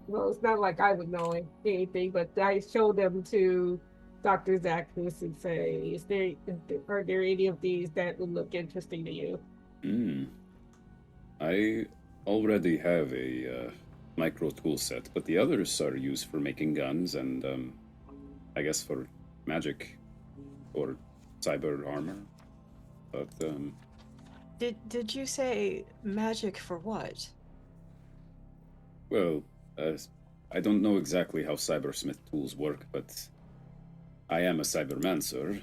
Well, it's not like I would know anything, but I showed them to Dr. Zachnus and say, are there any of these that would look interesting to you? I already have a micro tool set, but the others are used for making guns and I guess for magic or cyber armor. But Did you say magic for what? well, I don't know exactly how cybersmith tools work, but I am a cybermancer.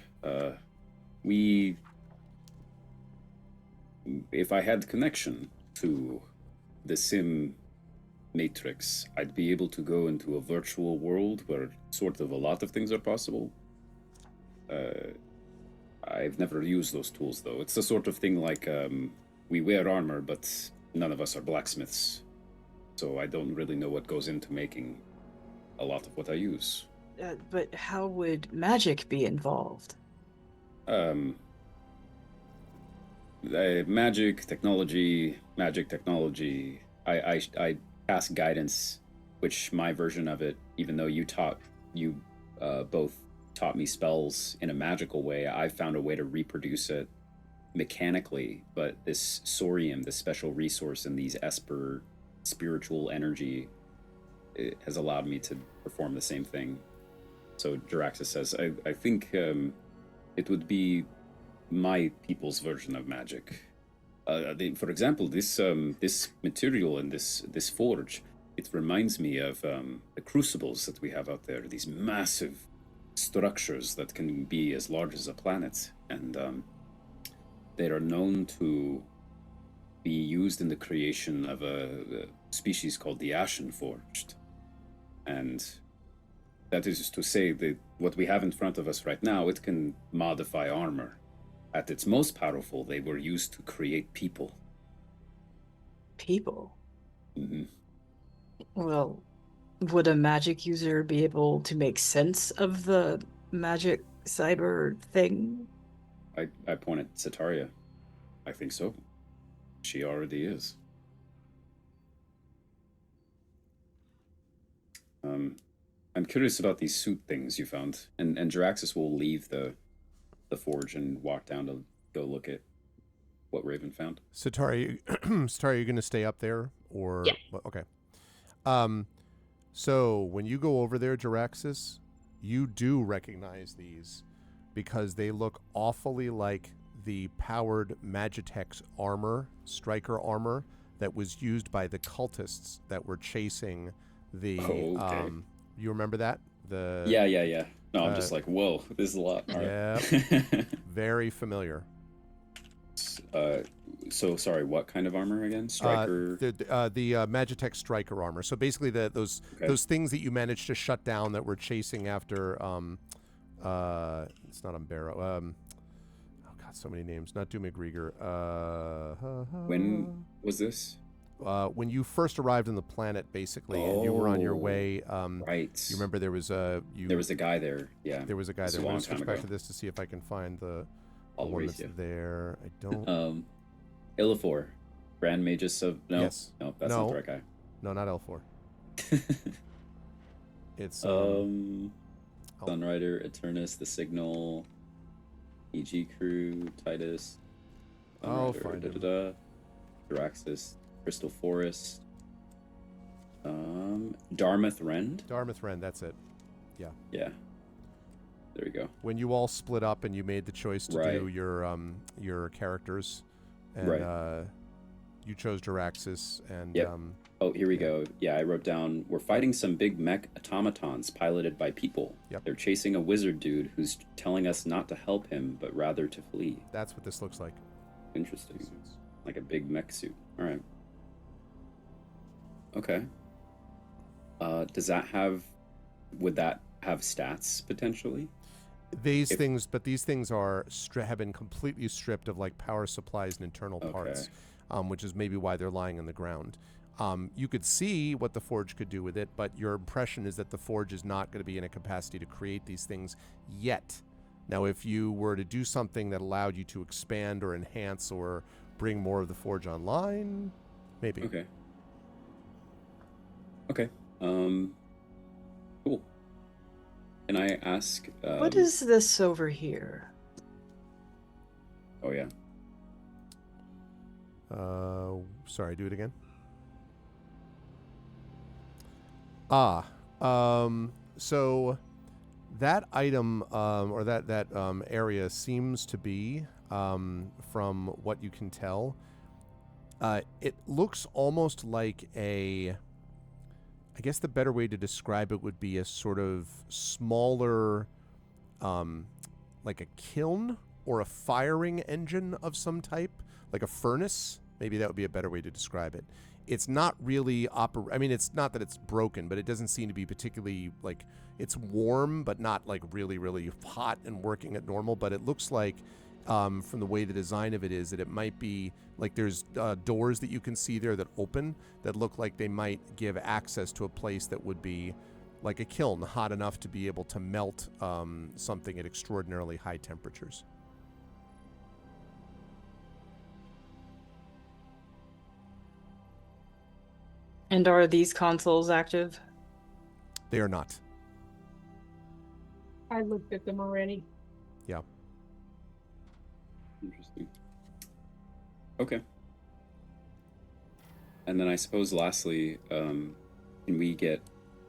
If I had connection to the sim matrix, I'd be able to go into a virtual world where sort of a lot of things are possible. I've never used those tools though. It's the sort of thing like we wear armor, but none of us are blacksmiths. So I don't really know what goes into making a lot of what I use. But how would magic be involved? Magic technology. I pass guidance, which my version of it, even though you both taught me spells in a magical way, I found a way to reproduce it mechanically. But this Sorium, this special resource in these Esper spiritual energy, it has allowed me to perform the same thing. So Jaraxus says, I think it would be my people's version of magic. For example, this material in this forge, it reminds me of the crucibles that we have out there. These massive structures that can be as large as a planet, and they are known to be used in the creation of a species called the Ashen Forged. And that is to say that what we have in front of us right now, it can modify armor. At its most powerful, they were used to create people. People. Hmm. Well, would a magic user be able to make sense of the magic cyber thing? I point at Sataria. I think so. She already is. I'm curious about these suit things you found, and Jaraxxus will leave the forge and walk down to go look at what Raven found. Satari, Satari, you going to stay up there or? Yeah. Okay. So when you go over there, Jaraxxus, you do recognize these because they look awfully like the powered Magitex armor, striker armor that was used by the cultists that were chasing the. Oh, okay. You remember that? The Yeah. No, I'm just like, whoa, this is a lot. All Yeah. right. Very familiar. So sorry, what kind of armor again? Striker. The Magitech striker armor. So basically, those things that you managed to shut down that were chasing after. It's not Umbero. Oh God, so many names. Not Doom McGregor. When was this? When you first arrived on the planet, basically, and you were on your way. Right. You remember there was a There was a guy there. Yeah. There was a guy This there. is a I'm long gonna switch time back ago. to this to see if I can find the I'll one raise that's you. there. I don't. Illifor, Grand Magus of no, Yes. no, that's No. not the right guy. No, not L4. It's Sunrider, Eternus, The Signal, EG Crew, I'll Titus, Sunrider, find him. Jaraxxus, Crystal Forest, Dartmouth Rend. Dartmouth Ren. That's it. Yeah, there we go. When you all split up and you made the choice to Right. do your characters, and Right. you chose Jaraxxus, and Yep. Oh, here we go. Yeah, I wrote down, we're fighting some big mech automatons piloted by people. Yep. They're chasing a wizard dude who's telling us not to help him, but rather to flee. that's what this looks like. Interesting. Like a big mech suit. All right. Okay. Does that would that have stats potentially? These things are have been completely stripped of like power supplies and internal parts, which is maybe why they're lying on the ground. You could see what the Forge could do with it, but your impression is that the Forge is not going to be in a capacity to create these things yet. Now, if you were to do something that allowed you to expand or enhance or bring more of the Forge online, maybe. Okay. Cool. Can I ask? What is this over here? Oh yeah. Sorry, do it again. So that item or that area seems to be, from what you can tell, it looks almost like I guess the better way to describe it would be a sort of smaller, like a kiln or a firing engine of some type, like a furnace. Maybe that would be a better way to describe it. It's not really I mean, it's not that it's broken, but it doesn't seem to be particularly, like, it's warm, but not like really, really hot and working at normal. But it looks like, from the way the design of it is, that it might be like there's doors that you can see there that open that look like they might give access to a place that would be like a kiln, hot enough to be able to melt something at extraordinarily high temperatures. And are these consoles active? They are not. I looked at them already. Yeah. Interesting. Okay. And then I suppose lastly, can we get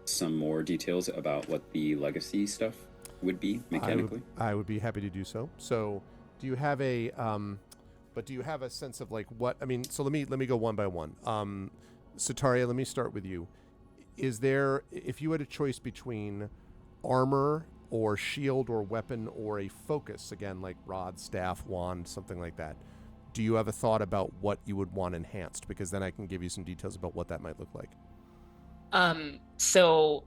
some more details about what the legacy stuff would be mechanically? I would be happy to do so. So, do you have a but do you have a sense of like what, I mean, so let me go one by one. Sataria, let me start with you. Is there, if you had a choice between armor or shield or weapon or a focus, again, like rod, staff, wand, something like that, do you have a thought about what you would want enhanced? Because then I can give you some details about what that might look like. So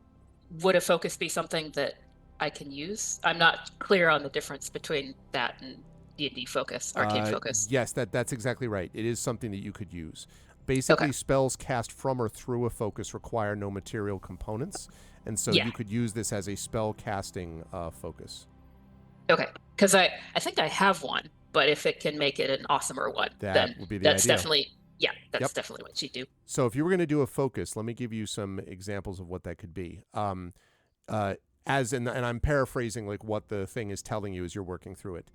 would a focus be something that I can use? I'm not clear on the difference between that and D&D focus, arcane focus. Yes, that's exactly right. It is something that you could use. Basically, Okay. spells cast from or through a focus require no material components, and so Yeah. you could use this as a spell casting focus. Okay, because I think I have one, but if it can make it an awesomer one, That then would be the that's idea. definitely that's Yep. definitely what you do. So if you were going to do a focus, let me give you some examples of what that could be. And I'm paraphrasing like what the thing is telling you as you're working through it.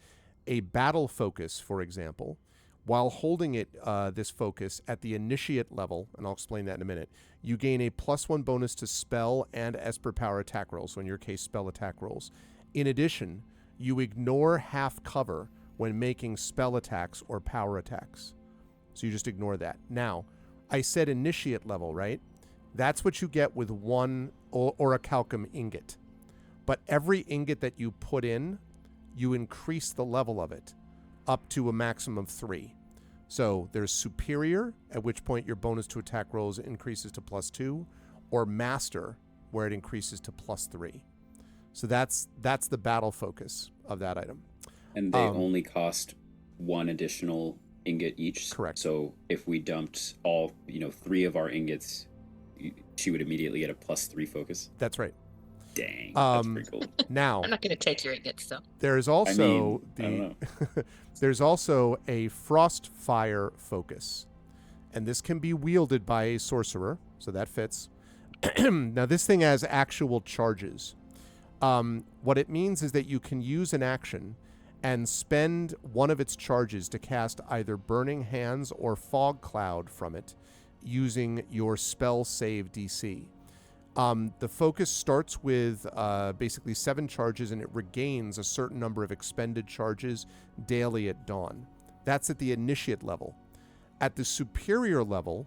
A battle focus, for example, while holding it, this focus at the initiate level, and I'll explain that in a minute, you gain a +1 bonus to spell and Esper power attack rolls, so in your case, spell attack rolls. In addition, you ignore half cover when making spell attacks or power attacks. So you just ignore that. Now, I said initiate level, right? That's what you get with one orichalcum ingot. But every ingot that you put in, you increase the level of it up to a maximum of 3. So there's superior, at which point your bonus to attack rolls increases to +2, or master, where it increases to +3. So that's the battle focus of that item. And they only cost 1 additional ingot each. Correct. So if we dumped all 3 of our ingots, she would immediately get a +3 focus. That's right. Dang, that's pretty cool. Now, I'm not going to take your ingots, though. there's also I don't there's also a Frostfire focus, and this can be wielded by a sorcerer, so that fits. Now this thing has actual charges. What it means is that you can use an action and spend one of its charges to cast either Burning Hands or Fog Cloud from it using your spell save DC. The focus starts with basically 7 charges, and it regains a certain number of expended charges daily at dawn. That's at the initiate level. At the superior level,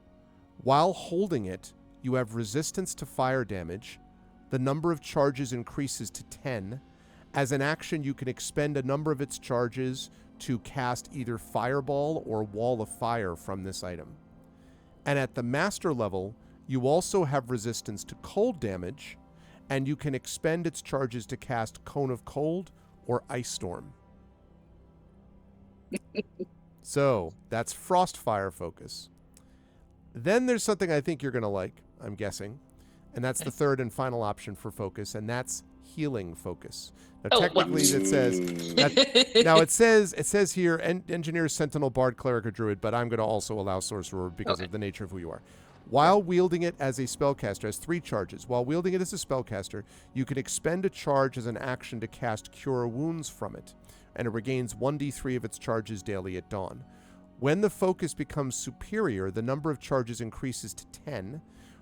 while holding it, you have resistance to fire damage. The number of charges increases to 10. As an action, you can expend a number of its charges to cast either Fireball or Wall of Fire from this item. And at the master level, you also have resistance to cold damage, and you can expend its charges to cast Cone of Cold or Ice Storm. So that's Frostfire focus. Then there's something I think you're going to like, I'm guessing, and that's the third and final option for focus, and that's healing focus. Now, technically, it says now it says here, engineer, sentinel, bard, cleric, or druid, but I'm going to also allow sorcerer because of the nature of who you are. While wielding it as a spellcaster, it has 3 charges. While wielding it as a spellcaster, you can expend a charge as an action to cast Cure Wounds from it, and it regains 1d3 of its charges daily at dawn. When the focus becomes superior, the number of charges increases to 10.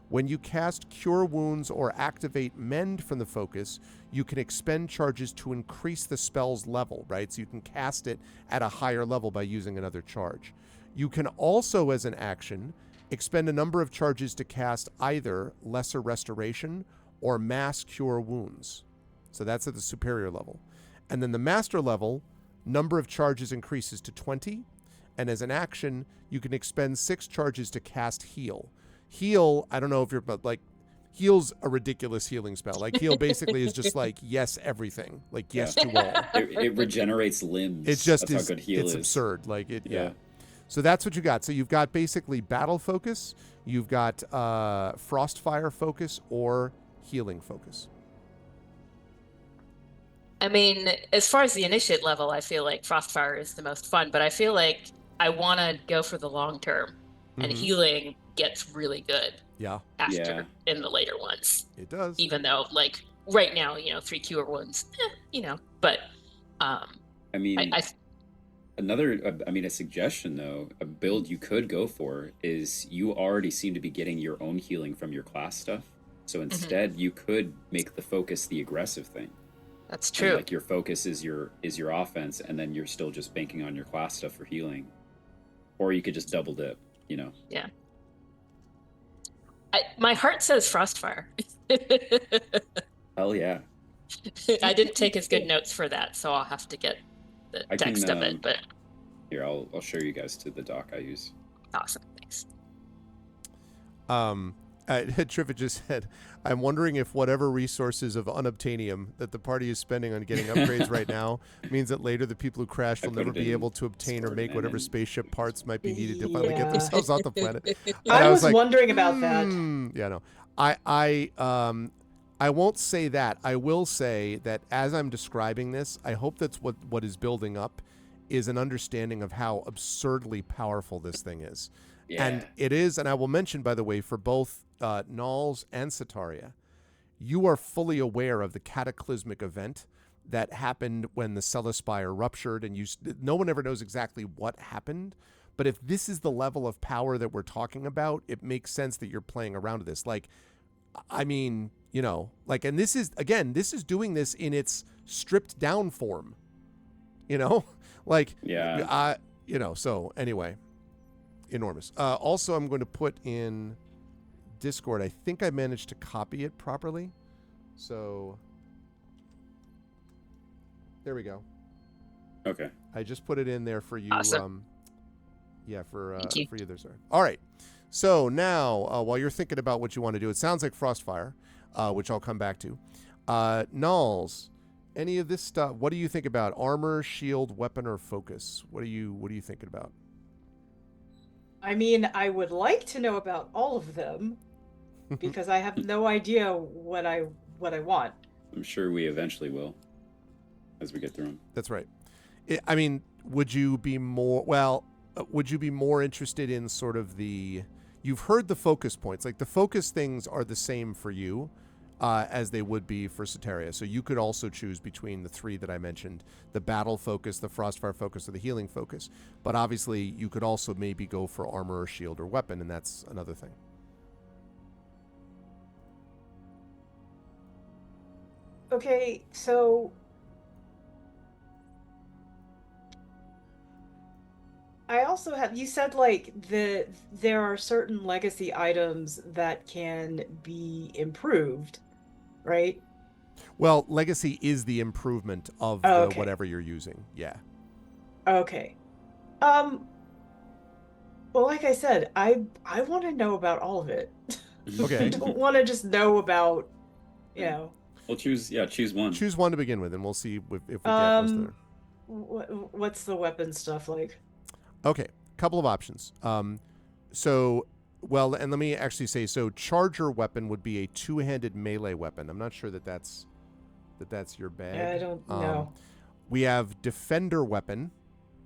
When you cast Cure Wounds or activate Mend from the focus, you can expend charges to increase the spell's level, right? So you can cast it at a higher level by using another charge. You can also, as an action, expend a number of charges to cast either Lesser Restoration or Mass Cure Wounds. So that's at the superior level. And then the master level, number of charges increases to 20. And as an action, you can expend 6 charges to cast Heal. Heal, I don't know if you're, but like, Heal's a ridiculous healing spell. Like, Heal basically is just like, yes, everything. Like, yes to all. It regenerates limbs. It just That's is, how good heal it's is. absurd. Like, it, yeah. Yeah. So that's what you got. So you've got basically battle focus, you've got Frostfire focus, or healing focus. I mean, as far as the initiate level, I feel like Frostfire is the most fun, but I feel like I want to go for the long term, and Mhm. healing gets really good Yeah, after Yeah. in the later ones. it does. Even though, like, right now, 3 cure wounds, but I mean, I a suggestion though, a build you could go for is you already seem to be getting your own healing from your class stuff. So instead, you could make the focus the aggressive thing. that's And, true. like your focus is your offense, and then you're still just banking on your class stuff for healing. Or you could just double dip. Yeah. My heart says Frostfire. Hell yeah. I didn't take as good notes for that, so I'll have to get the I text can, of it, but Here, I'll show you guys to the doc I use. awesome. Thanks. Triffitt just said, I'm wondering if whatever resources of unobtainium that the party is spending on getting upgrades right now means that later the people who crashed I will put never it be in able to obtain or Discord make and whatever in- spaceship parts might be needed to finally get Yeah. themselves off the planet. And I was like, wondering about that. Yeah, no. I won't say that. I will say that as I'm describing this, I hope that's what is building up is an understanding of how absurdly powerful this thing is. Yeah. And it is, and I will mention, by the way, for both Nulls and Sataria, you are fully aware of the cataclysmic event that happened when the Celespire ruptured, and no one ever knows exactly what happened. But if this is the level of power that we're talking about, it makes sense that you're playing around with this. Like, I mean, you know, like, and this is, again, this is doing this in its stripped down form, you know, like, Yeah. you know, so anyway, enormous. Also, I'm going to put in Discord. I think I managed to copy it properly. So there we go. Okay. I just put it in there for you. Awesome. Yeah, for Thank you. you there, sir. All right. So now, while you're thinking about what you want to do, it sounds like Frostfire, which I'll come back to. Nulls, any of this stuff? What do you think about armor, shield, weapon, or focus? What are you thinking about? I mean, I would like to know about all of them because I have no idea what I want. I'm sure we eventually will as we get through them. That's right. I mean, would you be more interested in sort of you've heard the focus points, like the focus things are the same for you as they would be for Soteria. So you could also choose between the three that I mentioned, the battle focus, the Frostfire focus, or the healing focus. But obviously you could also maybe go for armor or shield or weapon, and that's another thing. Okay, so I also have, you said like there are certain legacy items that can be improved, right? Well, legacy is the improvement of Okay. whatever you're using. Yeah. Okay. Well, like I said, I want to know about all of it. Okay. I don't want to just know about, you know. We'll choose one. Choose one to begin with, and we'll see if we get most of them. What's the weapon stuff like? Okay, couple of options. And let me actually say, so charger weapon would be a two-handed melee weapon. I'm not sure that's your bag. I don't know. We have defender weapon,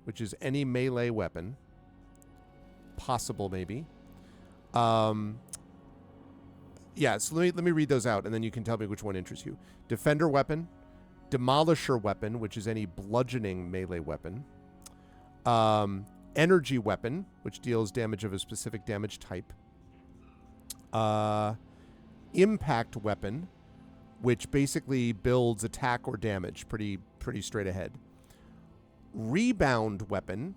which is any melee weapon. Possible, maybe. Yeah, so let me read those out, and then you can tell me which one interests you. Defender weapon, demolisher weapon, which is any bludgeoning melee weapon. Energy weapon, which deals damage of a specific damage type. Impact weapon, which basically builds attack or damage, pretty straight ahead. Rebound weapon,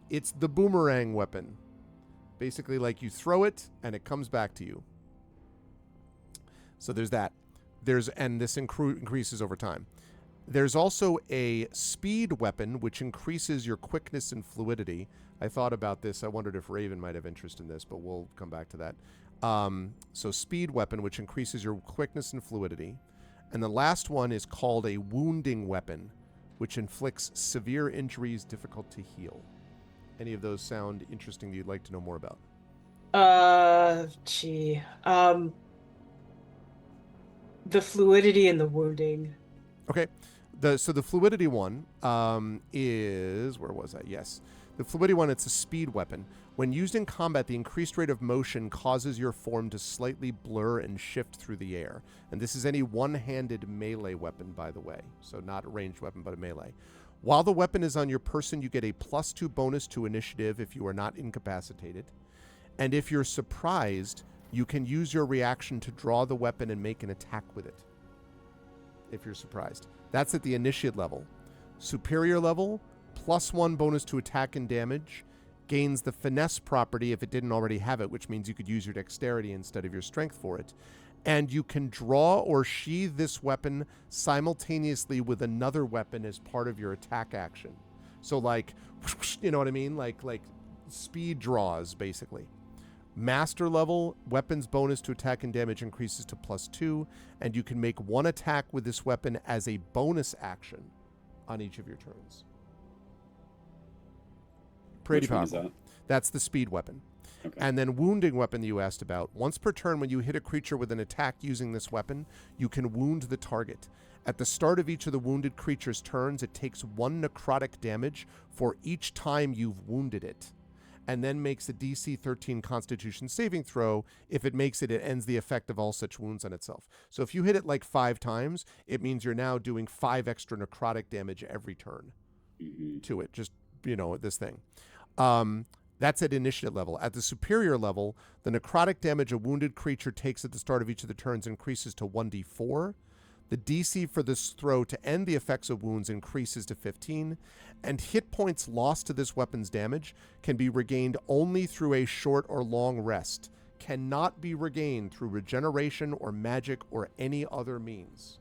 it's the boomerang weapon. Basically, like you throw it and it comes back to you. So there's that. And this increases over time. There's also a speed weapon, which increases your quickness and fluidity. I thought about this. I wondered if Raven might have interest in this, but we'll come back to that. So speed weapon, which increases your quickness and fluidity. And the last one is called a wounding weapon, which inflicts severe injuries difficult to heal. Any of those sound interesting that you'd like to know more about? The fluidity and the wounding. Okay. The fluidity one is, where was I? Yes. The fluidity one, it's a speed weapon. When used in combat, the increased rate of motion causes your form to slightly blur and shift through the air. And this is any one-handed melee weapon, by the way. So not a ranged weapon, but a melee. While the weapon is on your person, you get a +2 bonus to initiative if you are not incapacitated. And if you're surprised, you can use your reaction to draw the weapon and make an attack with it. If you're surprised. That's at the initiate level. Superior level, +1 bonus to attack and damage. Gains the finesse property if it didn't already have it, which means you could use your dexterity instead of your strength for it. And you can draw or sheathe this weapon simultaneously with another weapon as part of your attack action. So like, you know what I mean? Like speed draws, basically. Master level, weapons bonus to attack and damage increases to +2, and you can make one attack with this weapon as a bonus action on each of your turns. Pretty Which one is powerful. that? That's the speed weapon. Okay. And then wounding weapon that you asked about. Once per turn, when you hit a creature with an attack using this weapon, you can wound the target. At the start of each of the wounded creature's turns, it takes 1 necrotic damage for each time you've wounded it, and then makes a DC 13 Constitution saving throw. If it makes it, it ends the effect of all such wounds on itself. So if you hit it like 5 times, it means you're now doing 5 extra necrotic damage every turn to it. Just, this thing. That's at initiative level. At the superior level, the necrotic damage a wounded creature takes at the start of each of the turns increases to 1d4. The DC for this throw to end the effects of wounds increases to 15, and hit points lost to this weapon's damage can be regained only through a short or long rest, cannot be regained through regeneration or magic or any other means.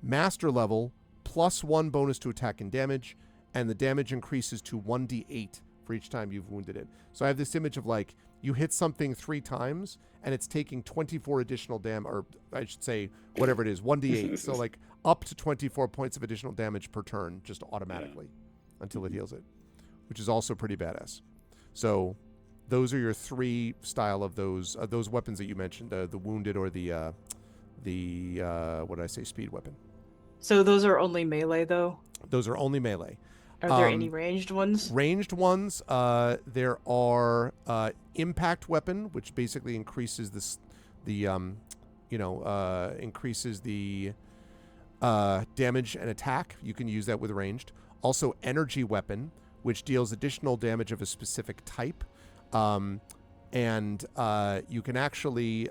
Master level, +1 bonus to attack and damage, and the damage increases to 1d8 for each time you've wounded it. So I have this image of like, you hit something 3 times and it's taking 24 additional or I should say whatever it is, 1d8. So like up to 24 points of additional damage per turn, just automatically until it heals it, which is also pretty badass. So those are your 3 style of those weapons that you mentioned, the wounded or the what did I say, speed weapon. So those are only melee, though? Those are only melee. Are there any ranged ones? Ranged ones, there are impact weapon, which basically increases increases the damage and attack. You can use that with ranged. Also, energy weapon, which deals additional damage of a specific type, and you can actually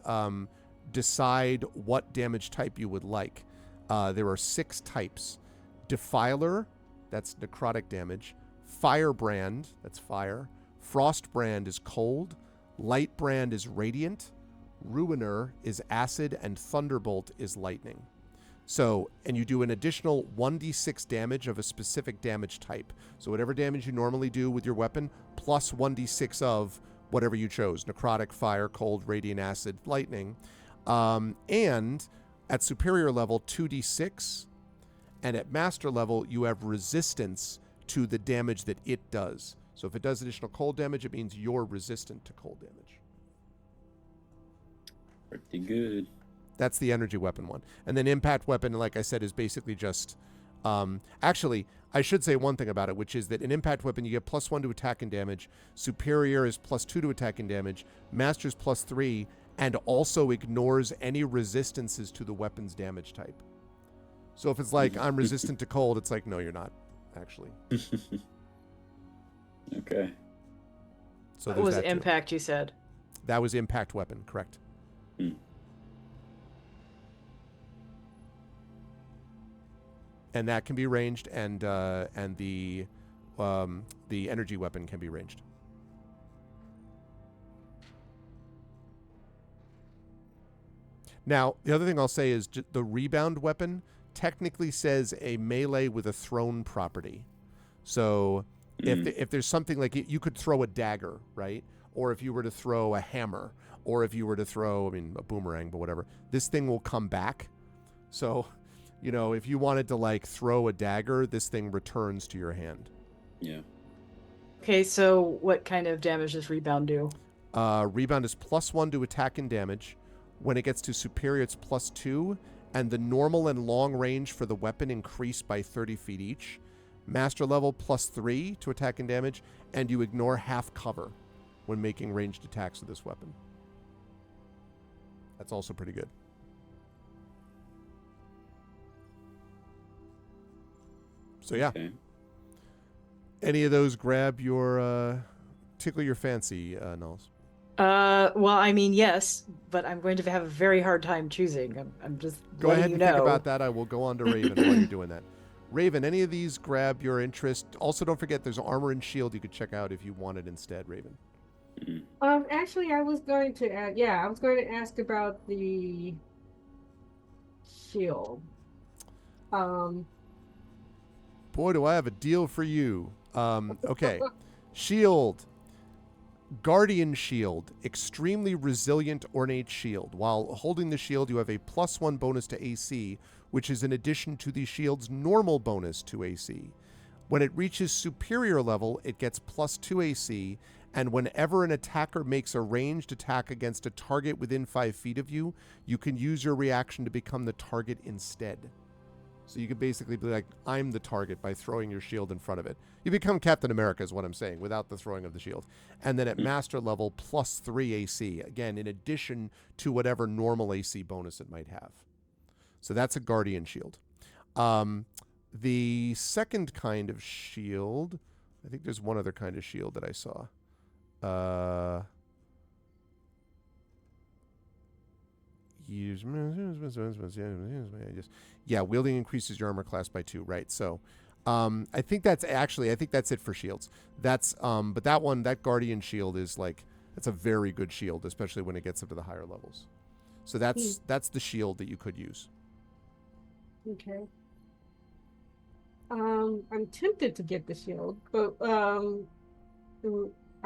decide what damage type you would like. There are 6 types: Defiler, that's necrotic damage; Firebrand, that's fire; Frostbrand is cold; Lightbrand is radiant; Ruiner is acid; and Thunderbolt is lightning. So, and you do an additional 1d6 damage of a specific damage type. So whatever damage you normally do with your weapon, plus 1d6 of whatever you chose: necrotic, fire, cold, radiant, acid, lightning. And at superior level, 2d6. And at master level, you have resistance to the damage that it does. So if it does additional cold damage, it means you're resistant to cold damage. Pretty good. That's the energy weapon one. And then impact weapon, like I said, is basically just... actually, I should say one thing about it, which is that in impact weapon, you get +1 to attack and damage. Superior is +2 to attack and damage. Master's +3, and also ignores any resistances to the weapon's damage type. So if it's like, I'm resistant to cold, it's like, no, you're not, actually. Okay. So That there's was that too. impact, you said. That was impact weapon, correct. And that can be ranged, and the energy weapon can be ranged. Now, the other thing I'll say is the rebound weapon technically says a melee with a thrown property. So if there's something like you could throw a dagger, right? Or if you were to throw a hammer, or if you were to throw, a boomerang, but whatever, this thing will come back. So, if you wanted to like throw a dagger, this thing returns to your hand. Yeah. Okay, so what kind of damage does rebound do? Rebound is +1 to attack and damage. When it gets to superior, it's +2, and the normal and long range for the weapon increase by 30 feet each. Master level +3 to attack and damage, and you ignore half cover when making ranged attacks with this weapon. That's also pretty good. So yeah, Okay. any of those grab your tickle your fancy, Nulls? Well, yes, but I'm going to have a very hard time choosing. I'm just Go letting ahead you and know. think about that. I will go on to Raven while you're doing that. Raven, any of these grab your interest? Also, don't forget there's Armor and Shield you could check out if you want it instead, Raven. Actually, I was going to add, yeah, I was going to ask about the shield. Um, Boy, do I have a deal for you. Okay. Shield. Guardian Shield. Extremely resilient ornate shield. While holding the shield, you have a +1 bonus to AC, which is in addition to the shield's normal bonus to AC. When it reaches superior level, it gets +2 AC, and whenever an attacker makes a ranged attack against a target within 5 feet of you, you can use your reaction to become the target instead. So you could basically be like, I'm the target by throwing your shield in front of it. You become Captain America is what I'm saying, without the throwing of the shield. And then at master level, +3 AC, again, in addition to whatever normal AC bonus it might have. So that's a Guardian Shield. The second kind of shield, I think there's one other kind of shield that I saw. Yeah, wielding increases your armor class by 2, right? So I think that's it for shields. That's but that Guardian Shield is like, that's a very good shield, especially when it gets up to the higher levels. So that's the shield that you could use. okay. I'm tempted to get the shield, but I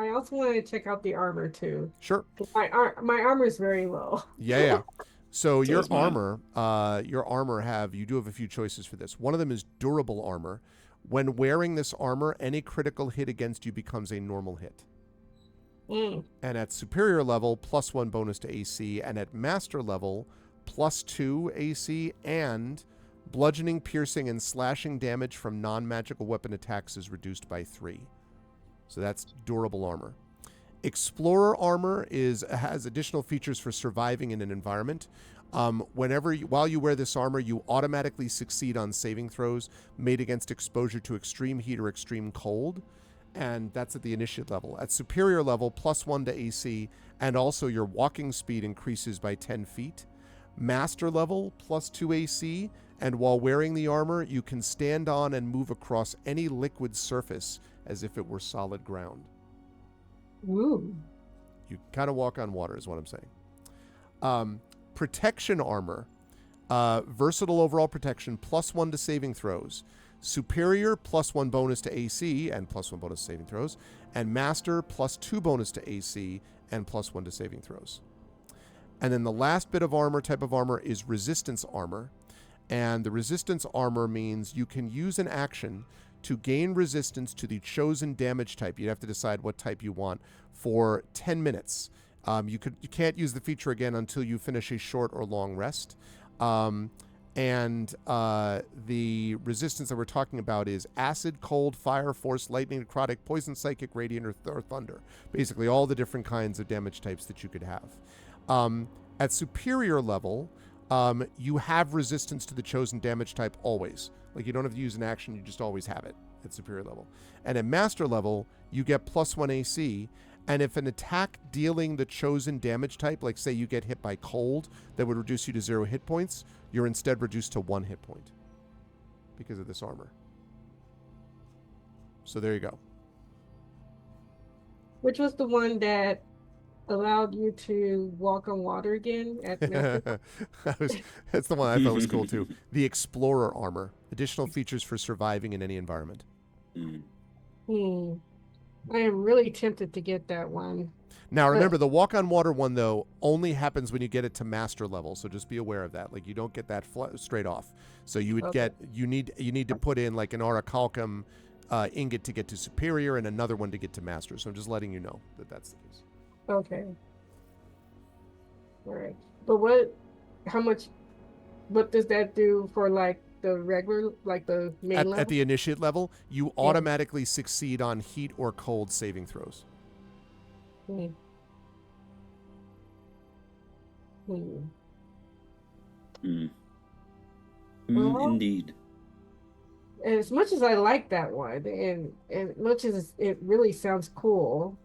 also want to check out the armor too. Sure. My armor is very low. Yeah. So your is mine. armor, you do have a few choices for this. One of them is durable armor. When wearing this armor, any critical hit against you becomes a normal hit. Mm. And at superior level, +1 bonus to AC, and at master level, +2 AC, and bludgeoning, piercing, and slashing damage from non-magical weapon attacks is reduced by 3. So that's durable armor. Explorer armor has additional features for surviving in an environment. While you wear this armor, you automatically succeed on saving throws made against exposure to extreme heat or extreme cold, and that's at the initiate level. At superior level, +1 to AC, and also your walking speed increases by 10 feet. Master level, +2 AC, and while wearing the armor, you can stand on and move across any liquid surface as if it were solid ground. Ooh. You kind of walk on water is what I'm saying. Protection armor. Versatile overall protection, +1 to saving throws. Superior, +1 bonus to AC and +1 bonus to saving throws. And Master, +2 bonus to AC and +1 to saving throws. And then the last bit of armor, type of armor, is resistance armor. And the resistance armor means you can use an action to gain resistance to the chosen damage type. You'd have to decide what type you want for 10 minutes. You can't use the feature again until you finish a short or long rest. The resistance that we're talking about is acid, cold, fire, force, lightning, necrotic, poison, psychic, radiant, or thunder. Basically all the different kinds of damage types that you could have. At superior level, you have resistance to the chosen damage type always. Like, you don't have to use an action, you just always have it at superior level. And at master level, you get +1 AC, and if an attack dealing the chosen damage type, like say you get hit by cold, that would reduce you to 0 hit points, you're instead reduced to 1 hit point because of this armor. So there you go. Which was the one that allowed you to walk on water again at That's the one I thought was cool too. The Explorer armor. Additional features for surviving in any environment. I am really tempted to get that one. Now remember, the walk on water one though only happens when you get it to master level, so just be aware of that. Like, you don't get that straight off. So you would you need to put in like an orichalcum ingot to get to superior and another one to get to master. So I'm just letting you know that that's the case. Okay. All right. But what does that do for like the regular, like the main level? At the initiate level, you automatically succeed on heat or cold saving throws. Indeed. As much as I like that one, and as much as it really sounds cool,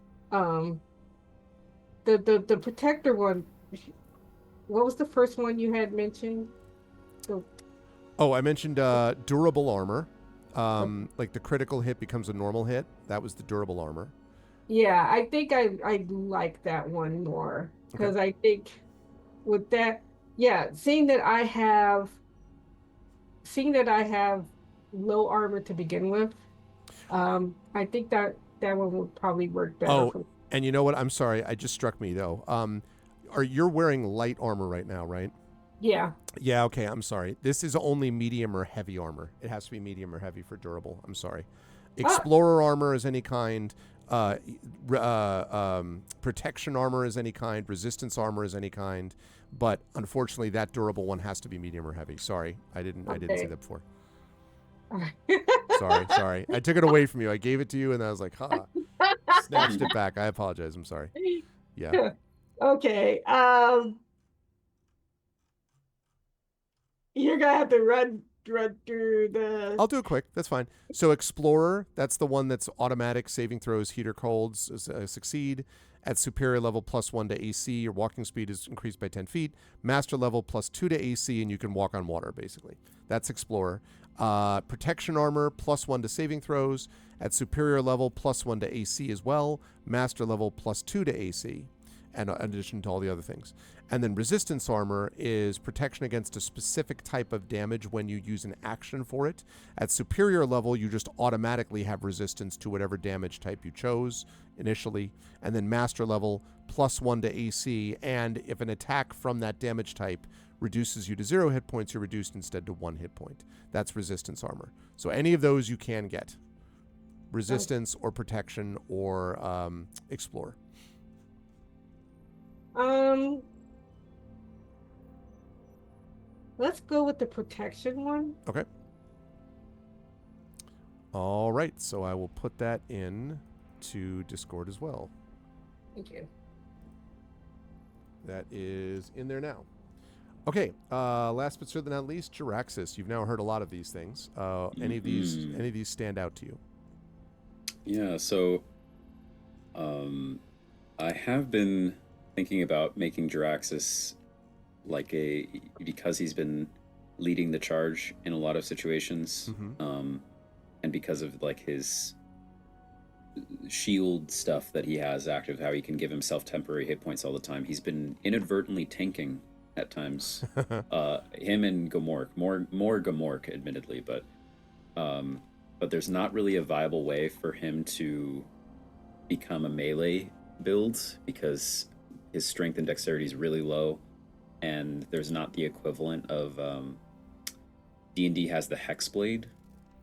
the protector one, what was the first one you had mentioned? I mentioned durable armor. Like the critical hit becomes a normal hit. That was the durable armor. Yeah, I think I do like that one more Okay. because I think with that, yeah, seeing that I have low armor to begin with, I think that one would probably work better Oh, for. and you know what? I'm sorry. I just struck me though. You're wearing light armor right now, right? Yeah. Yeah. Okay. I'm sorry. This is only medium or heavy armor. It has to be medium or heavy for durable. I'm sorry. Ah, Explorer armor is any kind. Protection armor is any kind. Resistance armor is any kind. But unfortunately, that durable one has to be medium or heavy. Sorry, I didn't see okay. that before. Sorry. I took it away from you. I gave it to you, and I was like, ha. Snatched it back. I apologize. I'm sorry. Yeah. Okay. You're gonna have to run through the. I'll do it quick. That's fine. So Explorer, that's the one that's automatic saving throws, heater colds succeed. At superior level, +1 to AC. Your walking speed is increased by 10 feet. Master level, +2 to AC, and you can walk on water, basically. That's Explorer. Protection armor, +1 to saving throws. At superior level, +1 to AC as well. Master level, +2 to AC, and in addition to all the other things. And then resistance armor is protection against a specific type of damage when you use an action for it. At superior level, you just automatically have resistance to whatever damage type you chose initially. And then master level, +1 to AC. And if an attack from that damage type reduces you to 0 hit points, you're reduced instead to 1 hit point. That's resistance armor. So any of those you can get. Resistance or protection or Explorer. Let's go with the protection one. Okay. All right. So I will put that in to Discord as well. Thank you. That is in there now. Okay. Last but certainly not least, Jiraxis. You've now heard a lot of these things. Any of these stand out to you? Yeah, so I have been thinking about making Jiraxis because he's been leading the charge in a lot of situations, and because of like his shield stuff that he has active, how he can give himself temporary hit points all the time. He's been inadvertently tanking at times. Him and Gamork, more Gamork, admittedly, but there's not really a viable way for him to become a melee build because his strength and dexterity is really low, and there's not the equivalent of D&D has the Hexblade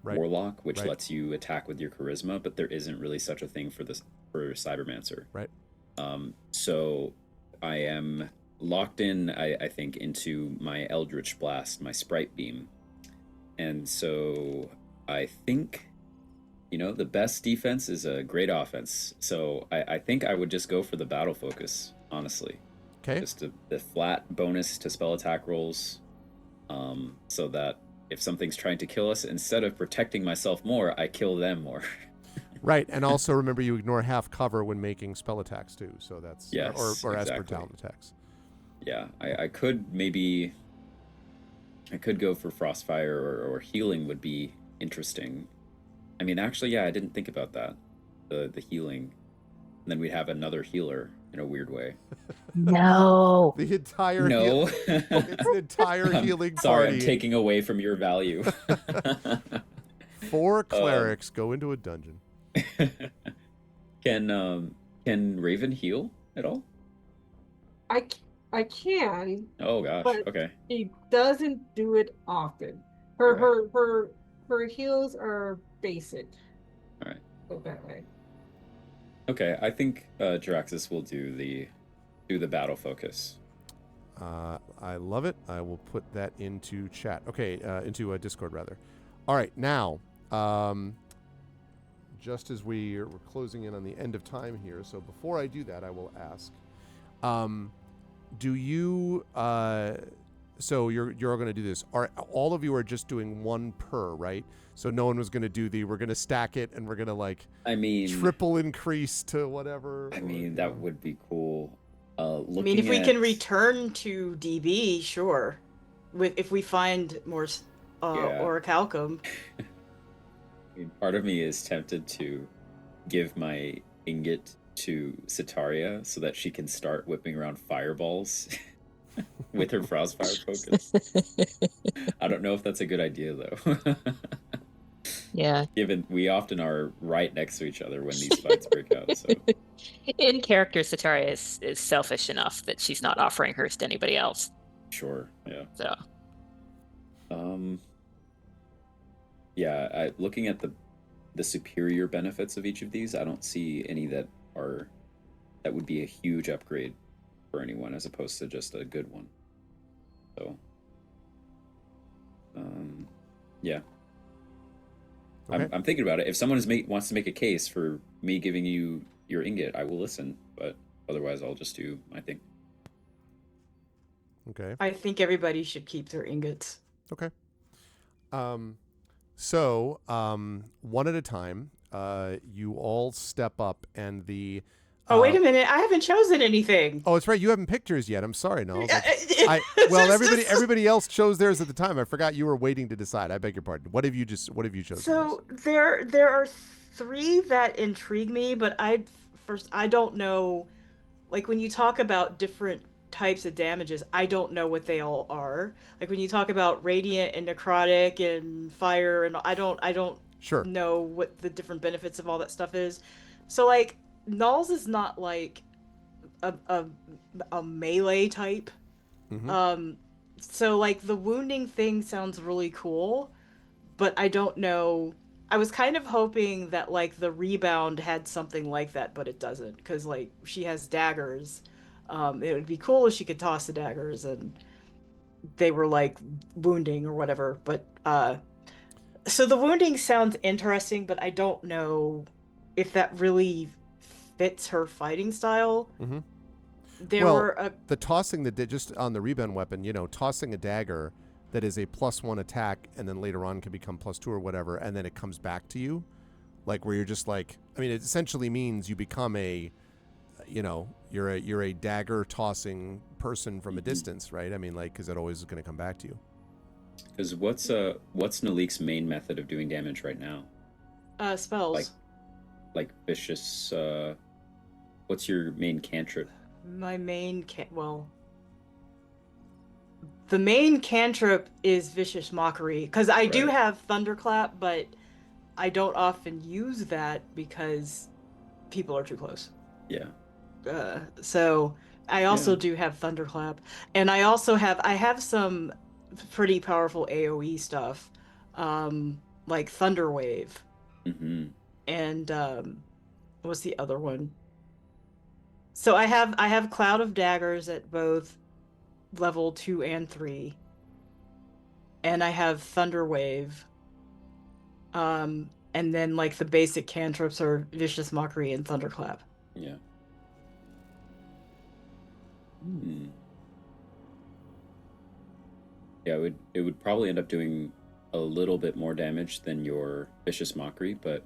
Warlock, which lets you attack with your charisma, but there isn't really such a thing for Cybermancer. Right. So I am locked in, I think, into my Eldritch Blast, my Sprite Beam. And so I think, the best defense is a great offense. So I think I would just go for the battle focus, honestly. Okay. Just the flat bonus to spell attack rolls, so that if something's trying to kill us, instead of protecting myself more, I kill them more. Right, and also remember you ignore half cover when making spell attacks too. So that's or exactly. Esper talent attacks. Yeah, I could go for Frostfire or healing would be interesting. I mean, actually, yeah, I didn't think about that. The healing, and then we'd have another healer in a weird way. No. The entire No, it's an entire healing sorry, party. I'm taking away from your value. 4 clerics go into a dungeon. Can Raven heal at all? I can. Oh gosh. But Okay. She doesn't do it often. Her heals are basic. All right. Go that way. Okay, I think Jiraxis will do the battle focus. I love it. I will put that into chat. Okay, into Discord rather. All right, now, just as we're closing in on the end of time here, so before I do that, I will ask, do you? So you're going to do this. Are all of you are just doing one per, right? So no one was going to do we're going to stack it and we're going to triple increase to whatever. I mean, that would be cool. If we can return to DB, sure. If we find more orichalcum. I mean, part of me is tempted to give my ingot to Sitaria so that she can start whipping around fireballs with her Frostfire focus. I don't know if that's a good idea though. Yeah. Given we often are right next to each other when these fights break out. So In character, Sitaria is selfish enough that she's not offering hers to anybody else. sure, yeah. So Yeah, looking at the superior benefits of each of these, I don't see any that would be a huge upgrade for anyone as opposed to just a good one. So yeah. Okay. I'm thinking about it. If someone wants to make a case for me giving you your ingot, I will listen, but otherwise I'll just do my thing. Okay. I think everybody should keep their ingots. Okay. So, one at a time, you all step up, and the. Oh, wait a minute! I haven't chosen anything. Oh, it's right. You haven't picked yours yet. I'm sorry, Knowles. Well, Well, everybody else chose theirs at the time. I forgot you were waiting to decide. I beg your pardon. What have you chosen? So there are three that intrigue me, but I don't know. Like when you talk about different types of damages, I don't know what they all are. Like when you talk about radiant and necrotic and fire, and I don't Sure. know what the different benefits of all that stuff is. So like Nulls is not like a melee type. Mhm. So like the wounding thing sounds really cool, but I don't know. I was kind of hoping that like the rebound had something like that, but it doesn't, because like she has daggers. It would be cool if she could toss the daggers and they were like wounding or whatever. But so the wounding sounds interesting, but I don't know if that really fits her fighting style. Mhm. There Well, were the tossing just on the rebound weapon, tossing a dagger that is a +1 attack and then later on can become +2 or whatever, and then it comes back to you, like where you're just like, I mean, it essentially means you become you're a dagger tossing person from a distance, right? I mean, like, because it always is going to come back to you. Because what's Nalik's main method of doing damage right now? spells. Like vicious. What's your main cantrip? My main the main cantrip is Vicious Mockery, because I do Right. have Thunderclap, but I don't often use that because people are too close. Yeah. So I also Yeah. do have Thunderclap, and I have some pretty powerful AoE stuff, like Thunderwave, Mm-hmm. and what's the other one? So I have Cloud of Daggers at both level 2 and 3, and I have Thunderwave. And then like the basic cantrips are Vicious Mockery and Thunderclap. Yeah. Hmm. Yeah, it would probably end up doing a little bit more damage than your Vicious Mockery, but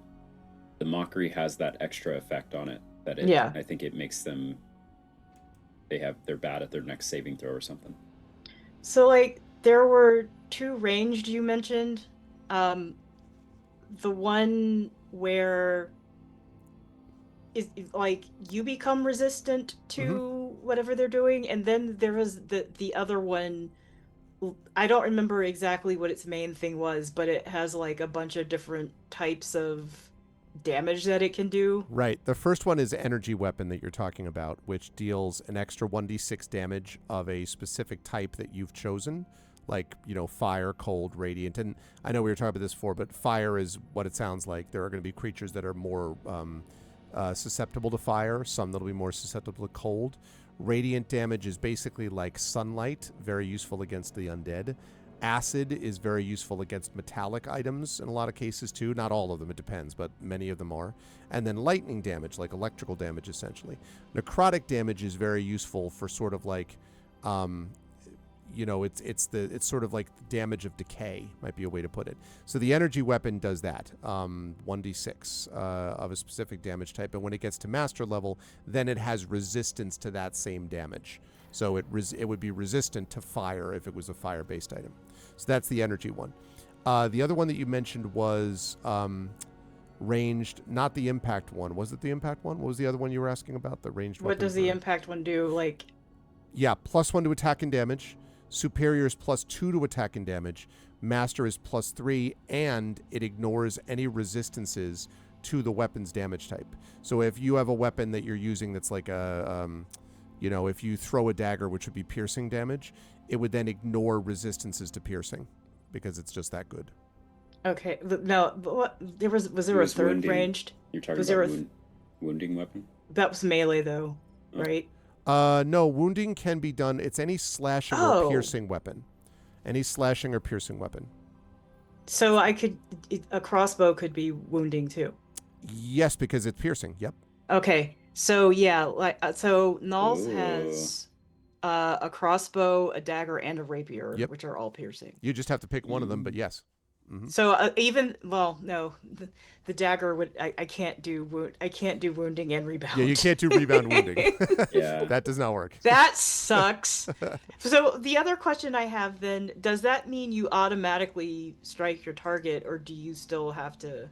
the Mockery has that extra effect on it that Yeah. I think it makes them they're bad at their next saving throw or something. So like there were two ranged you mentioned. The one where is like you become resistant to whatever they're doing, and then there was the other one. I don't remember exactly what its main thing was, but it has like a bunch of different types of damage that it can do. Right. The first one is energy weapon that you're talking about, which deals an extra 1d6 damage of a specific type that you've chosen, like, fire, cold, radiant. And I know we were talking about this before, but fire is what it sounds like. There are going to be creatures that are more susceptible to fire, some that'll be more susceptible to cold. Radiant damage is basically like sunlight, very useful against the undead. Acid is very useful against metallic items in a lot of cases too. Not all of them, it depends, but many of them are. And then lightning damage, like electrical damage essentially. Necrotic damage is very useful for sort of like, it's sort of like damage of decay, might be a way to put it. So the energy weapon does that, 1d6 of a specific damage type. And when it gets to master level, then it has resistance to that same damage. So it would be resistant to fire if it was a fire-based item. So that's the energy one. The other one that you mentioned was ranged, not the impact one. Was it the impact one? What was the other one you were asking about? The ranged What weapon does the for- impact one do? Like, Yeah, +1 to attack and damage. Superior is +2 to attack and damage. Master is +3, and it ignores any resistances to the weapon's damage type. So if you have a weapon that you're using that's like a, if you throw a dagger, which would be piercing damage, it would then ignore resistances to piercing because it's just that good. okay, no, but what was there It a was third wounding. ranged? You're talking Was there about a wounding weapon? That was melee though, Oh. right? No, wounding can be done. It's any slashing or Oh. piercing weapon. Any slashing or piercing weapon. So a crossbow could be wounding too. Yes, because it's piercing. Yep. Okay, so yeah, so Nulls Ooh. has a crossbow, a dagger, and a rapier, Yep. which are all piercing. You just have to pick one of them, but yes. So no, the dagger would I can't do wounding and rebound. Yeah, you can't do rebound wounding. Yeah. That does not work. That sucks. So the other question I have then, does that mean you automatically strike your target, or do you still have to?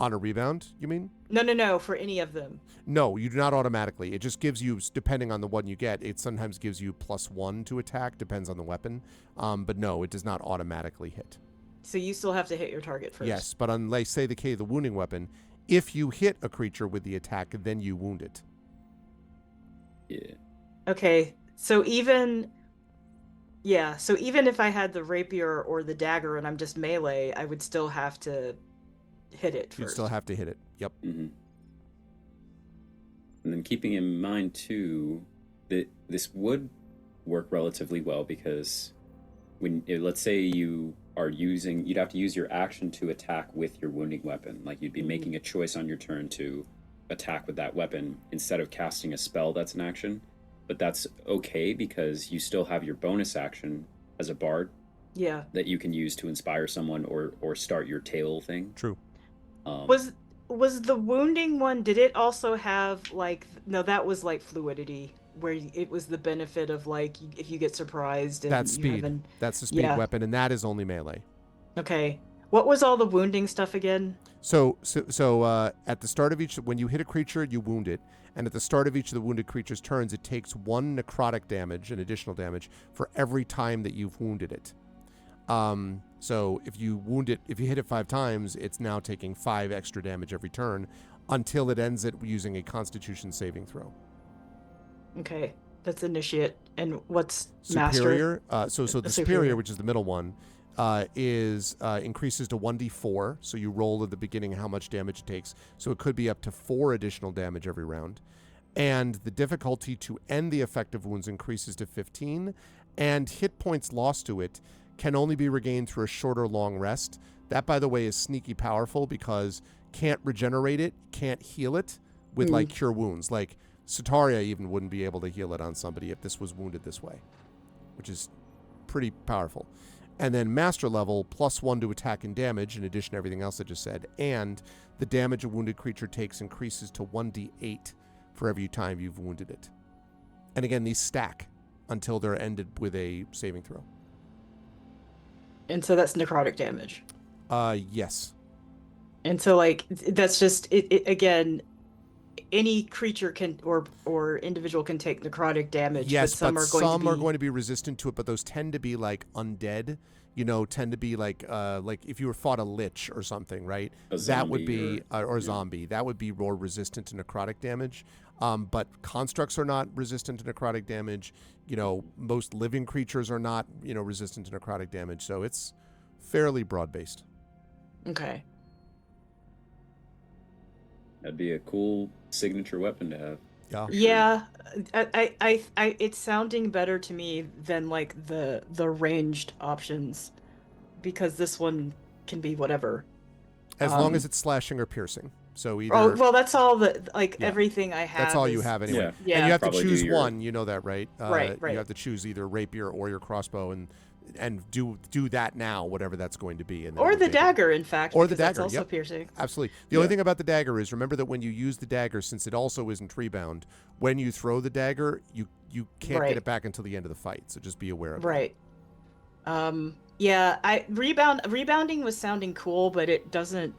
On a rebound, you mean? No, for any of them. No, you do not automatically. It just gives you, depending on the one you get, it sometimes gives you +1 to attack, depends on the weapon. But no, it does not automatically hit. So you still have to hit your target first. Yes, but on, like, say, the wounding weapon, if you hit a creature with the attack, then you wound it. Yeah. Okay, so even if I had the rapier or the dagger and I'm just melee, I would still have to hit it You'd first. still have to hit it. Yep. hmm And then keeping in mind too that this would work relatively well because let's say you are you'd have to use your action to attack with your wounding weapon. Like you'd be making a choice on your turn to attack with that weapon instead of casting a spell that's an action. But that's okay because you still have your bonus action as a bard Yeah. that you can use to inspire someone or start your tail thing. True. Was the wounding one, did it also have like, no, that was like fluidity, where it was the benefit of like if you get surprised and That's you speed. haven't. That's the speed Yeah. weapon, and that is only melee. Okay. What was all the wounding stuff again? So at the start of when you hit a creature, you wound it, and at the start of each of the wounded creature's turns, it takes 1 necrotic damage, an additional damage, for every time that you've wounded it. So if you hit it 5 times, it's now taking 5 extra damage every turn until it ends it using a Constitution saving throw. Okay, that's initiate, and what's master? Superior. So the Superior. superior, which is the middle one, is increases to 1d4. So you roll at the beginning how much damage it takes. So it could be up to 4 additional damage every round. And the difficulty to end the effective wounds increases to 15. And hit points lost to it can only be regained through a short or long rest. That, by the way, is sneaky powerful because can't regenerate it, can't heal it with like cure wounds. Like Sataria even wouldn't be able to heal it on somebody if this was wounded this way, which is pretty powerful. And then master level, +1 to attack and damage, in addition to everything else I just said. And the damage a wounded creature takes increases to 1d8 for every time you've wounded it. And again, these stack until they're ended with a saving throw. And so that's necrotic damage. Yes. And so like that's just it again. Any creature can or individual can take necrotic damage. Yes, but some are going to be resistant to it, but those tend to be like undead. Tend to be like if you were fought a lich or something, right? That would be or zombie. That would be more resistant to necrotic damage. But constructs are not resistant to necrotic damage. Most living creatures are not, resistant to necrotic damage. So it's fairly broad based. Okay. That'd be a cool signature weapon to have. Yeah. Yeah, I it's sounding better to me than like the ranged options, because this one can be whatever. As long as it's slashing or piercing. So either. Oh well, that's all Yeah. everything I have. That's all you is- have anyway. Yeah. And you have to Probably choose do your- one. You know that, right? Right. You have to choose either rapier or your crossbow, and do that now, whatever that's going to be. And then Or we'll the take it. dagger, in fact. Or the because that's dagger, also yep. piercing. Absolutely. The only thing about the dagger is remember that when you use the dagger, since it also isn't rebound, when you throw the dagger, you can't Right. get it back until the end of the fight. So just be aware of Right. Yeah, rebounding was sounding cool, but it doesn't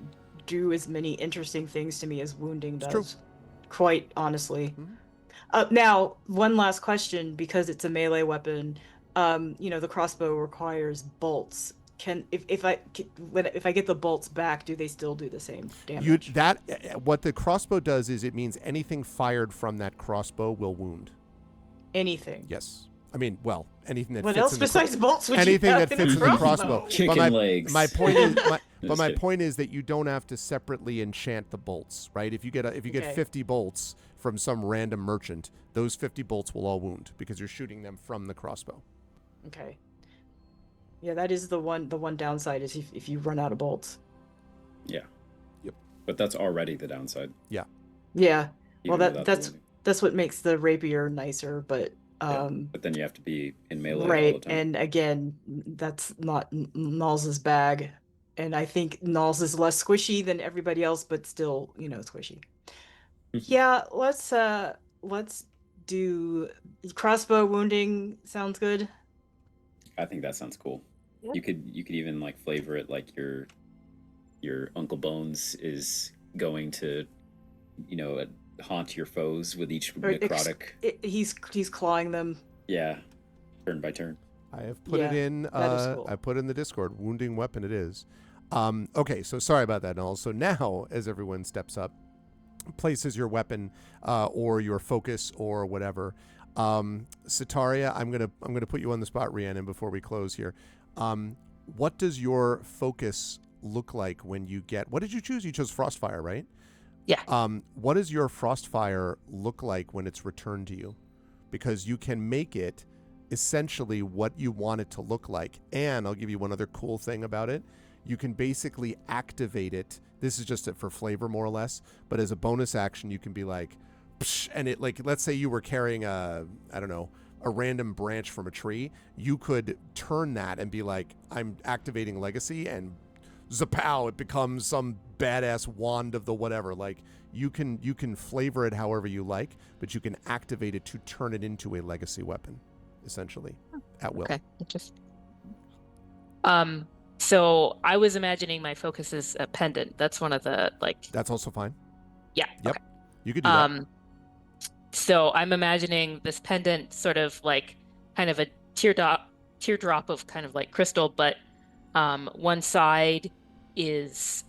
do as many interesting things to me as wounding It's does. true. Quite honestly. Mhm. Now, one last question, because it's a melee weapon. The crossbow requires bolts. If I get the bolts back, do they still do the same damage? What the crossbow does is it means anything fired from that crossbow will wound. Anything. Yes. I mean, well, anything that What fits else in the besides bolts would anything you that have in fits a in the crossbow. Chicken But legs. my point is, Just but my kidding. point is that you don't have to separately enchant the bolts, right? If you get Okay. 50 bolts from some random merchant, those 50 bolts will all wound because you're shooting them from the crossbow. Okay. Yeah, that is the one downside is if you run out of bolts. Yeah. Yep. But that's already the downside. Yeah. even Well, without the that's wounding. that's what makes the rapier nicer, but Yeah. But then you have to be in melee all the right, time. and again, that's not Nulz's bag, and I think Nulz is less squishy than everybody else, but still, squishy. Yeah, let's do crossbow wounding. Sounds good. I think that sounds cool. Yeah. You could even like flavor it like your Uncle Bones is going to, haunt your foes with each Or necrotic. He's clawing them. Yeah, turn by turn. I have put it Yeah, in. that is cool. I put in the Discord. Wounding weapon it is. Okay, so sorry about that, Null. So now, as everyone steps up, places your weapon or your focus or whatever. Sataria, I'm gonna put you on the spot, Rhiannon, before we close here. What does your focus look like when you get? What did you choose? You chose Frostfire, right? Yeah. What does your Frostfire look like when it's returned to you? Because you can make it essentially what you want it to look like. And I'll give you one other cool thing about it. You can basically activate it. This is just for flavor, more or less. But as a bonus action, you can be like, psh, and it, like, let's say you were carrying a random branch from a tree. You could turn that and be like, I'm activating Legacy, and zapow, it becomes some badass wand of the whatever. Like, you can flavor it however you like, but you can activate it to turn it into a Legacy weapon, essentially, at will. Okay. Interesting. So I was imagining my focus is a pendant. That's one of the That's also fine. Yeah. Yep. Okay. You could do that. So I'm imagining this pendant sort of like kind of a teardrop of kind of like crystal, but one side is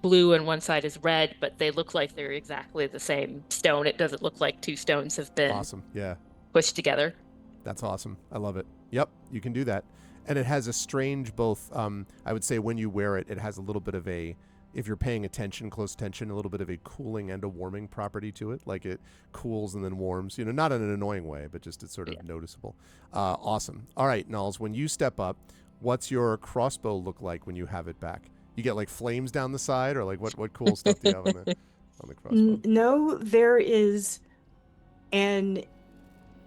blue and one side is red, but they look like they're exactly the same stone. It doesn't look like two stones have been Awesome. Yeah. pushed together. That's awesome. I love it. Yep, you can do that. And it has a strange both, I would say when you wear it, it has a little bit of a, if you're paying attention, close attention, a little bit of a cooling and a warming property to it. Like it cools and then warms, not in an annoying way, but just it's sort of noticeable. Awesome. All right, Nulz, when you step up, what's your crossbow look like when you have it back? You get like flames down the side, or like what cool stuff do you have on the crossbow? No, there is an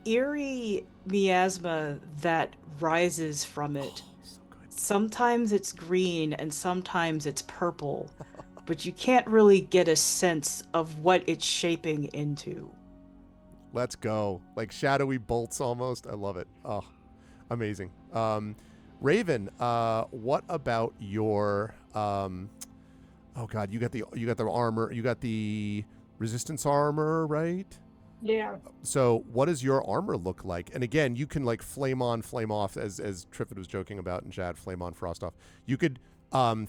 eerie miasma that rises from it. So good. Sometimes it's green and sometimes it's purple, but you can't really get a sense of what it's shaping into. Let's go. Like shadowy bolts almost. I love it. Oh, amazing. Raven, what about your oh god, you got the armor, you got the resistance armor, right? Yeah. So what does your armor look like? And again, you can like flame on, flame off, as Triffid was joking about in chat, flame on, frost off. You could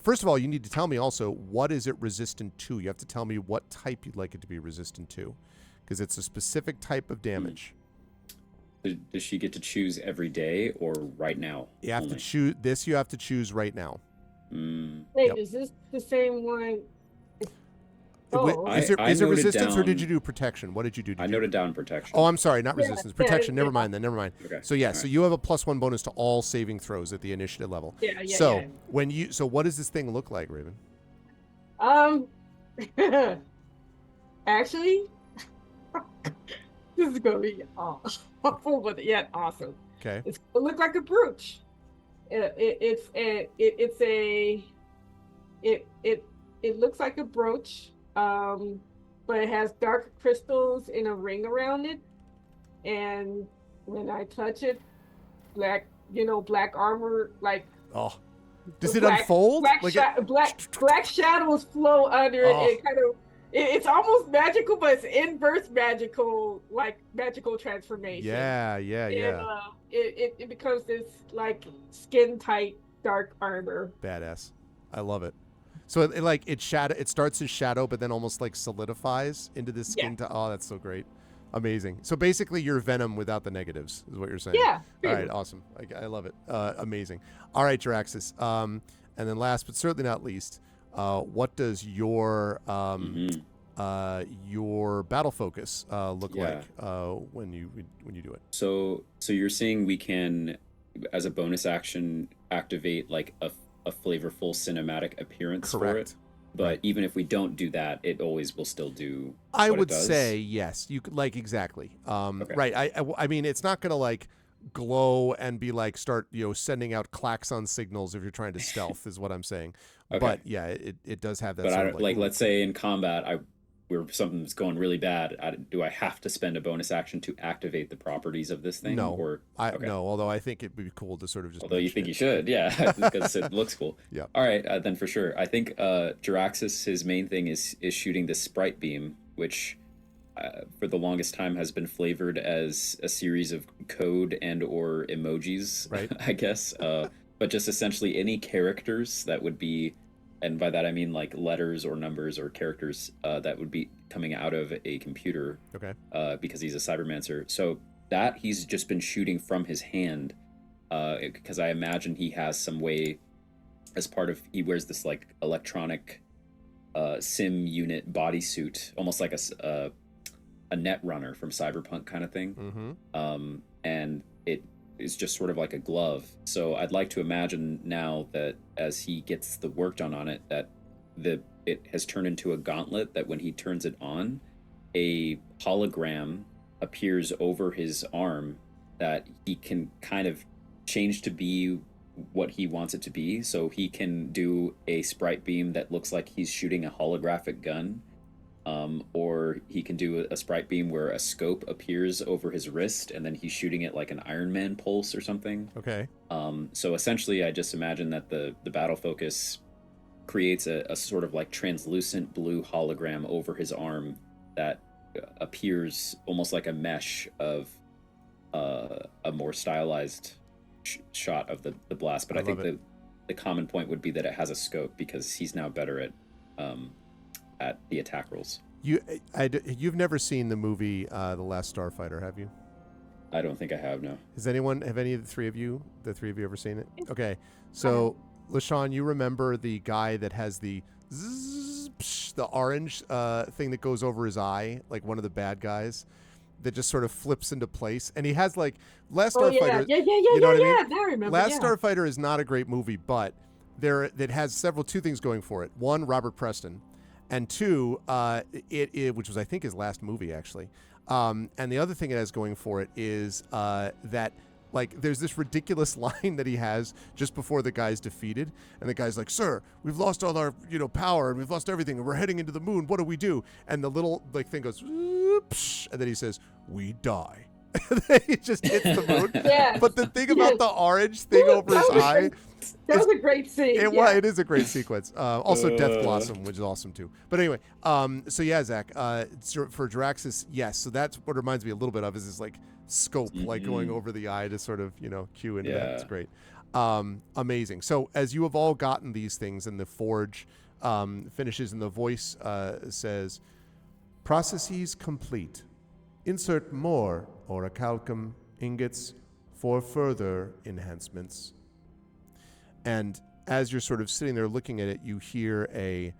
first of all, you need to tell me also, what is it resistant to? You have to tell me what type you'd like it to be resistant to, because it's a specific type of damage. Does she get to choose every day or right now? You have only? to choose this. You have to choose right now. Mm. Wait, Yep. is this the same one? Wait, Oh, is it I noted resistance or did down- you do protection? What did you do? I noted down protection. Oh, I'm sorry, not Yeah, resistance. yeah, Protection. Never yeah. mind then. Never mind. Okay. So yeah, All so right. you have a +1 bonus to all saving throws at the initiative level. yeah, yeah. so yeah. when you, so what does this thing look like, Raven? Actually, this is gonna be awful, but yet awesome. Okay. It's gonna look like a brooch. It looks like a brooch, but it has dark crystals in a ring around it, and when I touch it, black armor, like Oh, Does it unfold? Black shadows flow under it. Oh. It kind of it's almost magical, but it's inverse magical, like magical transformation. Yeah. And it becomes this like skin tight dark armor. Badass. I love it. So it starts as shadow, but then almost like solidifies into this skin. Oh, that's so great. Amazing. So basically, you're Venom without the negatives, is what you're saying. Yeah. All right. Awesome. I love it. Amazing. All right, Jaraxxus. And then last but certainly not least, what does your battle focus look like when you do it? So you're saying we can, as a bonus action, activate like a flavorful cinematic appearance for it? But even if we don't do that, it always will still do. I what would it does? say yes. You could exactly. Okay. Right. I mean, it's not gonna like glow and be like start sending out klaxon signals if you're trying to stealth is what I'm saying. Okay. But yeah, it does have that. But sort I of like let's say in combat, where something's going really bad, do I have to spend a bonus action to activate the properties of this thing? No, or no. Although I think it'd be cool to sort of just. Although you think you should, yeah, because it looks cool. Yeah. All right, then for sure. I think Jaraxxus, his main thing is shooting this sprite beam, which for the longest time has been flavored as a series of code and or emojis, right? I guess. But just essentially any characters that would be. And by that I mean like letters or numbers or characters that would be coming out of a computer. Okay. Because he's a cybermancer. So that he's just been shooting from his hand, because I imagine he has some way, as part of he wears this like electronic sim unit bodysuit, almost like a net runner from Cyberpunk kind of thing. Mm-hmm. And it is just sort of like a glove. So I'd like to imagine now that as he gets the work done on it, that it has turned into a gauntlet that when he turns it on, a hologram appears over his arm that he can kind of change to be what he wants it to be. So he can do a sprite beam that looks like he's shooting a holographic gun. Or he can do a sprite beam where a scope appears over his wrist and then he's shooting it like an Iron Man pulse or something. Okay. So essentially I just imagine that the battle focus creates a sort of like translucent blue hologram over his arm that appears almost like a mesh of a more stylized shot of the blast. But I think the common point would be that it has a scope because he's now better at the attack rolls. You've never seen the movie The Last Starfighter, have you? I don't think I have, no. Have any of the three of you ever seen it? Okay. So, LaShawn, you remember the guy that has the zzz, psh, the orange thing that goes over his eye, like one of the bad guys that just sort of flips into place, and he has like Last Starfighter. Yeah. You know what I mean? I remember. Last Starfighter is not a great movie, but it has two things going for it. One, Robert Preston. And two, which was I think his last movie actually. And the other thing it has going for it is that like there's this ridiculous line that he has just before the guy's defeated, and the guy's like, "Sir, we've lost all our power and we've lost everything and we're heading into the moon. What do we do?" And the little like thing goes, "Psh," and then he says, "We die." And then he just hits the moon. Yeah. But the thing about the orange thing over his eye. That was a great scene. It is a great sequence. Also, Death Blossom, which is awesome too. But anyway, so yeah, Zach, for Jaraxxus, yes. So that's what reminds me a little bit of is this like scope, like going over the eye to sort of cue into that. It's great, amazing. So as you have all gotten these things, and the forge finishes, and the voice says, "Processes complete. Insert more orichalcum ingots for further enhancements." And as you're sort of sitting there looking at it, you hear a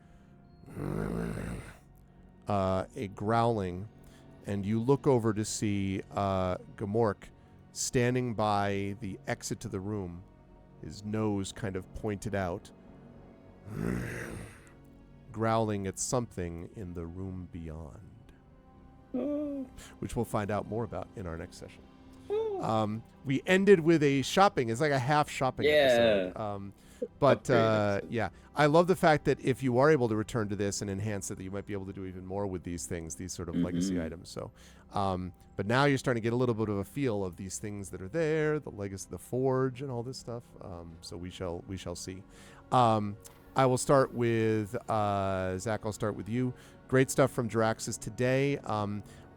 growling, and you look over to see Gamork standing by the exit to the room, his nose kind of pointed out, growling at something in the room beyond, which we'll find out more about in our next session. We ended with a shopping. It's like a half shopping episode. But Upgrade, yeah, I love the fact that if you are able to return to this and enhance it, that you might be able to do even more with these things, these sort of legacy items. So, but now you're starting to get a little bit of a feel of these things that are there, the legacy, the forge, and all this stuff. So we shall see. I will start with Zach. I'll start with you. Great stuff from Jiraxis today.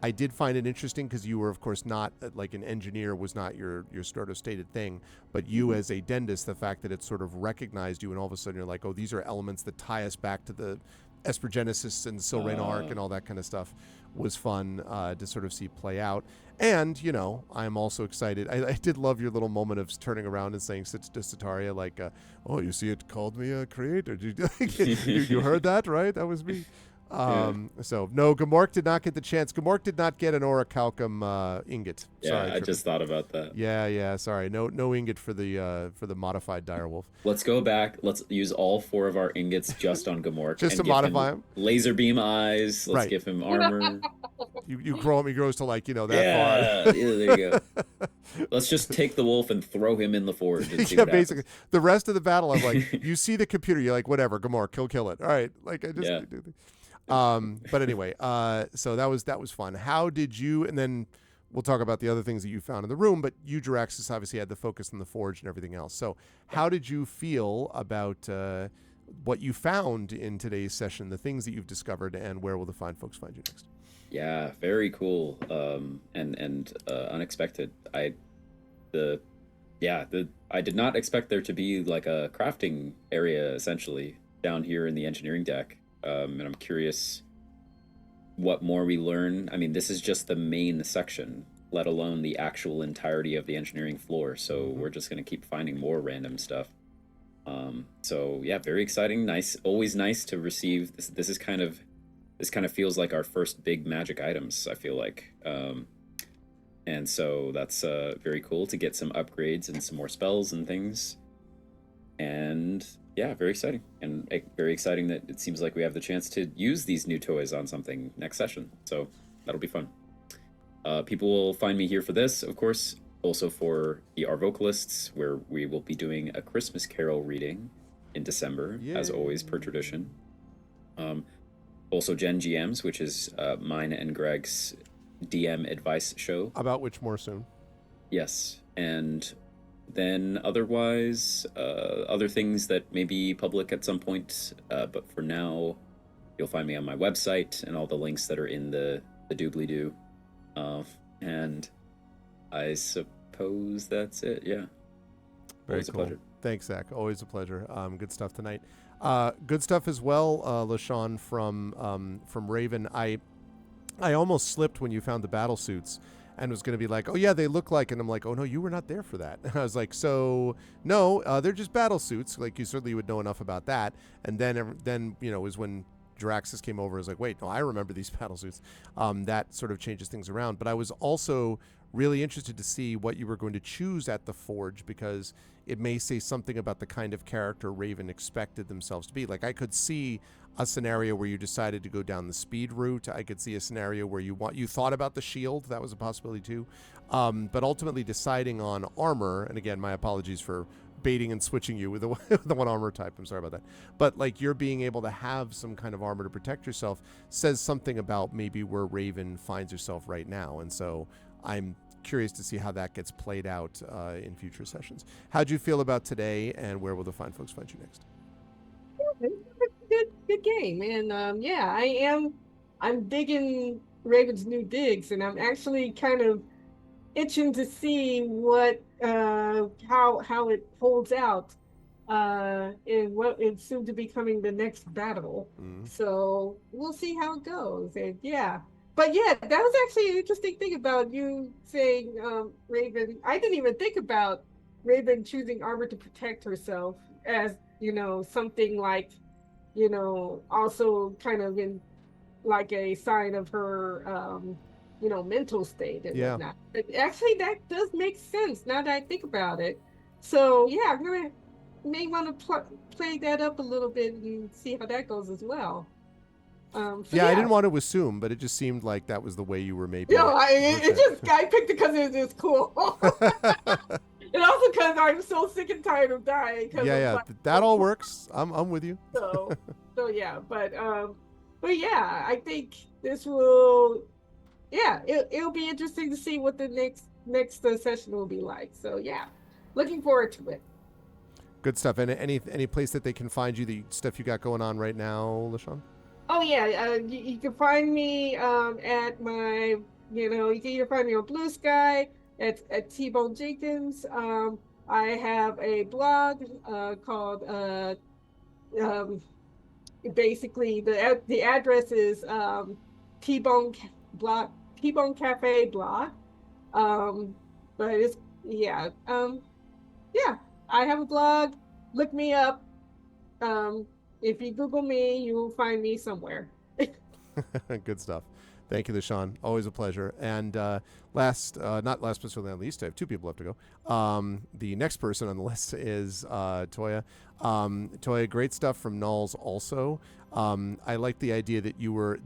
I did find it interesting because you were, of course, not like an engineer was not your sort of stated thing, but you as a dentist, the fact that it sort of recognized you and all of a sudden you're like, oh, these are elements that tie us back to the Esper Genesis and Sylvain Arc and all that kind of stuff was fun to sort of see play out. And, you know, I'm also excited. I did love your little moment of turning around and saying to Sataria, like, oh, you see, it called me a creator. You heard that, right? That was me. So no, Gamork did not get the chance. Gamork did not get an Orichalcum ingot. Yeah, Sorry, I just thought about that. Yeah. Sorry, no ingot for the modified direwolf. Let's go back. Let's use all 4 of our ingots just on Gamork. Just and to give modify him. Laser beam eyes. Let's Right. give him armor. You grow him. He grows to like that far. Yeah, there you go. Let's just take the wolf and throw him in the forge and see Yeah, what happens. basically. The rest of the battle, I'm like, you see the computer, you're like, whatever, Gamork, kill it. All right, like I just. Yeah. But anyway, so that was fun. How did you? And then we'll talk about the other things that you found in the room. But you, Jiraxis, obviously had the focus on the forge and everything else. So how did you feel about what you found in today's session, the things that you've discovered, and where will the fine folks find you next? Yeah, very cool. And unexpected. I did not expect there to be like a crafting area essentially down here in the engineering deck. And I'm curious what more we learn. I mean, this is just the main section, let alone the actual entirety of the engineering floor. So we're just going to keep finding more random stuff. So yeah, very exciting. Nice. Always nice to receive this. This kind of feels like our first big magic items, I feel like. And so that's very cool to get some upgrades and some more spells and things. And yeah, very exciting. And very exciting that it seems like we have the chance to use these new toys on something next session. So that'll be fun. People will find me here for this, of course, also for Our Vocalists, where we will be doing a Christmas Carol reading in December, as always, per tradition. Also Gen GMs, which is mine and Greg's DM advice show. About which more soon. Yes. And then otherwise, other things that may be public at some point. But for now, you'll find me on my website and all the links that are in the doobly-doo. And I suppose that's it. Yeah. Very Always cool. a pleasure. Thanks, Zach. Always a pleasure. Good stuff tonight. Good stuff as well, LaShawn from Raven. I almost slipped when you found the battle suits and was going to be like, oh yeah, they look like, and I'm like, oh no, you were not there for that. And I was like, so no, they're just battle suits. Like you certainly would know enough about that. And then is when Jiraxis came over. I was like, wait, no, I remember these battle suits. That sort of changes things around. But I was also really interested to see what you were going to choose at the Forge, because it may say something about the kind of character Raven expected themselves to be. Like I could see a scenario where you decided to go down the speed route. I could see a scenario where you thought about the shield. That was a possibility too. But ultimately deciding on armor, and again, my apologies for baiting and switching you with the one armor type. I'm sorry about that. But like you're being able to have some kind of armor to protect yourself says something about maybe where Raven finds herself right now. And so I'm curious to see how that gets played out in future sessions. How'd you feel about today, and where will the fine folks find you next? Good game, and I'm digging Raven's new digs, and I'm actually kind of itching to see what how it holds out in what is soon to be coming the next battle. So we'll see how it goes. And but that was actually an interesting thing about you saying Raven. I didn't even think about Raven choosing armor to protect herself as something like also kind of in like a sign of her mental state and whatnot. But actually that does make sense now that I think about it. So I may want to play that up a little bit and see how that goes as well. I didn't want to assume, but it just seemed like that was the way you were maybe. I picked it because it's cool. It also because I'm so sick and tired of dying. 'Cause Yeah, of yeah, like, that all works. I'm with you. so yeah, but yeah, I think this will, yeah, it'll be interesting to see what the next session will be like. So yeah, looking forward to it. Good stuff. And any place that they can find you, the stuff you got going on right now, LaShawn? Oh yeah, you can find me at my, you can either find me on Blue Sky at T-Bone Jenkins. I have a blog called um, basically the address is T-Bone blog, T-Bone Cafe blog. But it's yeah yeah, I have a blog. Look me up. Um, if you Google me, you will find me somewhere. Good stuff. Thank you, LaShawn. Always a pleasure. And not last but certainly not least, I have two people left to go. The next person on the list is Toya. Toya, great stuff from Nulls also. I like the idea that you were,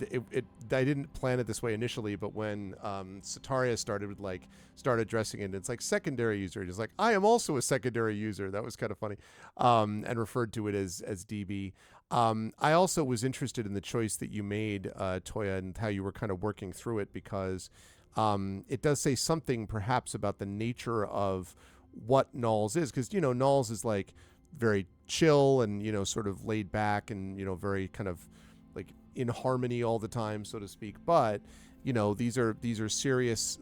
I didn't plan it this way initially, but when Sataria started addressing it, it's like secondary user. It's like, I am also a secondary user. That was kind of funny. And referred to it as DB. I also was interested in the choice that you made, Toya, and how you were kind of working through it, because it does say something perhaps about the nature of what Nulls is. Because, Nulls is like very chill and, sort of laid back and, very kind of like in harmony all the time, so to speak. But, these are serious,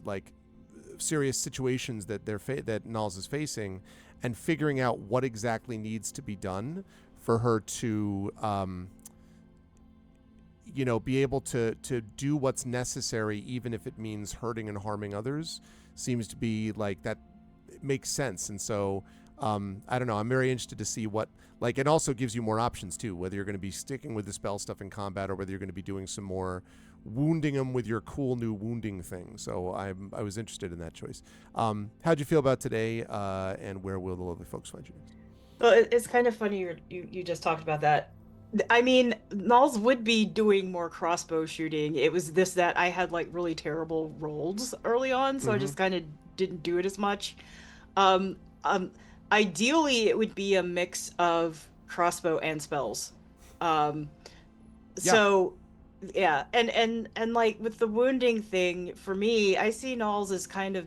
serious situations that that Nulls is facing, and figuring out what exactly needs to be done for her to, be able to do what's necessary, even if it means hurting and harming others, seems to be like that. It makes sense. And so, I don't know. I'm very interested to see what, it also gives you more options too, whether you're going to be sticking with the spell stuff in combat or whether you're going to be doing some more wounding them with your cool new wounding thing. So I was interested in that choice. How'd you feel about today? And where will the lovely folks find you next? Well, it's kind of funny you just talked about that. I mean, Nulls would be doing more crossbow shooting. It was that I had really terrible rolls early on, so I just kind of didn't do it as much. Ideally, it would be a mix of crossbow and spells. So yeah, and with the wounding thing, for me, I see Nulls as kind of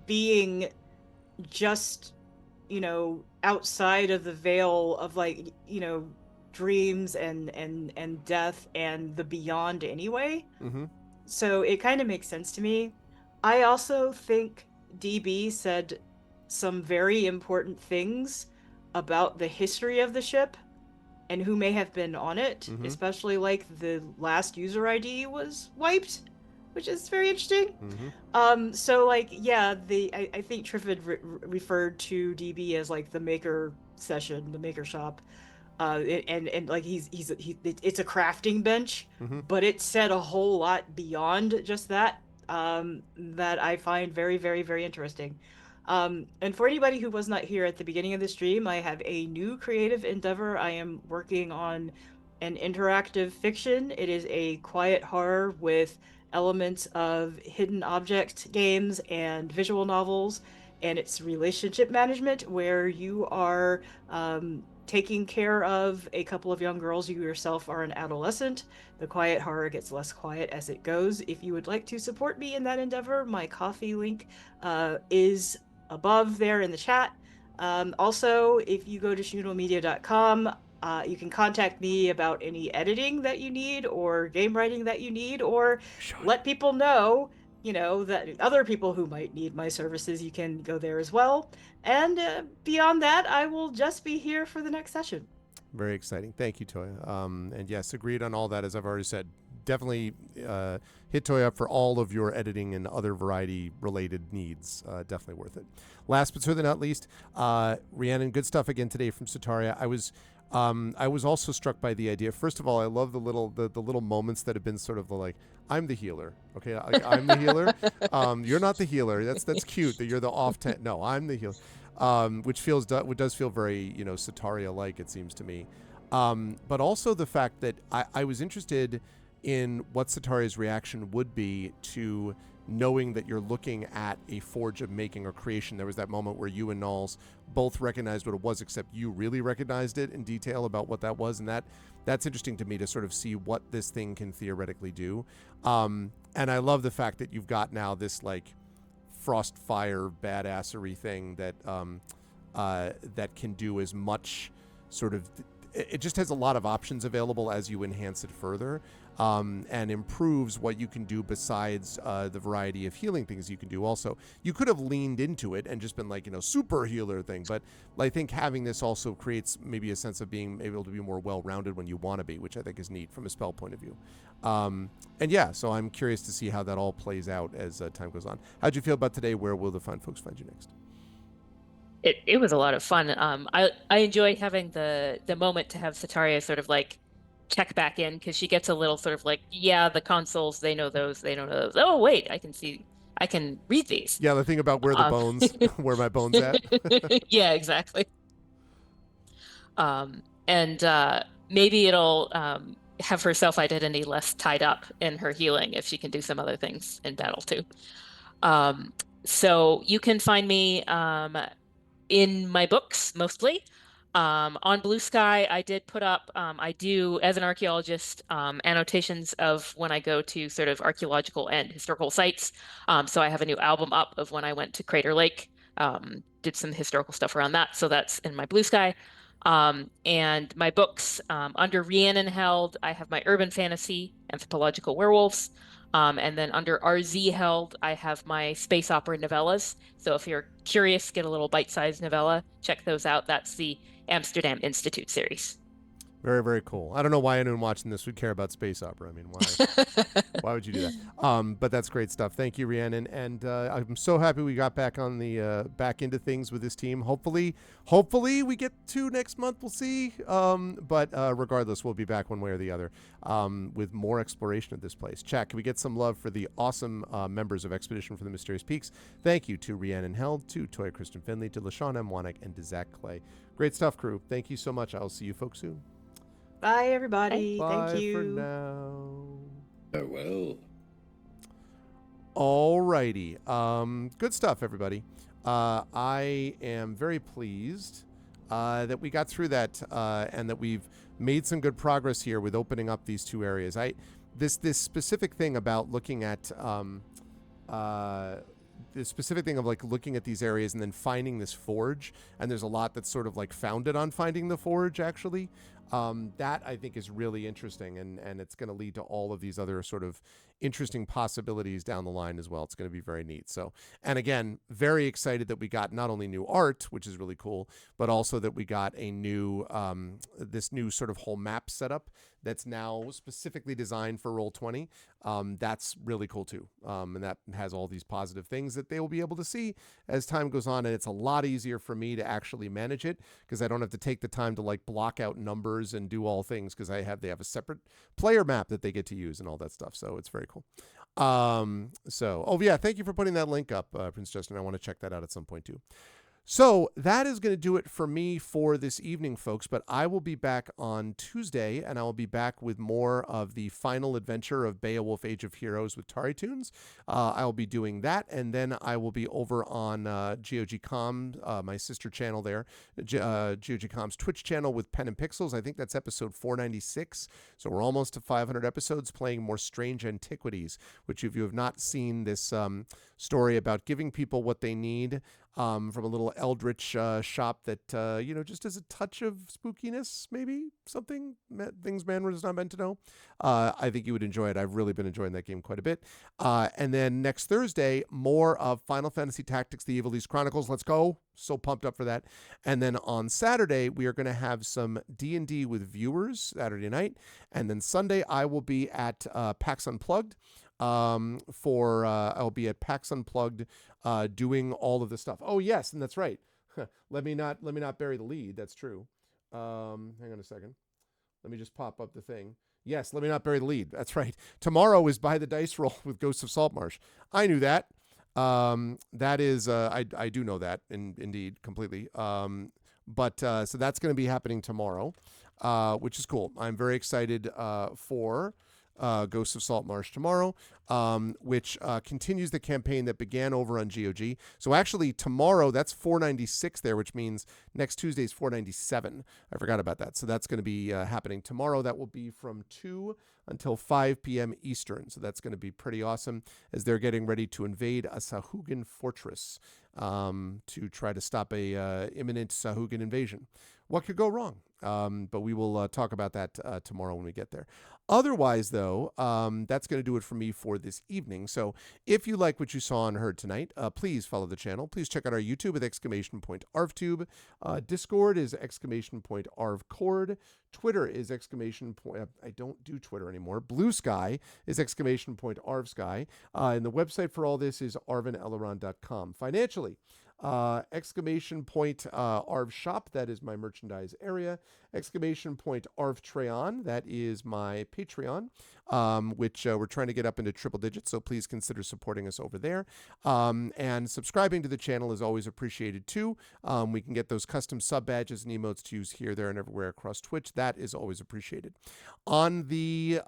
being just outside of the veil of dreams and death and the beyond anyway. So it kind of makes sense to me. I also think DB said some very important things about the history of the ship and who may have been on it, especially the last user ID was wiped, which is very interesting. So I think Triffid referred to DB as the maker session, the maker shop, and it's a crafting bench, but it said a whole lot beyond just that, that I find very, very, very interesting. And for anybody who was not here at the beginning of the stream, I have a new creative endeavor. I am working on an interactive fiction. It is a quiet horror with elements of hidden object games and visual novels, and it's relationship management, where you are taking care of a couple of young girls. You yourself are an adolescent. The quiet horror gets less quiet as it goes. If you would like to support me in that endeavor, my Ko-fi link is above there in the chat. Also, if you go to shnoodlemedia.com, you can contact me about any editing that you need or game writing that you need, or let people know, that other people who might need my services, you can go there as well. And beyond that, I will just be here for the next session. Very exciting. Thank you, Toya. And yes, agreed on all that, as I've already said. Definitely hit Toya up for all of your editing and other variety-related needs. Definitely worth it. Last but certainly not least, Rhiannon, good stuff again today from Sataria. I was also struck by the idea. First of all, I love the little moments that have been sort of I'm the healer. Okay, I'm the healer. You're not the healer. That's cute that you're the off-tent. No, I'm the healer. Which does feel very Sataria-like, it seems to me. But also the fact that I was interested in what Sataria's reaction would be to knowing that you're looking at a forge of making or creation. There was that moment where you and Knowles both recognized what it was, except you really recognized it in detail about what that was, and that's interesting to me to sort of see what this thing can theoretically do. And I love the fact that you've got now this like Frostfire badassery thing that that can do as much sort of. It just has a lot of options available as you enhance it further, and improves what you can do besides the variety of healing things you can do. Also, you could have leaned into it and just been like, super healer thing, but I think having this also creates maybe a sense of being able to be more well-rounded when you want to be, which I think is neat from a spell point of view. And yeah, so I'm curious to see how that all plays out as time goes on. How'd you feel about today? Where will the fine folks find you next? It was a lot of fun. I enjoy having the moment to have Sataria sort of like check back in, because she gets a little sort of like, yeah, the consoles, they know those, they don't know those. Oh wait, I can read these. Yeah, the thing about where the bones, where my bones at. Yeah, exactly. And maybe it'll have her self-identity less tied up in her healing if she can do some other things in battle too. So you can find me in my books mostly. On Blue Sky, I did put up, I do, as an archaeologist, annotations of when I go to sort of archaeological and historical sites. So I have a new album up of when I went to Crater Lake, did some historical stuff around that. So that's in my Blue Sky. And my books, under Rhiannon Held, I have my urban fantasy, anthropological werewolves. And then under RZ Held, I have my space opera novellas. So if you're curious, get a little bite-sized novella, check those out. That's the Amsterdam Institute series. Very, very cool. I don't know why anyone watching this would care about space opera. I mean, why? Why would you do that? But that's great stuff. Thank you, Rhiannon. And I'm so happy we got back on the back into things with this team. Hopefully we get to next month. We'll see. But regardless, we'll be back one way or the other with more exploration of this place. Chat, can we get some love for the awesome members of Expedition for the Mysterious Peaks? Thank you to Rhiannon Held, to Toya Kristen Finley, to LaShawn M. Wanek, and to Zach Clay. Great stuff, crew. Thank you so much. I'll see you folks soon. Bye, everybody. Bye Thank you. for now. Farewell. Alrighty. Good stuff, everybody. I am very pleased that we got through that and that we've made some good progress here with opening up these two areas. This specific thing about looking at the specific thing of like looking at these areas and then finding this forge, and there's a lot that's sort of like founded on finding the forge actually. That I think is really interesting, and it's going to lead to all of these other sort of interesting possibilities down the line as well. It's going to be very neat. So, and again, very excited that we got not only new art, which is really cool, but also that we got a new, this new sort of whole map setup that's now specifically designed for Roll20. That's really cool too. And that has all these positive things that they will be able to see as time goes on. And it's a lot easier for me to actually manage it because I don't have to take the time to like block out numbers and do all things because they have a separate player map that they get to use and all that stuff. So it's very cool. Oh yeah, thank you for putting that link up, Prince Justin. I want to check that out at some point too. So that is going to do it for me for this evening, folks, but I will be back on Tuesday, and I will be back with more of the final adventure of Beowulf Age of Heroes with Tari Tunes. I will be doing that, and then I will be over on GOG Com, my sister channel there, GOG Com's Twitch channel with Pen and Pixels. I think that's episode 496, so we're almost to 500 episodes playing more Strange Antiquities, which if you have not seen this story about giving people what they need, from a little eldritch shop that, just as a touch of spookiness, maybe something, things man was not meant to know. I think you would enjoy it. I've really been enjoying that game quite a bit. And then next Thursday, more of Final Fantasy Tactics, The Evil East Chronicles. Let's go. So pumped up for that. And then on Saturday, we are going to have some D&D with viewers Saturday night. And then Sunday, I will be at PAX Unplugged. I'll be at PAX Unplugged doing all of this stuff. Oh yes, and that's right. Let me not bury the lead. That's true. Hang on a second. Let me just pop up the thing. Yes, let me not bury the lead. That's right. Tomorrow is By the Dice Roll with Ghosts of Saltmarsh. I knew that. That is I do know that indeed completely. But so that's going to be happening tomorrow, which is cool. I'm very excited for Ghosts of Saltmarsh tomorrow, which continues the campaign that began over on GOG. So actually tomorrow, that's 496 there, which means next Tuesday is 497. I forgot about that. So that's going to be happening tomorrow. That will be from 2 until 5 p.m. Eastern. So that's going to be pretty awesome as they're getting ready to invade a Sahuagin fortress to try to stop a imminent Sahuagin invasion. What could go wrong? But we will talk about that tomorrow when we get there. Otherwise, though, that's going to do it for me for this evening. So if you like what you saw and heard tonight, please follow the channel. Please check out our YouTube with !ArvTube. Discord is !ArvCord. Twitter is ! I don't do Twitter anymore. Blue Sky is ! !ArvSky. And the website for all this is arvineleron.com. Financially, !Arv Shop, that is my merchandise area. !Arv that is my Patreon, which we're trying to get up into triple digits, so please consider supporting us over there. And subscribing to the channel is always appreciated too. We can get those custom sub badges and emotes to use here, there, and everywhere across Twitch. That is always appreciated. On the,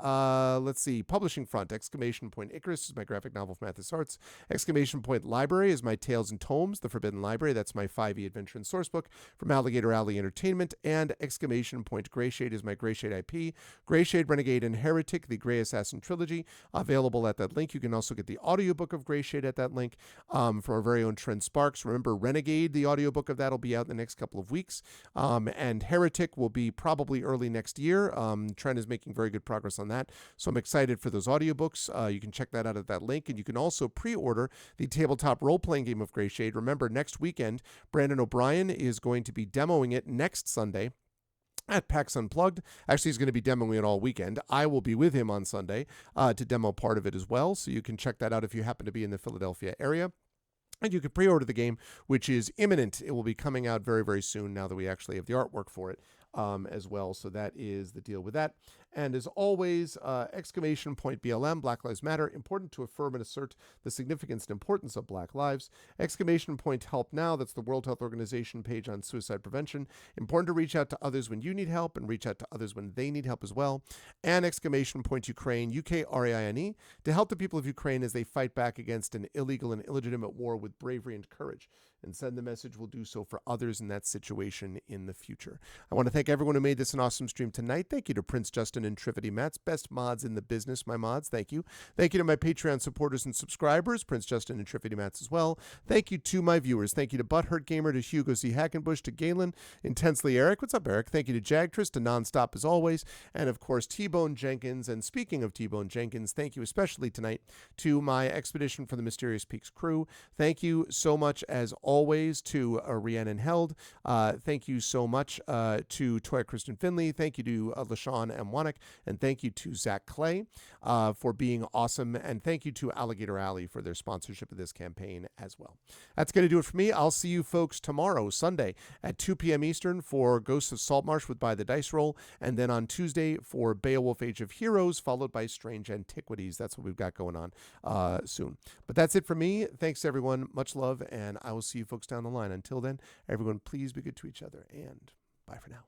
publishing front, Icarus is my graphic novel from Mathis Arts. Library is my Tales and Tomes, The Forbidden Library. That's my 5e adventure and sourcebook from Alligator Alley Entertainment. And Greyshade is my Greyshade IP. Greyshade, Renegade, and Heretic, the Grey Assassin trilogy, available at that link. You can also get the audiobook of Greyshade at that link from our very own Trent Sparks. Remember, Renegade, the audiobook of that will be out in the next couple of weeks. And Heretic will be probably early next year. Trent is making very good progress on that. So I'm excited for those audiobooks. You can check that out at that link. And you can also pre-order the tabletop role-playing game of Greyshade. Remember, next weekend, Brandon O'Brien is going to be demoing it next Sunday at PAX Unplugged. Actually, he's going to be demoing it all weekend. I will be with him on Sunday to demo part of it as well. So you can check that out if you happen to be in the Philadelphia area. And you can pre-order the game, which is imminent. It will be coming out very, very soon now that we actually have the artwork for it as well. So that is the deal with that. And as always, BLM, Black Lives Matter, important to affirm and assert the significance and importance of Black lives. Help Now, that's the World Health Organization page on suicide prevention. Important to reach out to others when you need help and reach out to others when they need help as well. And Ukraine, UKRAINE, to help the people of Ukraine as they fight back against an illegal and illegitimate war with bravery and courage. And send the message, we'll do so for others in that situation in the future. I want to thank everyone who made this an awesome stream tonight. Thank you to Prince Justin and Trifity Mats, best mods in the business, my mods. Thank you. Thank you to my Patreon supporters and subscribers, Prince Justin and Trifity Mats as well. Thank you to my viewers. Thank you to Butthurt Gamer, to Hugo C. Hackenbush, to Galen, Intensely Eric. What's up, Eric? Thank you to Jagtress, to Nonstop as always, and of course T-Bone Jenkins. And speaking of T-Bone Jenkins, thank you especially tonight to my Expedition for the Mysterious Peaks crew. Thank you so much as always to Rhiannon Held. Thank you so much to Toya Kristen Finley. Thank you to LaShawn M. Wannick. And thank you to Zach Clay for being awesome. And thank you to Alligator Alley for their sponsorship of this campaign as well. That's going to do it for me. I'll see you folks tomorrow, Sunday, at 2 p.m. Eastern for Ghosts of Saltmarsh with By the Dice Roll. And then on Tuesday for Beowulf Age of Heroes, followed by Strange Antiquities. That's what we've got going on soon. But that's it for me. Thanks, everyone. Much love. And I will see you folks down the line. Until then, everyone, please be good to each other. And bye for now.